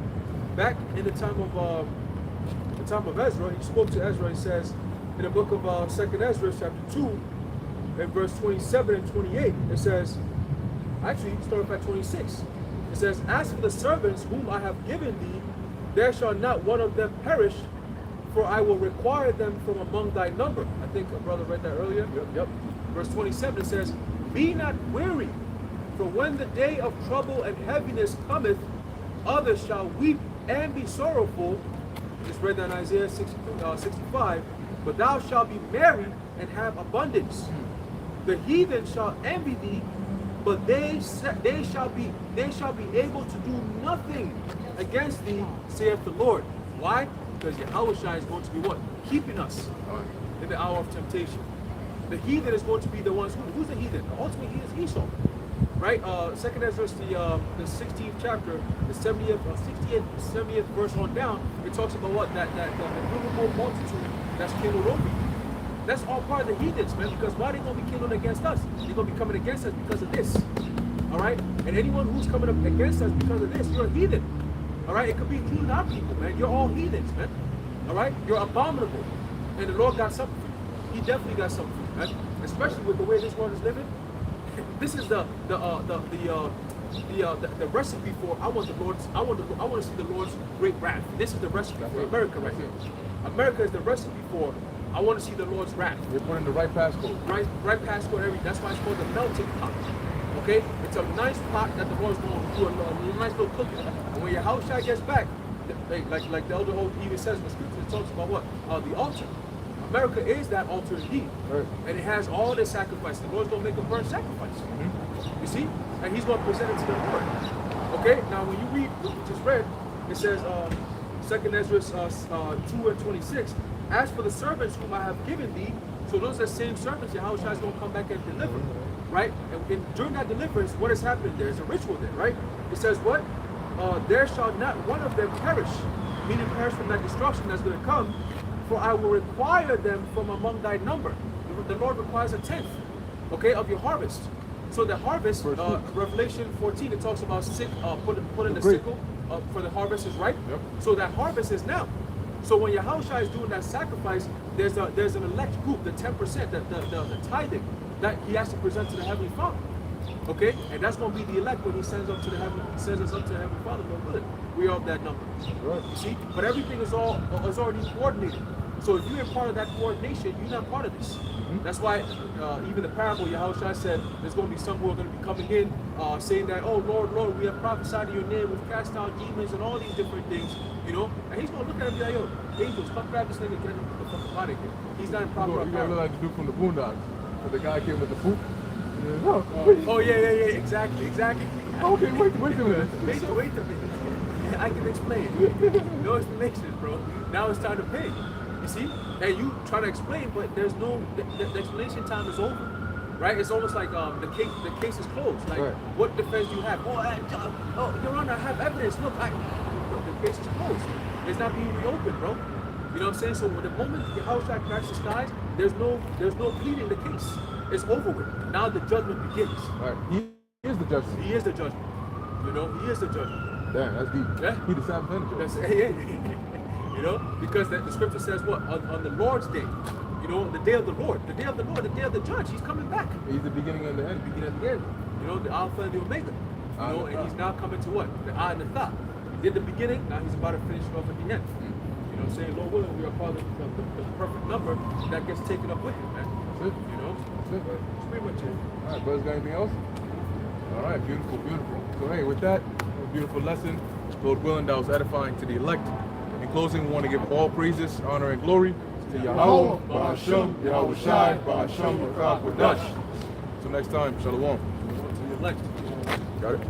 Speaker 5: back in the time of Ezra. He spoke to Ezra. He says in the book of 2nd Ezra, chapter 2, in verse 27 and 28, it says, actually, start at 26. It says, as for the servants whom I have given thee, there shall not one of them perish, for I will require them from among thy number. I think a brother read that earlier. Yep. Verse 27, it says, be not weary, for when the day of trouble and heaviness cometh, others shall weep and be sorrowful. Just read that in Isaiah 65. But thou shalt be merry and have abundance. The heathen shall envy thee, but they shall be able to do nothing against thee, saith the Lord. Why? Because Yahushua is going to be what? Keeping us in the hour of temptation. The heathen is going to be the ones who's the heathen? Ultimately, he is Esau. Right? 2nd Ezra, the 16th chapter, the 70th verse on down, it talks about what? That innumerable multitude that's kindled over you. That's all part of the heathens, man, because why are they going to be kindled against us? They're going to be coming against us because of this. All right? And anyone who's coming up against us because of this, you're a heathen. All right? It could be including our people, man. You're all heathens, man. All right? You're abominable. And the Lord got something for you. He definitely got something for you, man. Especially with the way this world is living. This is the recipe for I want to see the Lord's great wrath. This is the recipe for America right here. America is the recipe for I want to see the Lord's wrath.
Speaker 1: They're putting the right passcode.
Speaker 5: Right passcode, everything. That's why it's called the melting pot. Okay? It's a nice pot that the Lord's going to do a nice little cooking. And when your house gets back, like the Elder Hope even says in the scripture, it talks about what? The altar. America is that altar indeed. Right. And it has all this sacrifice. The Lord's going to make a burnt sacrifice. Mm-hmm. You see? And he's going to present it to the Lord. Okay? Now when you read what we just read, it says 2nd Ezra 2 and 26, as for the servants whom I have given thee, so those are the same servants Yahushua is going to come back and deliver. Right? And during that deliverance, what is happening? There's a ritual there, right? It says what? There shall not one of them perish, meaning perish from that destruction that's going to come, for I will require them from among thy number. The Lord requires a tenth, okay, of your harvest. So the harvest, Revelation 14, it talks about put in the sickle for the harvest is ripe. Yep. So that harvest is now. So when Yahushua is doing that sacrifice, there's an elect group, the 10%, the tithing, that he has to present to the Heavenly Father. Okay? And that's going to be the elect when he sends us up to the Heavenly Father, Lord willing. We are of that number. Right. You see? But everything is already coordinated. So if you're a part of that coordination, you're not part of this. Mm-hmm. That's why even the parable, Yahushua said, there's going to be some who are going to be coming in saying that, oh, Lord, we have prophesied in your name, we've cast out demons and all these different things, you know? And he's going to look at him and be like, yo, angels, come grab this nigga and get him the fuck out of here. He's not in proper apparel.
Speaker 1: You're going to look like the dude from the Boondocks. So the guy came with the poop.
Speaker 5: Yeah, exactly.
Speaker 1: Okay, wait a minute.
Speaker 5: Wait a minute. I can explain. No explanations, bro. Now it's time to pay. You see? And you try to explain, but there's no, the explanation time is over. Right? It's almost like the case is closed. Like, what defense do you have? Your Honor, I have evidence. Look, the case is closed. It's not being reopened, bro. You know what I'm saying? So the moment your house cracks the skies, there's no pleading the case. It's over with. Now the judgment begins.
Speaker 1: All right. He is the judgment.
Speaker 5: He is the judgment. You know, he is the judgment.
Speaker 1: Damn, that's deep.
Speaker 5: Yeah.
Speaker 1: He the Sabbath and the judgment.
Speaker 5: You know, because the scripture says what? On the Lord's day, you know, the day of the Lord, the day of the judge, he's coming back.
Speaker 1: He's the beginning and the end.
Speaker 5: Beginning and the end. You know, the Alpha and the Omega. You know, and he's now coming to what? The I and the Tha. He did the beginning, now he's about to finish it off at the end. You know what I'm saying? Lord willing, we are part of the perfect number that gets taken up with him, man.
Speaker 1: That's it.
Speaker 5: You know? That's pretty much it.
Speaker 1: All right, brothers, got anything else? All right, beautiful. So, hey, with that, a beautiful lesson. Lord willing, that was edifying to the elect. In closing, we want to give all praises, honor, and glory to Yahweh, Ba'ashem, Yahweh Shai, Ba'ashem, Rakab, Wadash. Until next time, Shalom.
Speaker 5: To the elect.
Speaker 1: Got it?